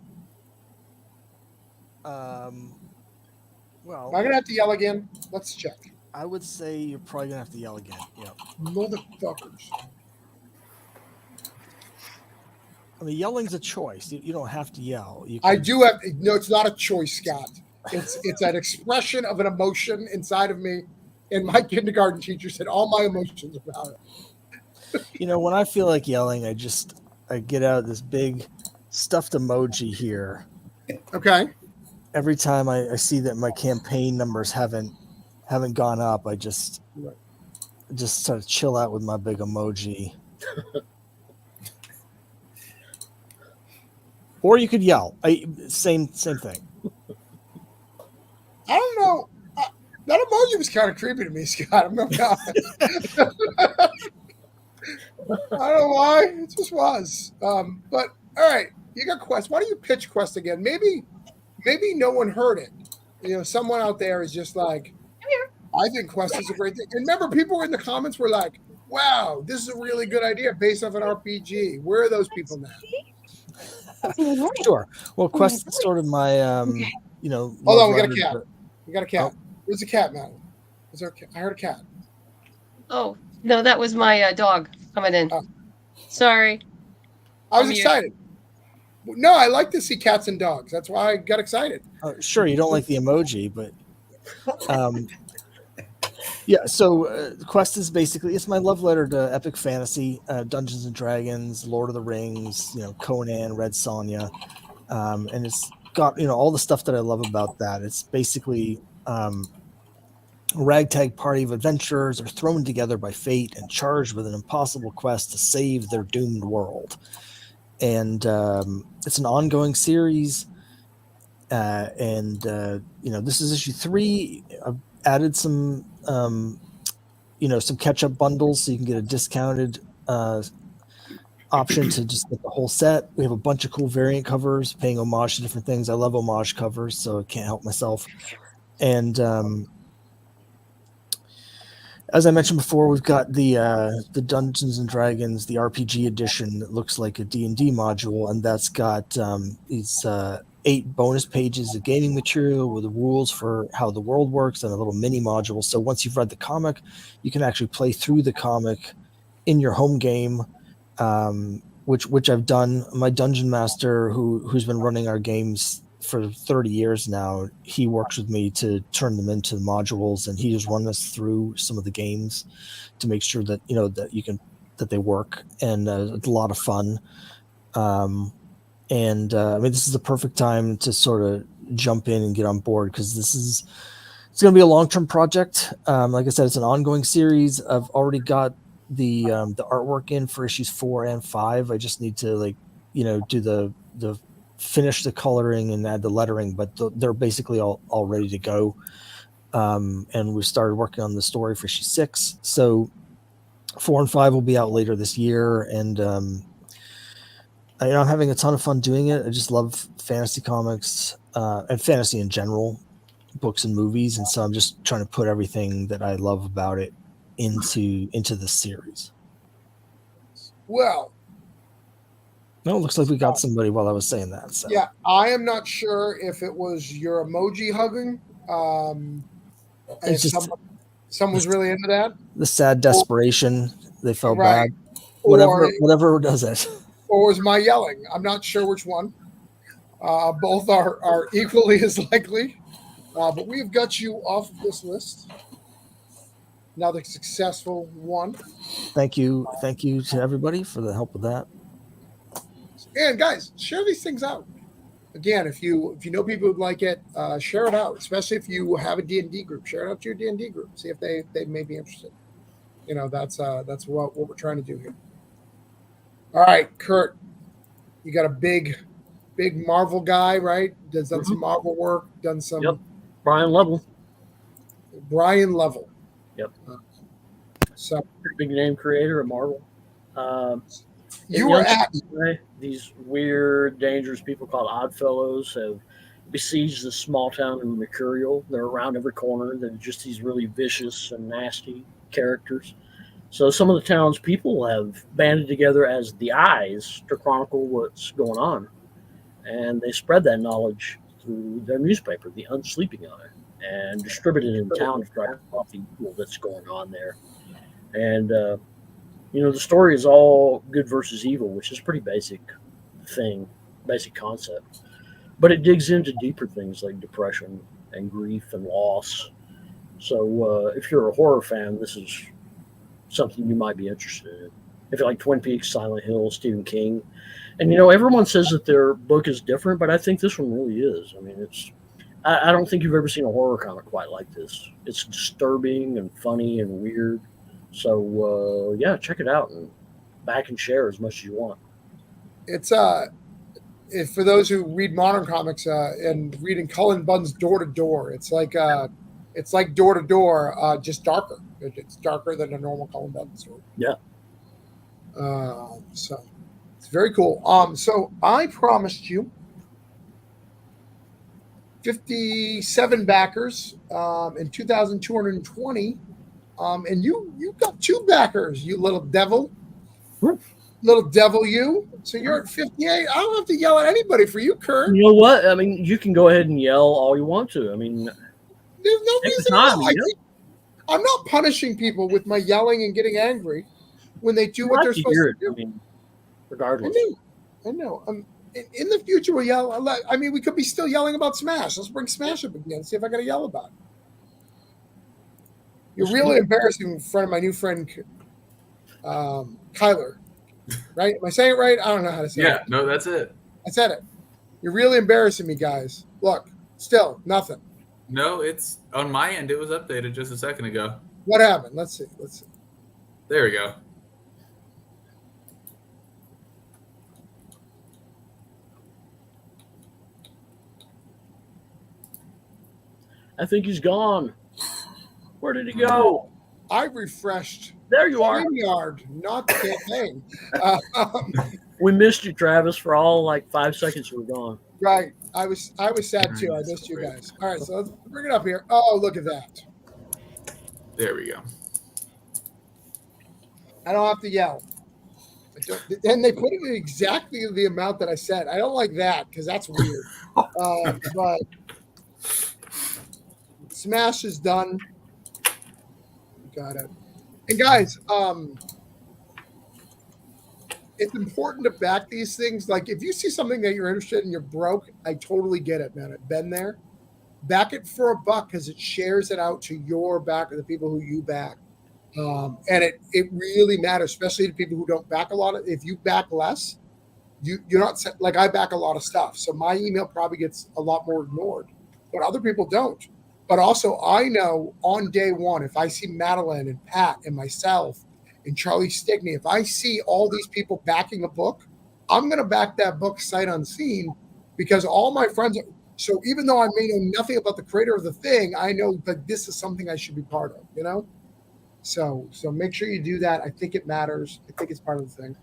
Well, Am I going to have to yell again? Let's check. I would say you're probably going to have to yell again. Yeah. Motherfuckers. I mean, yelling's a choice. You don't have to yell. I do have. No, it's not a choice, Scott. It's an expression of an emotion inside of me. And my kindergarten teacher said all my emotions about it. You know, when I feel like yelling, I get out this big stuffed emoji here. Okay. Every time I see that my campaign numbers haven't gone up, I just sort of chill out with my big emoji. Or you could yell. Same thing. I don't know. That emoji was kind of creepy to me, Scott. I'm not I don't know why. It just was. But all right, you got Quest. Why don't you pitch Quest again? Maybe no one heard it. Someone out there is just like, I think Quest is a great thing. And remember, people in the comments were like, wow, this is a really good idea based off an RPG. Where are those people now? Sure. Well, Quest is sort of my, Hold love on, we got a letter cat. to- We got a cat. Oh. Where's the cat, Madeline? Is there a cat? I heard a cat. Oh, no, that was my dog coming in. Oh. Sorry. I was I'm mute. excited. No, I like to see cats and dogs. That's why I got excited. Sure, you don't like the emoji, but yeah. So Quest is basically it's my love letter to epic fantasy, Dungeons and Dragons, Lord of the Rings, Conan, Red Sonja, and it's got all the stuff that I love about that. It's basically a ragtag party of adventurers are thrown together by fate and charged with an impossible quest to save their doomed world. And it's an ongoing series. This is issue 3. I've added some, some catch-up bundles so you can get a discounted option to just get the whole set. We have a bunch of cool variant covers paying homage to different things. I love homage covers, so I can't help myself. And as I mentioned before, we've got the Dungeons and Dragons, the RPG edition that looks like a D&D module, and that's got these 8 bonus pages of gaming material with the rules for how the world works and a little mini module. So once you've read the comic, you can actually play through the comic in your home game, which I've done. My dungeon master, who's been running our games for 30 years now, he works with me to turn them into modules, and he just run us through some of the games to make sure that that they work, and it's a lot of fun. This is the perfect time to sort of jump in and get on board, because it's going to be a long-term project. Like I said, it's an ongoing series. I've already got the artwork in for issues 4 and 5. I just need to do the finish the coloring and add the lettering, but they're basically all ready to go. And we started working on the story for issue 6. So 4 and 5 will be out later this year, and I'm having a ton of fun doing it. I just love fantasy comics and fantasy in general, books and movies, and so I'm just trying to put everything that I love about it into this series. Well, no, it looks like we got somebody while I was saying that. So. Yeah, I am not sure if it was your emoji hugging. It's just someone was really into that. The sad desperation. They felt Right. bad. Whatever does it. Or was my yelling? I'm not sure which one. Both are equally as likely. But we've got you off of this list. Another successful one. Thank you to everybody for the help with that. And guys, share these things out. Again, if you know people who'd like it, share it out. Especially if you have a D&D group, share it out to your D&D group. See if they may be interested. That's what we're trying to do here. All right, Kurt, you got a big Marvel guy, right? Done some Marvel work, done some. Yep, Brian Lovell. Yep. So big name creator of Marvel. You were at these weird, dangerous people called Oddfellows have besieged this small town in Mercurial. They're around every corner. They're just these really vicious and nasty characters. So some of the town's people have banded together as the Eyes to chronicle what's going on. And they spread that knowledge through their newspaper, The Unsleeping Eye, and distribute it in town to try to stop the evil that's going on there. And, the story is all good versus evil, which is a pretty basic concept. But it digs into deeper things like depression and grief and loss. So if you're a horror fan, this is something you might be interested in. If you like Twin Peaks, Silent Hill, Stephen King. And, everyone says that their book is different, but I think this one really is. I mean, I don't think you've ever seen a horror comic quite like this. It's disturbing and funny and weird. So, check it out and back and share as much as you want. It's for those who read modern comics and reading Cullen Bunn's Door to Door, it's like Door to Door, just darker. It's darker than a normal Cullen Bunn story. Yeah. So it's very cool. So I promised you 57 backers in 2,220. And you got 2 backers, you little devil. Little devil, you. So you're at 58. I don't have to yell at anybody for you, Kurt. You know what? I mean, you can go ahead and yell all you want to. I mean, there's no take reason the time. to yell. I'm not punishing people with my yelling and getting angry when they do You what like they're to supposed hear to do. it. I mean, regardless. I know. In the future, we'll yell. I mean, we could be still yelling about Smash. Let's bring Smash up again. See if I got to yell about it. You're really embarrassing in front of my new friend, Kyler. Right? Am I saying it right? I don't know how to say it. Yeah, no, that's it. I said it. You're really embarrassing me, guys. Look, still nothing. No, it's on my end. It was updated just a second ago. What happened? Let's see. There we go. I think he's gone. Where did he go? I refreshed. There you are. Yard, not the campaign. We missed you, Travis, for all like 5 seconds. You were gone. Right. I was sad too. I missed you guys. All right, so let's bring it up here. Oh, look at that. There we go. I don't have to yell. And they put it in exactly the amount that I said. I don't like that because that's weird. But Smash is done. Got it. And guys, it's important to back these things. Like if you see something that you're interested in, you're broke, I totally get it, man. I've been there. Back it for $1 because it shares it out to your backer, the people who you back. And it really matters, especially to people who don't back a lot. If you back less, you're not like I back a lot of stuff. So my email probably gets a lot more ignored, but other people don't. But also I know on day one, if I see Madeline and Pat and myself and Charlie Stickney, if I see all these people backing a book, I'm going to back that book sight unseen because all my friends are. So even though I may know nothing about the creator of the thing, I know that this is something I should be part of, you know? So make sure you do that. I think it matters. I think it's part of the thing.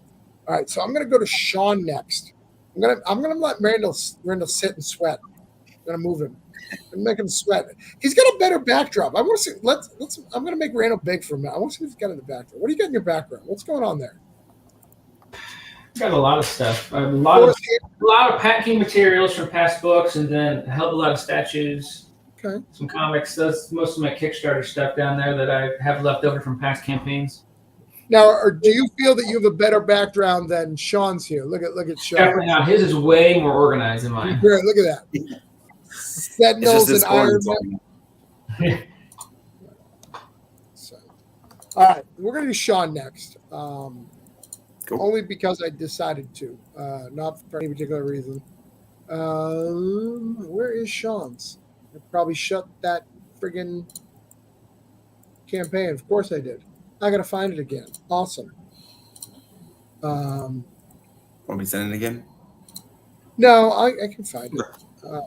All right, so I'm going to go to Sean next. I'm gonna let Randall sit and sweat. I'm going to move him. I'm making him sweat. He's got a better backdrop. I want to see. I'm going to make Randall big for a minute. I want to see what he's got in the backdrop. What do you got in your background? What's going on there? Got a lot of stuff. A lot of packing materials from past books, and then a hell of a lot of statues. Okay. Some comics. That's most of my Kickstarter stuff down there that I have left over from past campaigns. Now, do you feel that you have a better background than Sean's here? Look at Sean. Definitely not. His is way more organized than mine. Great. Look at that. Sentinels and Iron Man. So, all right, we're going to do Sean next. Only because I decided to, not for any particular reason. Where is Sean's? I probably shut that friggin' campaign. Of course I did. I got to find it again. Awesome. Want me to send it again? No, I can find it.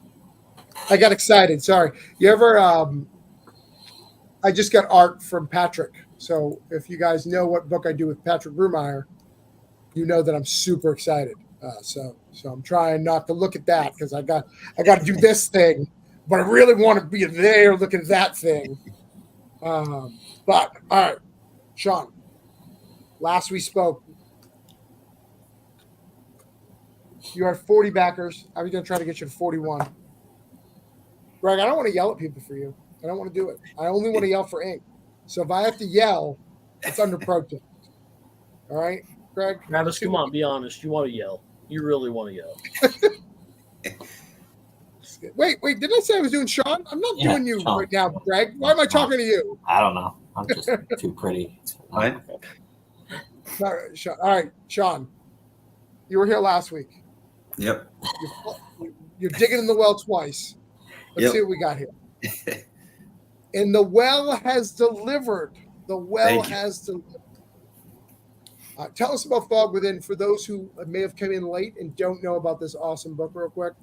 I got excited. Sorry. You ever? I just got art from Patrick. So if you guys know what book I do with Patrick Brumeyer, you know that I'm super excited. So I'm trying not to look at that because I got to do this thing, but I really want to be there looking at that thing. But all right, Sean. Last we spoke, you had 40 backers. I was going to try to get you to 41. Greg, I don't want to yell at people for you. I don't want to do it. I only want to yell for ink. So if I have to yell, it's under protest. All right, Greg? Travis, come on, be honest. You want to yell. You really want to yell. Wait, didn't I say I was doing Sean? I'm not doing you Sean. Right now, Greg. Why am I talking to you? I don't know. I'm just too pretty. What? All right, Sean. All right, Sean. You were here last week. Yep. You're digging in the well twice. Let's see what we got here. And the well has delivered. The well has delivered. Tell us about Fog Within for those who may have come in late and don't know about this awesome book real quick.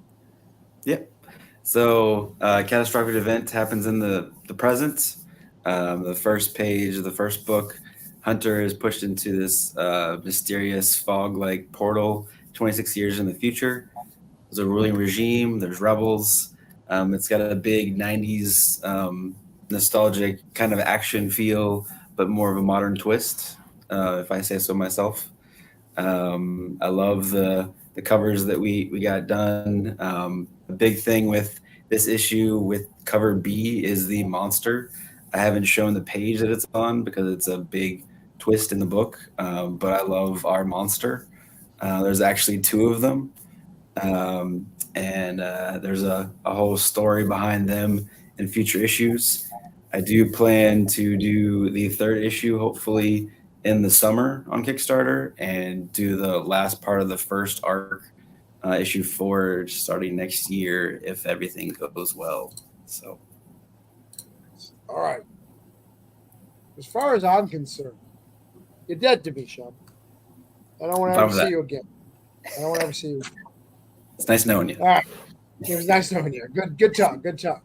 Yep. So catastrophic event happens in the present. The first page of the first book Hunter is pushed into this mysterious fog-like portal 26 years in the future. There's a ruling regime. There's rebels. It's got a big 90s nostalgic kind of action feel, but more of a modern twist, if I say so myself. I love the covers that we got done. A big thing with this issue with cover B is the monster. I haven't shown the page that it's on because it's a big twist in the book, but I love our monster. There's actually 2 of them. And there's a whole story behind them in future issues. I do plan to do the 3rd issue, hopefully in the summer on Kickstarter, and do the last part of the first arc, issue 4, starting next year if everything goes well. So, all right. As far as I'm concerned, you're dead to me, Sean. I don't want to ever see you again. I don't want to ever see you again. It's nice knowing you. All right. It was nice knowing you. Good talk. Good talk.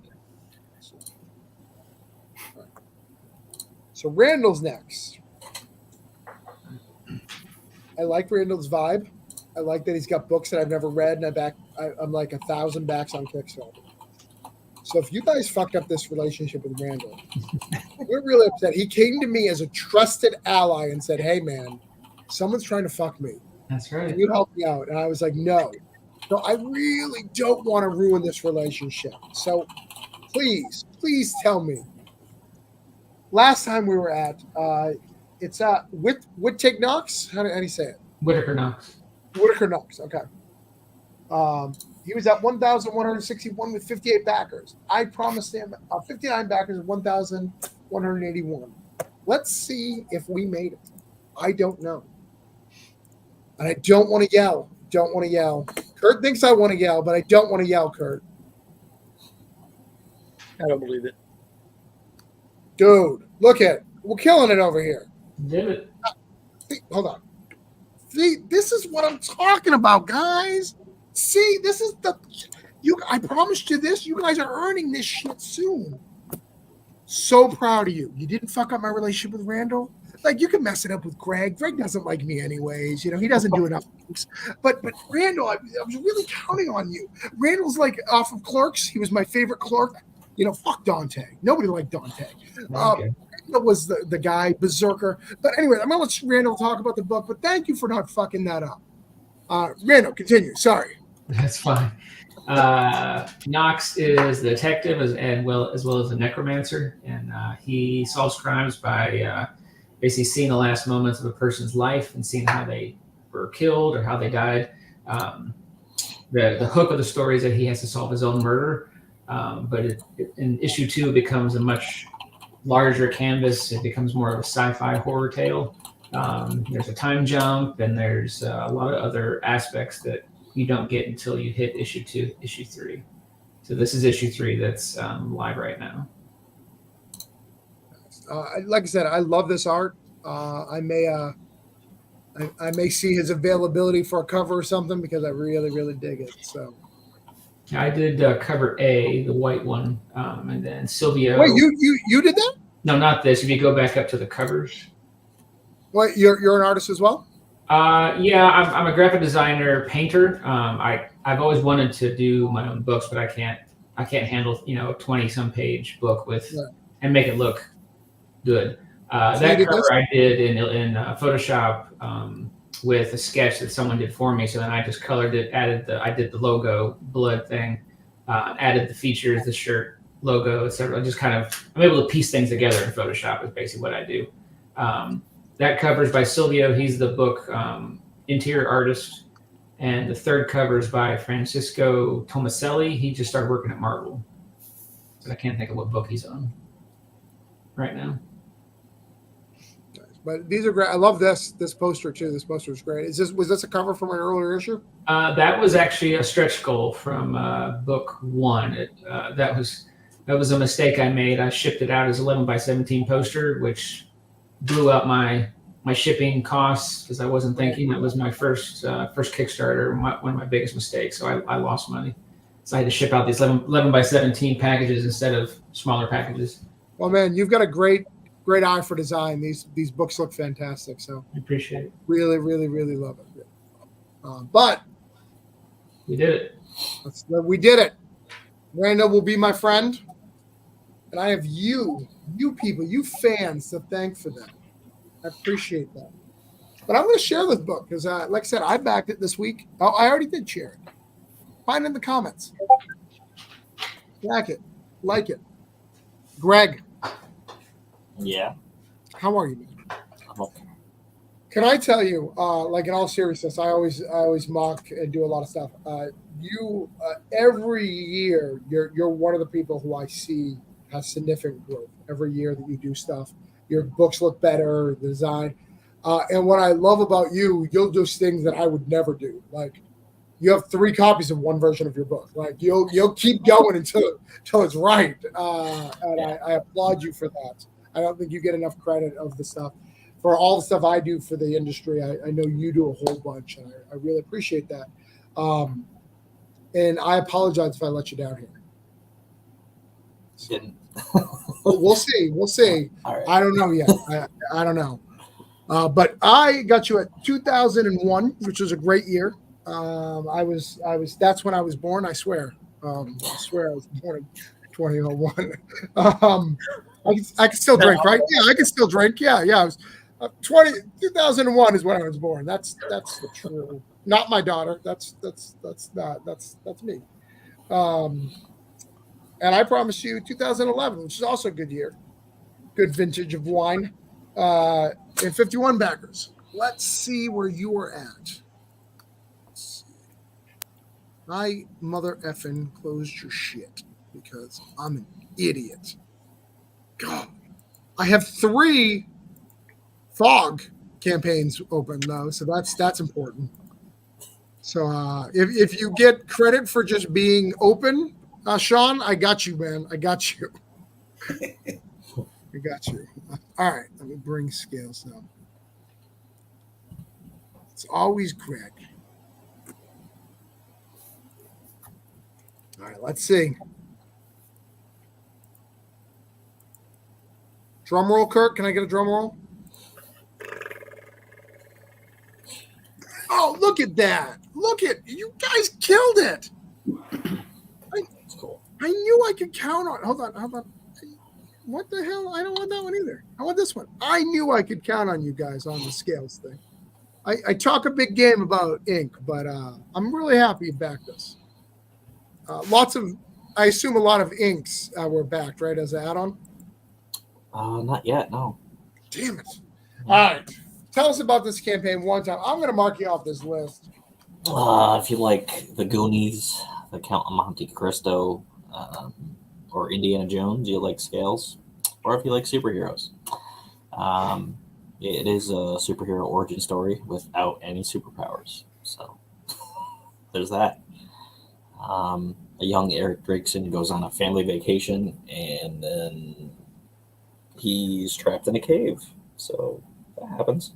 So Randall's next. I like Randall's vibe. I like that he's got books that I've never read, and I'm like 1,000 backs on Kickstarter. So if you guys fucked up this relationship with Randall, we're really upset. He came to me as a trusted ally and said, "Hey, man, someone's trying to fuck me. That's right. Can you help me out?" And I was like, "No, I really don't want to ruin this relationship. So please tell me." Last time we were at, it's Whittaker Knox. How do you say it? Whittaker Knox. Whittaker Knox. Okay. He was at 1,161 with 58 backers. I promised him 59 backers and 1,181. Let's see if we made it. I don't know. And I don't want to yell. Don't want to yell. Kurt thinks I want to yell, but I don't want to yell, Kurt. I don't believe it. Dude, look at it. We're killing it over here. Did it. Hold on. See, this is what I'm talking about, guys. See, this is I promised you this. You guys are earning this shit soon. So proud of you. You didn't fuck up my relationship with Randall. Like, you can mess it up with Greg. Greg doesn't like me anyways. You know, he doesn't do enough things. But Randall, I was really counting on you. Randall's like off of Clerks. He was my favorite clerk. You know, fuck Dante. Nobody liked Dante. Okay. Randall was the guy, Berserker. But anyway, I'm going to let Randall talk about the book, but thank you for not fucking that up. Randall, continue. Sorry. That's fine. Knox is the detective as well as the necromancer, and he solves crimes by basically seeing the last moments of a person's life and seeing how they were killed or how they died. The hook of the story is that he has to solve his own murder, but in issue 2 it becomes a much larger canvas. It becomes more of a sci-fi horror tale. There's a time jump, and there's a lot of other aspects that you don't get until you hit issue 2, issue 3. So this is issue 3 that's live right now. Like I said, I love this art. I may see his availability for a cover or something because I really, really dig it. So I did cover A, the white one, and then Silvio. Wait, you did that? No, not this. If you go back up to the covers. What, you're an artist as well? Yeah, I'm a graphic designer, painter. I've always wanted to do my own books, but I can't handle a 20-some page book and make it look good. That cover I did in Photoshop with a sketch that someone did for me. So then I just colored it, I did the logo blood thing, added the features, the shirt logo, etc. I'm able to piece things together in Photoshop is basically what I do. That cover is by Silvio. He's the book interior artist. And the third cover is by Francisco Tomaselli. He just started working at Marvel. So I can't think of what book he's on right now. But these are great. I love this poster too. This poster is great. Was this a cover from an earlier issue? That was actually a stretch goal from book 1. That was a mistake I made. I shipped it out as 11x17 poster, which blew up my shipping costs because I wasn't thinking. That was my first Kickstarter, one of my biggest mistakes. So I lost money. So I had to ship out these 11x17 packages instead of smaller packages. Well, man, you've got a great great eye for design. These books look fantastic. So I appreciate it. Really, really, really love it. But we did it. We did it. Randall will be my friend, and I have you people, you fans, to thank for that. I appreciate that. But I'm going to share this book because, like I said, I backed it this week. Oh, I already did share it. Find it in the comments. Back it. Like it. Greg. Yeah. How are you, man? I'm okay. Can I tell you, like in all seriousness, I always mock and do a lot of stuff. You every year, you're one of the people who I see has significant growth every year that you do stuff. Your books look better, the design, and what I love about you, you'll do things that I would never do. Like you have 3 copies of one version of your book. Like you'll keep going until it's right, and I applaud you for that. I don't think you get enough credit of the stuff. For all the stuff I do for the industry, I know you do a whole bunch, and I really appreciate that. And I apologize if I let you down here. Didn't. We'll see. We'll see. All right. I don't know yet. I don't know. But I got you at 2001, which was a great year. I was. That's when I was born. I swear. I swear I was born in 2001. I can still drink, right? Yeah, I can still drink. Yeah. I was 2001 is when I was born. That's the true. Not my daughter. That's me. And I promise you 2011, which is also a good year. Good vintage of wine. And 51 backers. Let's see where you are at. I mother effing closed your shit because I'm an idiot. God. I have 3 fog campaigns open though, so that's important. So if you get credit for just being open, Sean, I got you, man. I got you. I got you. All right, let me bring scales down. It's always Greg. All right, let's see. Drum roll, Kirk. Can I get a drum roll? Oh, look at that. Look at you guys killed it. I knew I could count on. Hold on. What the hell? I don't want that one either. I want this one. I knew I could count on you guys on the scales thing. I talk a big game about ink, but I'm really happy you backed us. I assume a lot of inks were backed, right, as an add-on? Not yet, no. Damn it. All right. Tell us about this campaign one time. I'm going to mark you off this list. If you like the Goonies, the Count of Monte Cristo, or Indiana Jones, you like scales, or if you like superheroes. It is a superhero origin story without any superpowers. So there's that. A young Eric Drakeson goes on a family vacation, and then he's trapped in a cave. So that happens.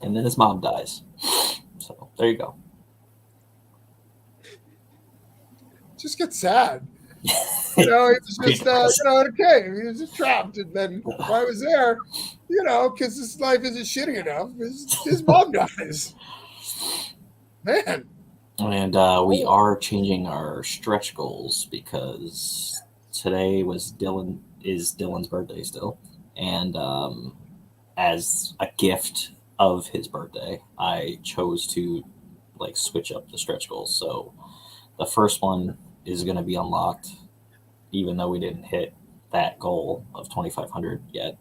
And then his mom dies. So there you go. Just get sad. He was just, in a cave. He was just trapped. And then while I was there, because his life isn't shitty enough, his mom dies. Man. And we are changing our stretch goals because today is Dylan's birthday still. And as a gift of his birthday, I chose to switch up the stretch goals. So the first one is going to be unlocked, even though we didn't hit that goal of 2,500 yet.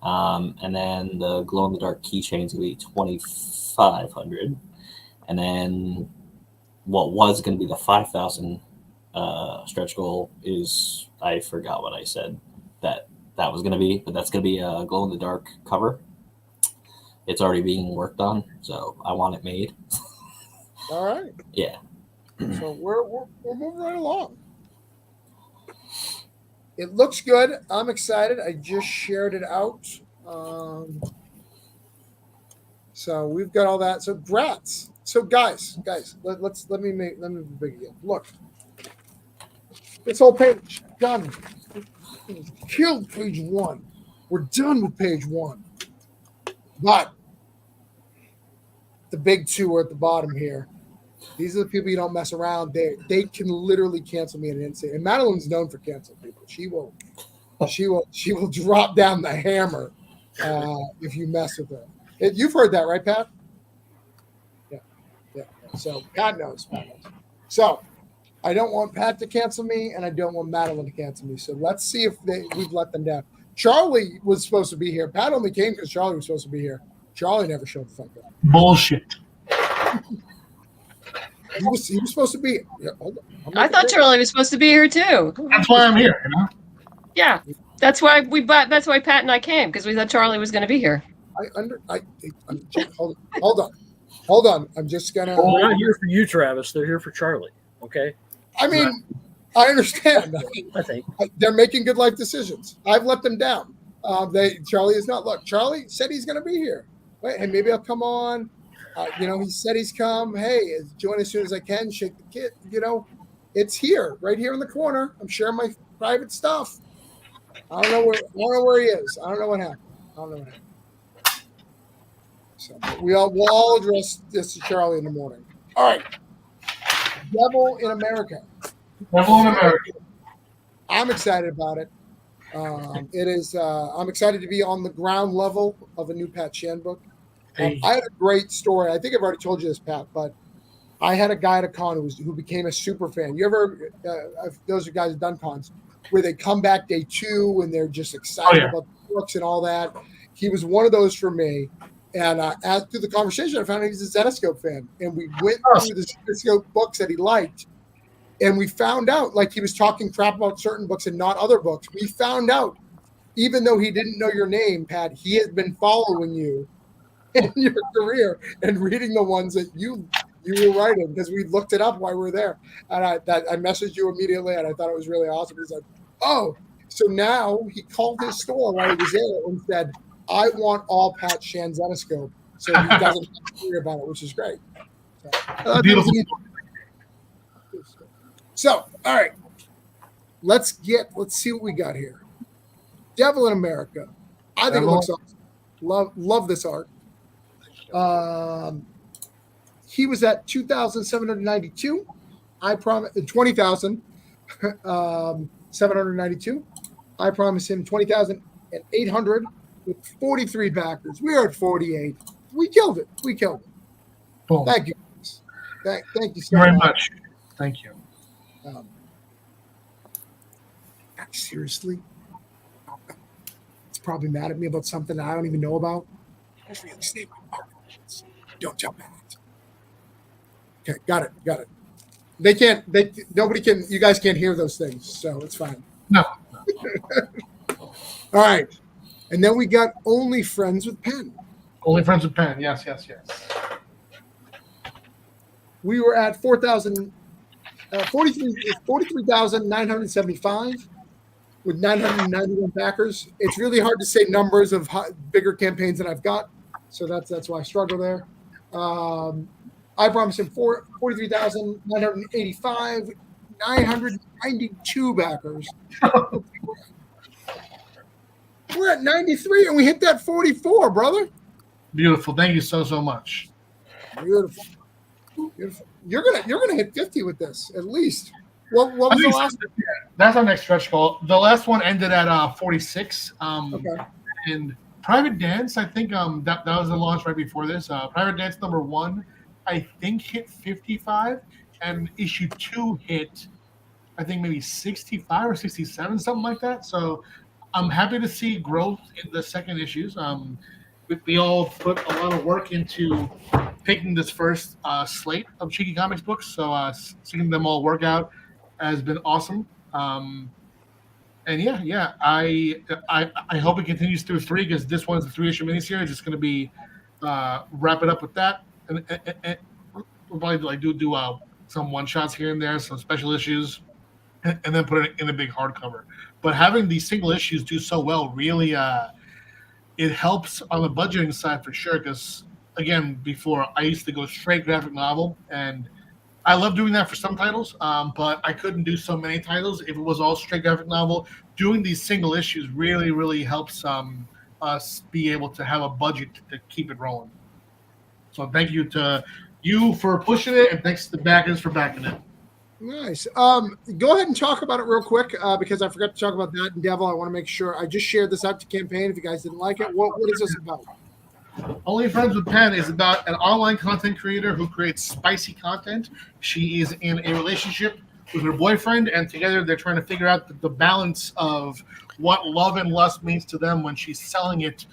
And then the glow in the dark keychains will be 2,500. And then what was going to be the 5,000 stretch goal is, I forgot what I said that was going to be, but that's going to be a glow in the dark cover. It's already being worked on, so I want it made. All right. Yeah. So we're moving right along. It looks good. I'm excited. I just shared it out. So we've got all that. So grats. So guys, let me big again. Look, this whole page done. Killed page 1. We're done with page 1. But the big 2 are at the bottom here. These are the people you don't mess around. They can literally cancel me in an instant. And Madeline's known for canceling people. She will drop down the hammer if you mess with her. You've heard that, right, Pat? Yeah. So Pat knows. So I don't want Pat to cancel me, and I don't want Madeline to cancel me. So let's see if we've let them down. Charlie was supposed to be here. Pat only came because Charlie was supposed to be here. Charlie never showed the fuck up. Bullshit. He was supposed to be. Yeah, hold on. I thought Charlie was supposed to be here too. That's why I'm here. You know? Yeah, that's why That's why Pat and I came, because we thought Charlie was going to be here. Hold on. I'm just gonna. They're not here for you, Travis. They're here for Charlie. Okay. I mean, I understand. I think they're making good life decisions. I've let them down. Charlie is not. Look, Charlie said he's going to be here. Wait, hey, maybe I'll come on. He said he's come. Hey, join as soon as I can. Shake the kid. It's here, right here in the corner. I'm sharing my private stuff. I don't know where he is. I don't know what happened. So we'll all address this to Charlie in the morning. All right. Devil in America. I'm excited about it. It is. I'm excited to be on the ground level of a new Pat Shan book. I had a great story. I think I've already told you this, Pat, but I had a guy at a con who became a super fan. You ever, those are guys who've done cons, where they come back day 2 and they're just excited about the books and all that. He was one of those for me. And through the conversation, I found out he's a Zetascope fan. And we went through the Zetascope books that he liked. And we found out, like, he was talking crap about certain books and not other books. We found out, even though he didn't know your name, Pat, he has been following you in your career and reading the ones that you were writing, because we looked it up while we were there. And I messaged you immediately, and I thought it was really awesome. He's like, oh, so now he called his store while he was there and said, I want all Pat Shan Zetascope, so he doesn't have to worry about it, which is great. Beautiful. So, all right, let's see what we got here. Devil in America. I think it looks awesome. Love this art. He was at 2,792. I promise 20,792. I promised him 20,800 with 43 backers. We are at 48. We killed it. Boom. Thank you. Thank you so very much. Thank you. Seriously, it's probably mad at me about something that I don't even know about. Don't jump at it. Okay, got it. Nobody can. You guys can't hear those things, so it's fine. No. All right, and then we got Only Friends with Pen. Only Friends with Pen. Yes. We were at 43,975 with 991 backers. It's really hard to say numbers of bigger campaigns than I've got, so that's why I struggle there. I promised him 43,985, 992 backers. We're at 93, and we hit that 44, brother. Beautiful. Thank you so much. Beautiful. You're gonna hit 50 with this at least. What was the last? That's our next stretch goal. The last one ended at 46. Okay. And Private Dance, I think that was the launch right before this. Private Dance number 1, I think, hit 55, and issue 2 hit, I think, maybe 65 or 67, something like that. So I'm happy to see growth in the second issues. We all put a lot of work into picking this first slate of Cheeky Comics books, so seeing them all work out has been awesome. And I hope it continues through 3, because this one's a 3-issue miniseries. It's going to be wrap it up with that, and we'll probably do some one shots here and there, some special issues, and then put it in a big hardcover. But having these single issues do so well really it helps on the budgeting side for sure. Because again, before I used to go straight graphic novel, and I love doing that for some titles, but I couldn't do so many titles if it was all straight graphic novel doing these single issues really helps us be able to have a budget to keep it rolling. So thank you to you for pushing it, and thanks to the backers for backing it. Nice. Go ahead and talk about it real quick because I forgot to talk about that. And Devil, I want to make sure I just shared this out to campaign. If you guys didn't like it, what is this about? Only Friends with Pen is about an online content creator who creates spicy content. She is in a relationship with her boyfriend, and together they're trying to figure out the balance of what love and lust means to them when she's selling it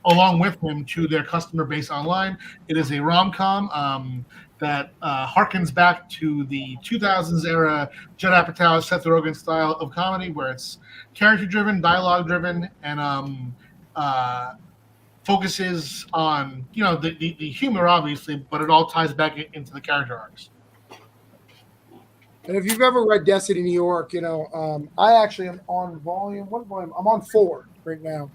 along with him to their customer base online. It is a rom-com that harkens back to the 2000s era Judd Apatow, Seth Rogen style of comedy, where it's character-driven, dialogue-driven, and focuses on the humor, obviously, but it all ties back into the character arcs. And if you've ever read Destiny New York, I actually am on volume. What volume? I'm on 4 right now.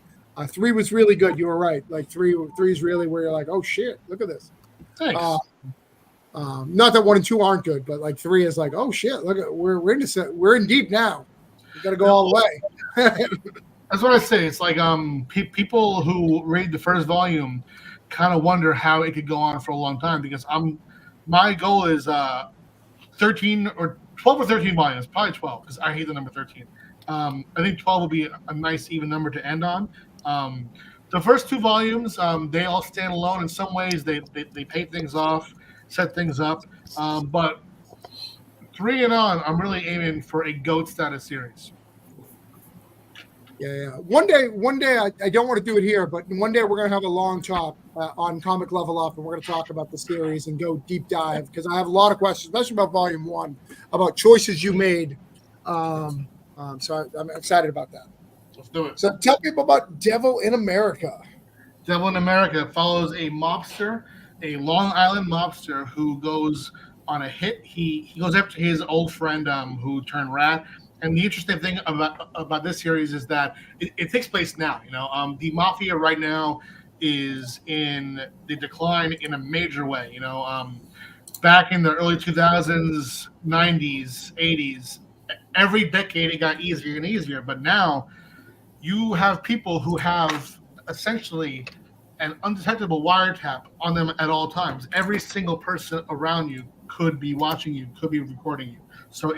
3 was really good. You were right. Like 3 is really where you're like, oh shit, look at this. Thanks. Not that 1 and 2 aren't good, but like 3 is like, oh shit, look at we're in deep now. We got to go all the way. That's what I say. It's like people who read the first volume kind of wonder how it could go on for a long time, because my goal is 13 or 12 or 13 volumes, probably 12, because I hate the number 13. I think 12 will be a nice even number to end on. The first 2 volumes, they all stand alone. In some ways, they pay things off, set things up. But 3 and on, I'm really aiming for a GOAT status series. Yeah. One day, I don't want to do it here, but one day we're going to have a long talk on Comic Level Up, and we're going to talk about the series and go deep dive, because I have a lot of questions, especially about Volume 1, about choices you made. So I'm excited about that. Let's do it. So tell people about Devil in America. Devil in America follows a mobster, a Long Island mobster who goes on a hit. He goes after his old friend who turned rat. And the interesting thing about this series is that it takes place now. The mafia right now is in the decline in a major way. Back in the early 2000s, 90s, 80s, every decade it got easier and easier. But now you have people who have essentially an undetectable wiretap on them at all times. Every single person around you could be watching you, could be recording you. So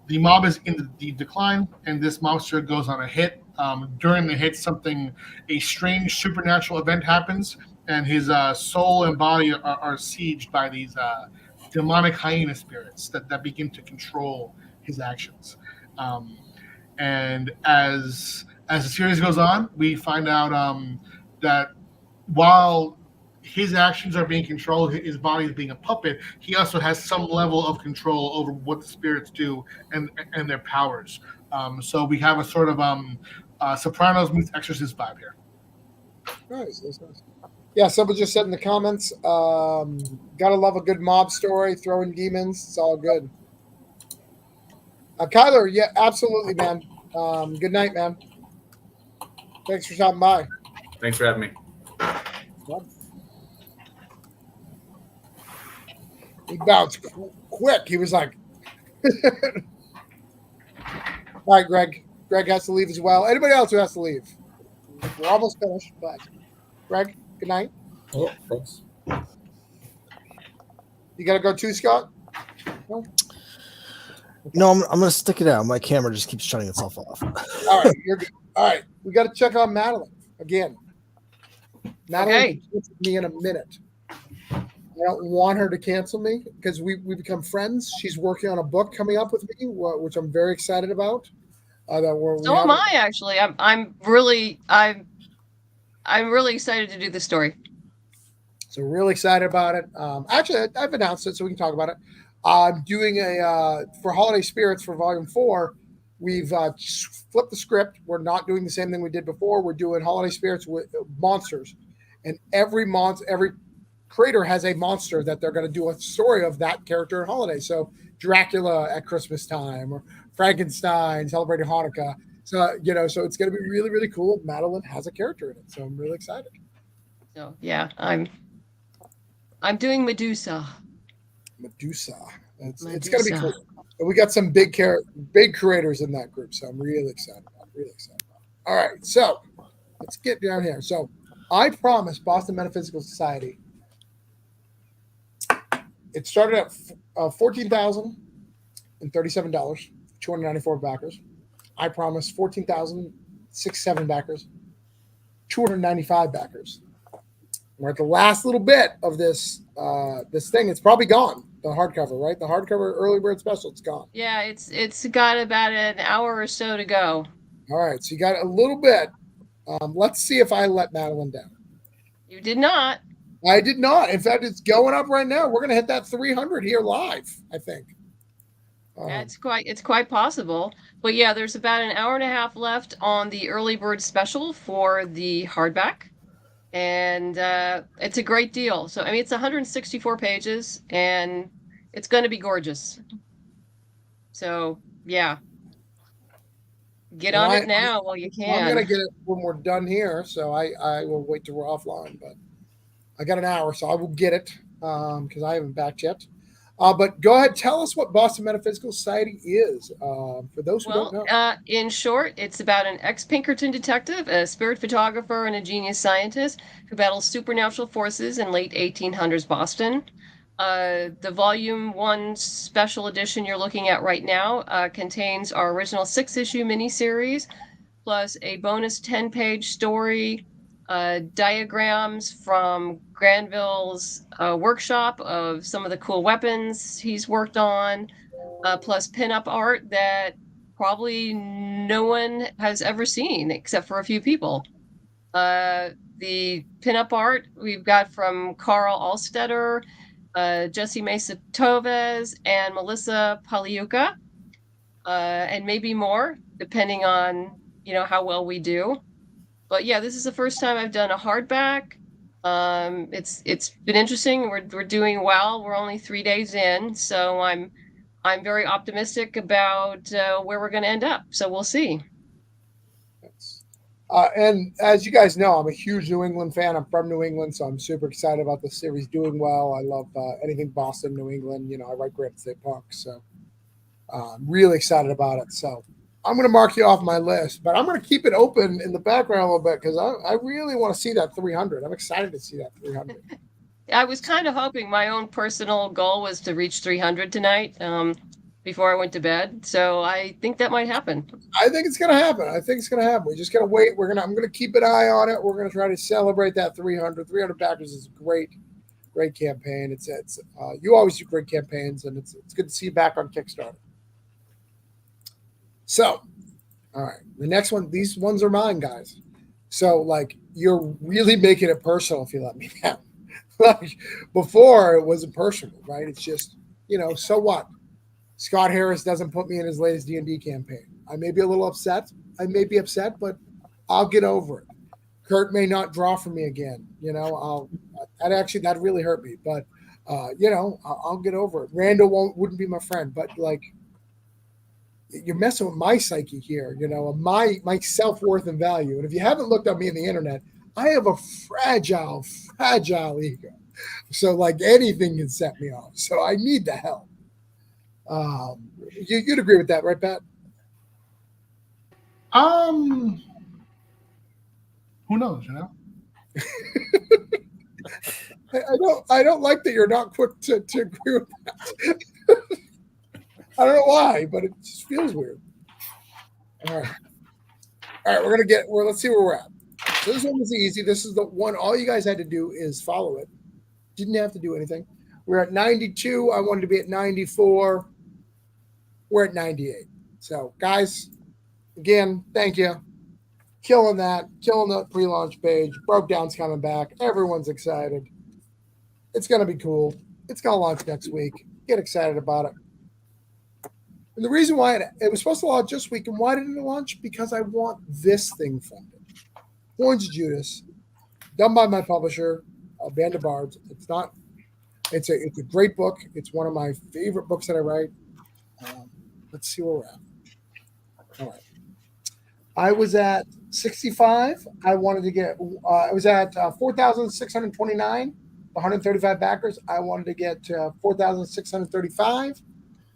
the mob is in the decline, and this mobster goes on a hit. During the hit, a strange supernatural event happens, and his soul and body are sieged by these demonic hyena spirits that begin to control his actions. And as the series goes on, we find out that while his actions are being controlled, his body is being a puppet, he also has some level of control over what the spirits do and their powers. So we have a sort of Sopranos meets Exorcist vibe here. Nice. Yeah, someone just said in the comments, gotta love a good mob story, throwing demons, it's all good. Kyler, yeah, absolutely, man. Good night, man. Thanks for stopping by. Thanks for having me. Yep. He bounced quick. He was like, all right, Greg. Greg has to leave as well. Anybody else who has to leave? We're almost finished, but Greg, good night. Yeah, thanks. You got to go too, Scott? No, I'm going to stick it out. My camera just keeps shutting itself off. All right, you're good. All right, we got to check on Madeline again. Madeline can cancel me in a minute. I don't want her to cancel me because we become friends. She's working on a book coming up with me, which I'm very excited about. So am I, actually. I'm really excited to do this story. So really excited about it. Actually, I've announced it, so we can talk about it. I'm doing for Holiday Spirits for Volume 4. We've flipped the script. We're not doing the same thing we did before. We're doing Holiday Spirits with monsters, and every creator has a monster that they're going to do a story of that character at holiday. So Dracula at Christmas time, or Frankenstein celebrating Hanukkah. So so it's going to be really, really cool. Madeline has a character in it, so I'm really excited. So yeah, I'm doing Medusa. It's going to be cool. And we got some big creators in that group, so I'm really excited about it. All right, so let's get down here. So I promised Boston Metaphysical Society. It started at $14,037, 294 backers. I promised 14,067 backers, 295 backers. We're at the last little bit of this thing. It's probably gone. The hardcover, right? The hardcover early bird special. It's gone. Yeah, it's got about an hour or so to go. All right, so you got a little bit. Let's see if I let Madeline down. You did not. I did not. In fact, it's going up right now. We're going to hit that 300 here live, I think. Yeah, it's quite possible. But yeah, there's about an hour and a half left on the early bird special for the hardback. And it's a great deal. So, I mean, it's 164 pages, and it's going to be gorgeous. So, yeah. Get on it now while you can. I'm going to get it when we're done here, so I will wait till we're offline. But I got an hour, so I will get it because I haven't backed yet. But go ahead, tell us what Boston Metaphysical Society is for those who don't know. In short, it's about an ex-Pinkerton detective, a spirit photographer, and a genius scientist who battles supernatural forces in late 1800s Boston. The Volume 1 special edition you're looking at right now contains our original 6-issue miniseries, plus a bonus 10-page story, diagrams from Granville's workshop of some of the cool weapons he's worked on, plus pinup art that probably no one has ever seen except for a few people. The pinup art we've got from Carl Alstetter, Jesse Mesa Toves, and Melissa Paliuka, and maybe more, depending on how well we do. But yeah, this is the first time I've done a hardback. It's been interesting. We're doing well. We're only 3 days in, so I'm very optimistic about where we're going to end up. So we'll see. And as you guys know, I'm a huge New England fan. I'm from New England, so I'm super excited about the series doing well. I love anything Boston, New England. I write Granite State Punk, so I'm really excited about it. So I'm going to mark you off my list, but I'm going to keep it open in the background a little bit because I really want to see that 300. I'm excited to see that 300. I was kind of hoping my own personal goal was to reach 300 tonight before I went to bed. So I think that might happen. I think it's going to happen. We just got to wait. I'm going to keep an eye on it. We're going to try to celebrate that 300. 300 backers is a great campaign. It's you always do great campaigns, and it's good to see you back on Kickstarter. So, all right, the next one, these ones are mine, guys. So, you're really making it personal if you let me down. Before, it wasn't personal, right? It's just, so what? Scott Harris doesn't put me in his latest D&D campaign. I may be a little upset. But I'll get over it. Kurt may not draw for me again. That really hurt me. But, I'll get over it. Randall wouldn't be my friend, but you're messing with my psyche here, my self-worth and value. And if you haven't looked at me on the internet, I have a fragile ego. So anything can set me off. So I need the help. You'd agree with that, right, Pat? Who knows, I don't like that you're not quick to agree with that. I don't know why, but it just feels weird. All right, let's see where we're at. So this one was easy. This is the one all you guys had to do is follow it. Didn't have to do anything. We're at 92. I wanted to be at 94. We're at 98. So, guys, again, thank you. Killing the pre-launch page. Broke Down's coming back. Everyone's excited. It's going to be cool. It's going to launch next week. Get excited about it. And the reason why it was supposed to launch this week, and why didn't it launch? Because I want this thing funded. Orange Judas, done by my publisher, Band of Bards. It's a great book. It's one of my favorite books that I write. Let's see where we're at. All right. I was at 65. I wanted to get, I was at 4,629, 135 backers. I wanted to get 4,635.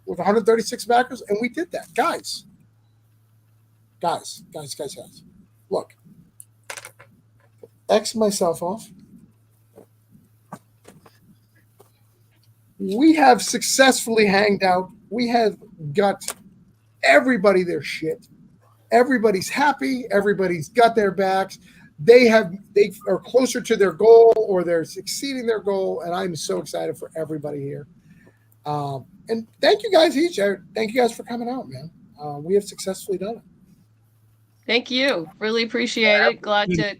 with 136 backers, and we did that, guys. Look, X myself off. We have successfully hanged out. We have got everybody their shit. Everybody's happy. Everybody's got their backs. They are closer to their goal, or they're exceeding their goal, and I'm so excited for everybody here. And thank you guys Thank you guys for coming out, man. We have successfully done it. Thank you. Really appreciate it. Glad to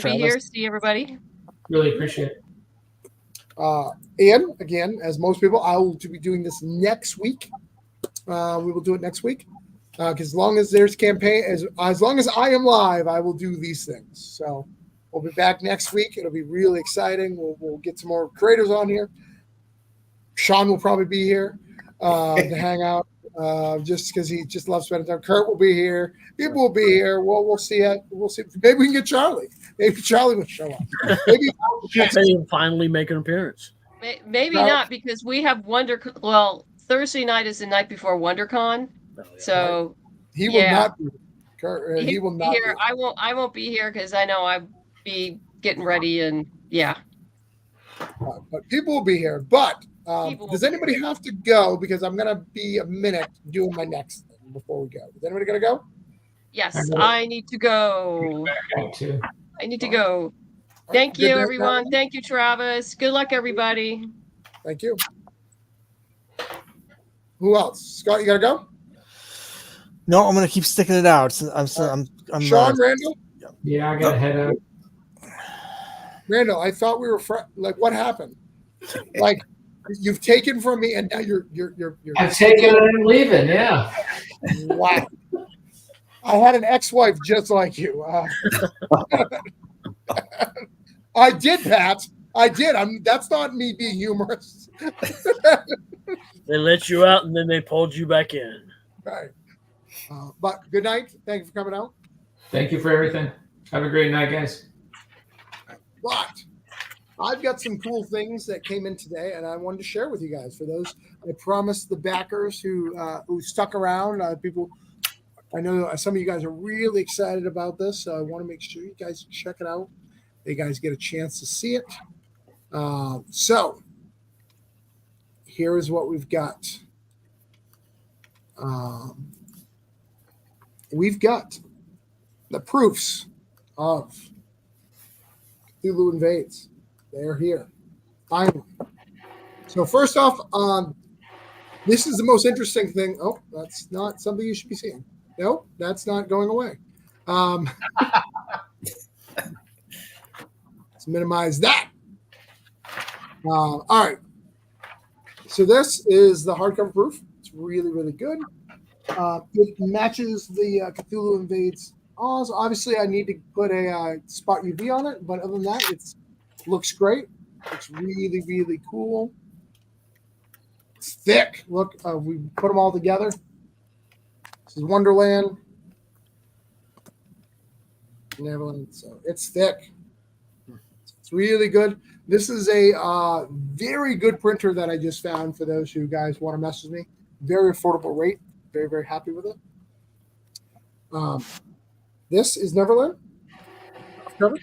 be here. See everybody. Really appreciate it. And again, as most people, I will be doing this next week. We will do it next week. Because as long as there's campaign, as long as I am live, I will do these things. So we'll be back next week. It'll be really exciting. We'll get some more creators on here. Sean will probably be here to hang out, just because he just loves spending time. Kurt will be here. People will be here. We'll see it. We'll see. Maybe we can get Charlie. Maybe Charlie will show up. Maybe he'll finally make an appearance. Maybe not, because we have Thursday night is the night before WonderCon. So he will not be. Kurt, he will not be here. I won't be here because I know I'll be getting ready and but people will be here. But does anybody have to go? Because I'm gonna be a minute doing my next thing before we go. Is anybody gonna go? Yes, I need to go. I need to go. Thank you, everyone. Thank you, Travis. Good luck, everybody. Thank you. Who else? Scott, you gotta go? No, I'm gonna keep sticking it out. I'm Sean, Randall? Yeah, I gotta head out. Randall, I thought we were like, what happened? Like, you've taken from me, and now you're I've taken and I'm leaving. Yeah. Wow. I had an ex-wife just like you. I did, Pat. I did. That's not me being humorous. They let you out and then they pulled you back in. Right. But good night. Thank you for coming out. Thank you for everything. Have a great night, guys. But I've got some cool things that came in today, and I wanted to share with you guys. For those, I promised the backers who stuck around. People, I know some of you guys are really excited about this, so I want to make sure you guys check it out. You guys get a chance to see it. So here is what we've got. We've got the proofs of Cthulhu Invades. They're here, finally. So first off, this is the most interesting thing. Oh, that's not something you should be seeing. No, that's not going away. Let's minimize that. All right. So this is the hardcover proof. It's really, really good. It matches the Cthulhu Invades Oz. Obviously, I need to put a spot UV on it, but other than that, it looks great. It's really, really cool. It's thick. Look, we put them all together. This is Wonderland. Neverland. So it's thick. It's really good. This is a very good printer that I just found for those who guys want to mess with me. Very affordable rate. Very, very happy with it. This is Neverland. Cover.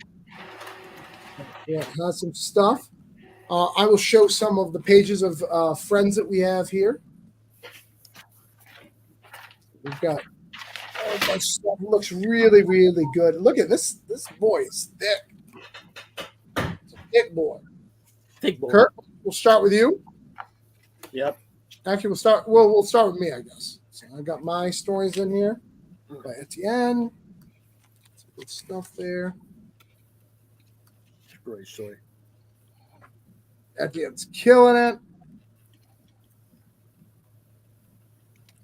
Yeah, it has some stuff. I will show some of the pages of friends that we have here. We've got a bunch of stuff. It looks really, really good. Look at this. This boy is thick. It's a thick boy. Thick boy. Kurt, we'll start with you. Yep. Actually, we'll start with me, I guess. So I got my stories in here by Etienne. Some good stuff there. Great story. Etienne's killing it.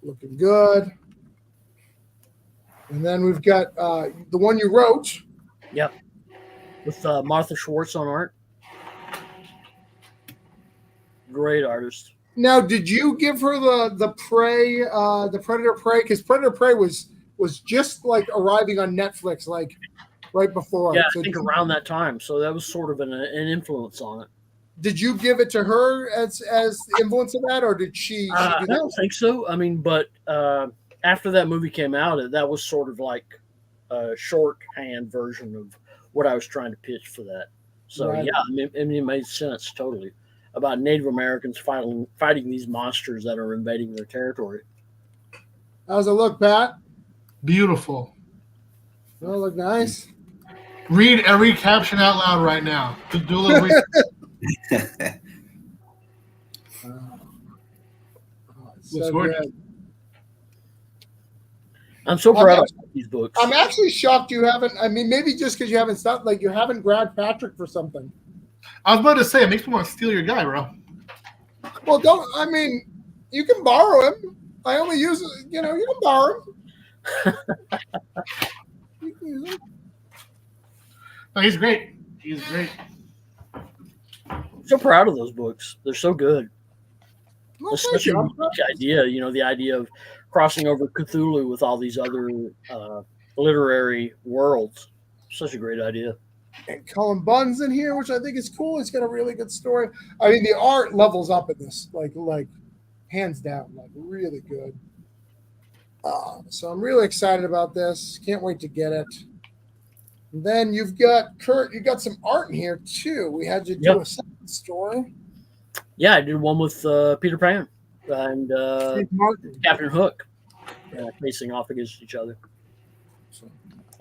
Looking good. And then we've got the one you wrote. Yep. With Martha Schwartz on art. Great artist. Now, did you give her the prey, the Predator Prey? Because Predator Prey was just like arriving on Netflix, like right before. Yeah, So I think around that time. So that was sort of an influence on it. did you give it to her as the influence of that, or did she do I that? don't think so. I mean, but after that movie came out, that was sort of like a shorthand version of what I was trying to pitch for that. So Right. yeah, I mean, it made sense totally about Native Americans fighting these monsters that are invading their territory. How's it look, Pat? Beautiful. Oh, look nice. Read every caption out loud right now. Do a little read. So good. I'm so proud of these books. I'm actually shocked you haven't. I mean, maybe just because you haven't stopped, like you haven't grabbed Patrick for something. I was about to say, it makes me want to steal your guy, bro. Well, don't. I mean, you can borrow him. I only use, you can borrow him. You can use him. No, he's great. He's great. I'm so proud of those books. They're so good. Well, It's thank such a you. unique idea, the idea of crossing over Cthulhu with all these other literary worlds. Such a great idea. And Cullen Bunn's in here, which I think is cool. He's got a really good story. I mean, the art levels up in this, like hands down, like really good. So I'm really excited about this. Can't wait to get it. And then you've got Kurt. You got some art in here too. We had you do a second story. Yeah, I did one with Peter Pan and Captain Hook facing off against each other.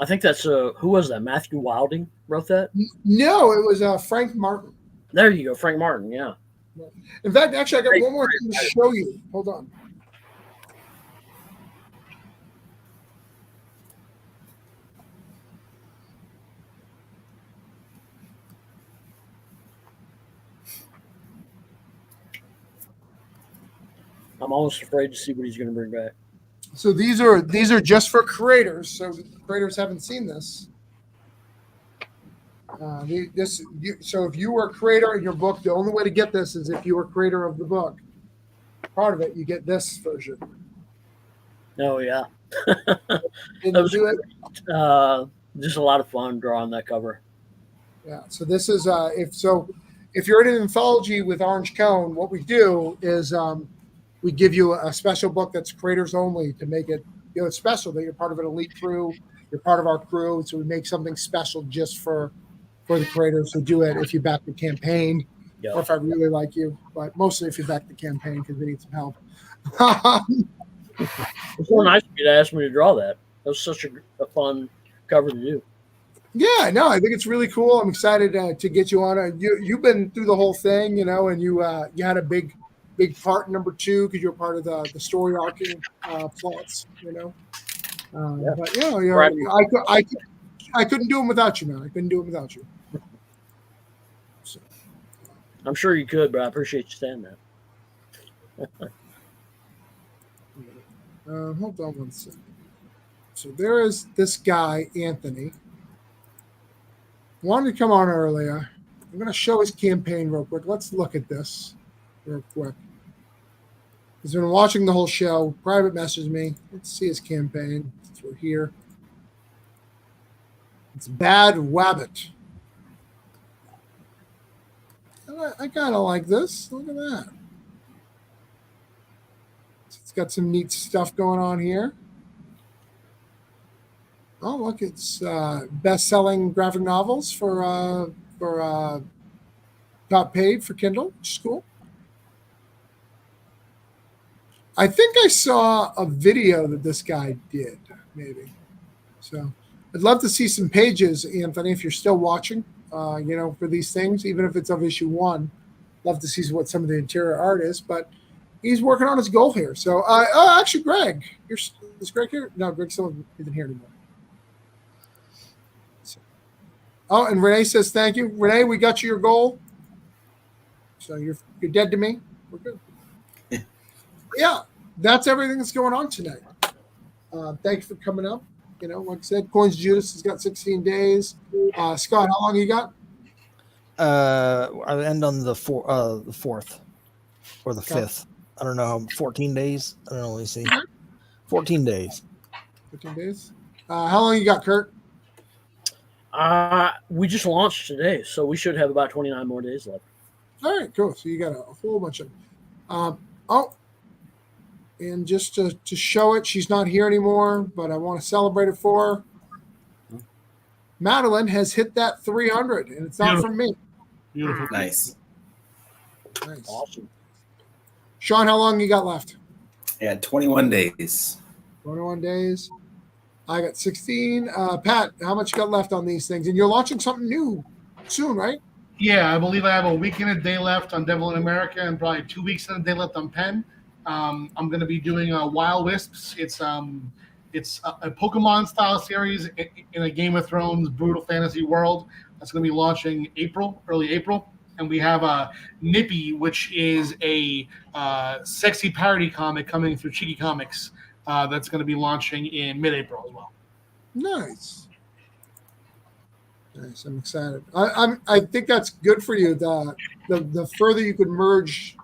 I think that's who was that? Matthew Wilding wrote that? No, it was Frank Martin. There you go, Frank Martin. Yeah. In fact, actually, I got one more thing to show you. Hold on. I'm almost afraid to see what he's going to bring back. So these are just for creators. So creators haven't seen this. So if you were a creator in your book, the only way to get this is if you were a creator of the book. Part of it, you get this version. Oh yeah, Did you do it? Just a lot of fun drawing that cover. Yeah. So this is if you're in an anthology with Orange Cone, what we do is we give you a special book that's creators only to make it, it's special that you're part of an elite crew, you're part of our crew. So we make something special just for the creators who do it if you back the campaign or if I really like you, but mostly if you back the campaign because we need some help. It's so nice of you to ask me to draw that. That was such a fun cover to do. Yeah, no, I think it's really cool. I'm excited to get you on it. You've been through the whole thing, and you had a big part in number 2 because you're part of the story arcing plots, But I couldn't do them without you, man. I couldn't do them without you. So. I'm sure you could, but I appreciate you saying that. Hold on one second. So there is this guy, Anthony. Wanted to come on earlier. I'm going to show his campaign real quick. Let's look at this real quick. He's been watching the whole show. Private messaged me. Let's see his campaign. Since we're here. It's Bad Wabbit. I kind of like this. Look at that. It's got some neat stuff going on here. Oh, look, it's best-selling graphic novels for got paid for Kindle, which is cool. I think I saw a video that this guy did, maybe. So I'd love to see some pages, Anthony, if you're still watching, for these things, even if it's of issue 1. Love to see what some of the interior art is, but he's working on his goal here. So, actually, Greg, is Greg here? No, Greg still isn't here anymore. Oh, and Renee says thank you. Renee, we got you your goal. So you're dead to me. We're good. Yeah, that's everything that's going on tonight. Thanks for coming up. Like I said, Coins Judas has got 16 days. Scott, how long you got? I end on the 4th or the 5th. I don't know. 14 days. I don't know. Let me see. 14 days. 14 days. How long you got, Kurt? We just launched today, so we should have about 29 more days left. All right, cool. So you got a whole bunch of. And just to show it, she's not here anymore, but I want to celebrate it for her. Madeline has hit that 300, and it's not from me. Beautiful. Nice. Nice. Awesome. Sean, how long you got left? Yeah, 21 days. 21 days. I got 16. Pat, how much you got left on these things? And you're launching something new soon, right? Yeah, I believe I have a week and a day left on Devil in America and probably 2 weeks and a day left on Pen. I'm going to be doing Wild Wisps. It's a Pokemon style series in a Game of Thrones brutal fantasy world. That's going to be launching early April. And we have Nippy, which is a sexy parody comic coming through Cheeky Comics. That's going to be launching in mid-April as well. Nice. Nice. I'm excited. I think that's good for you. The further you could merge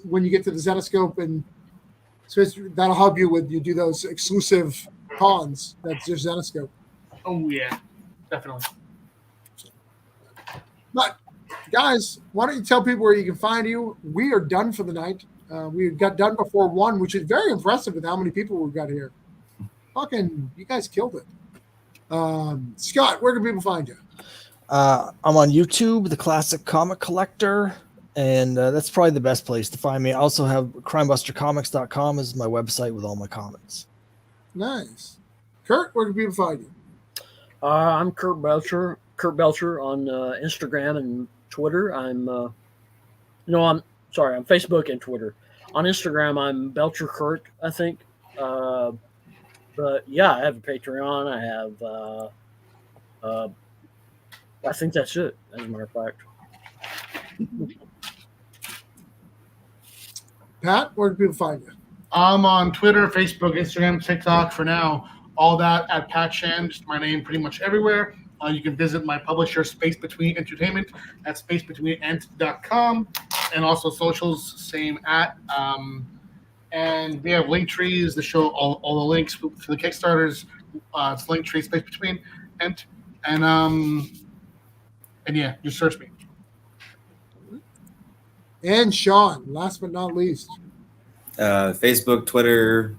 when you get to the Zetascope, and so that'll help you when you do those exclusive cons. That's just Zetascope. Oh yeah, definitely. But guys, why don't you tell people where you can find you? We are done for the night. We got done before 1, which is very impressive with how many people we've got here. Fucking, you guys killed it. Scott, where can people find you? I'm on YouTube, The Classic Comic Collector, and that's probably the best place to find me. I also have crimebustercomics.com is my website with all my comics. Nice. Kurt, where can people find you? I'm Kurt Belcher. Kurt Belcher on Instagram and Twitter. I'm Facebook and Twitter. On Instagram, I'm Belcher Kurt, I think. But yeah, I have a Patreon. I have, I think that's it, as a matter of fact. Pat, where can people find you? I'm on Twitter, Facebook, Instagram, TikTok for now. All that at Pat Shan, just my name pretty much everywhere. You can visit my publisher, Space Between Entertainment, at spacebetweenent.com, and also socials, same at. And we have link trees that show all the links for the Kickstarters. It's Linktree, Space Between Ent, and yeah, just search me. And Sean, last but not least. Facebook, Twitter,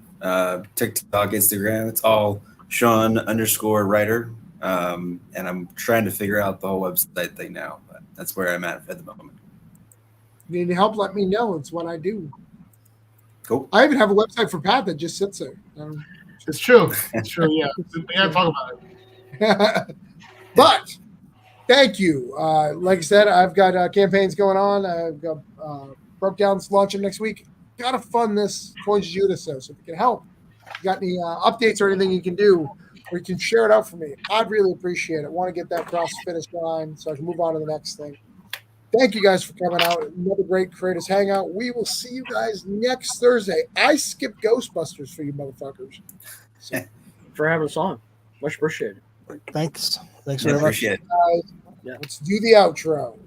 TikTok, Instagram. It's all Sean_writer. And I'm trying to figure out the whole website thing now, but that's where I'm at the moment. If you need help, let me know. It's what I do. Cool. I even have a website for Pat that just sits there. It's true. It's true, yeah. We gotta talk about it. But thank you. Like I said, I've got campaigns going on. I've got Broke Down's launching next week. Gotta fund this Coins Judas, so if you can help, you got any updates or anything you can do, or you can share it out for me, I'd really appreciate it. I want to get that cross finish line so I can move on to the next thing. Thank you guys for coming out. Another great Creators Hangout. We will see you guys next Thursday. I skipped Ghostbusters for you motherfuckers. So, for having us on. Much appreciated. Thanks very much. Appreciate it. Guys, let's do the outro.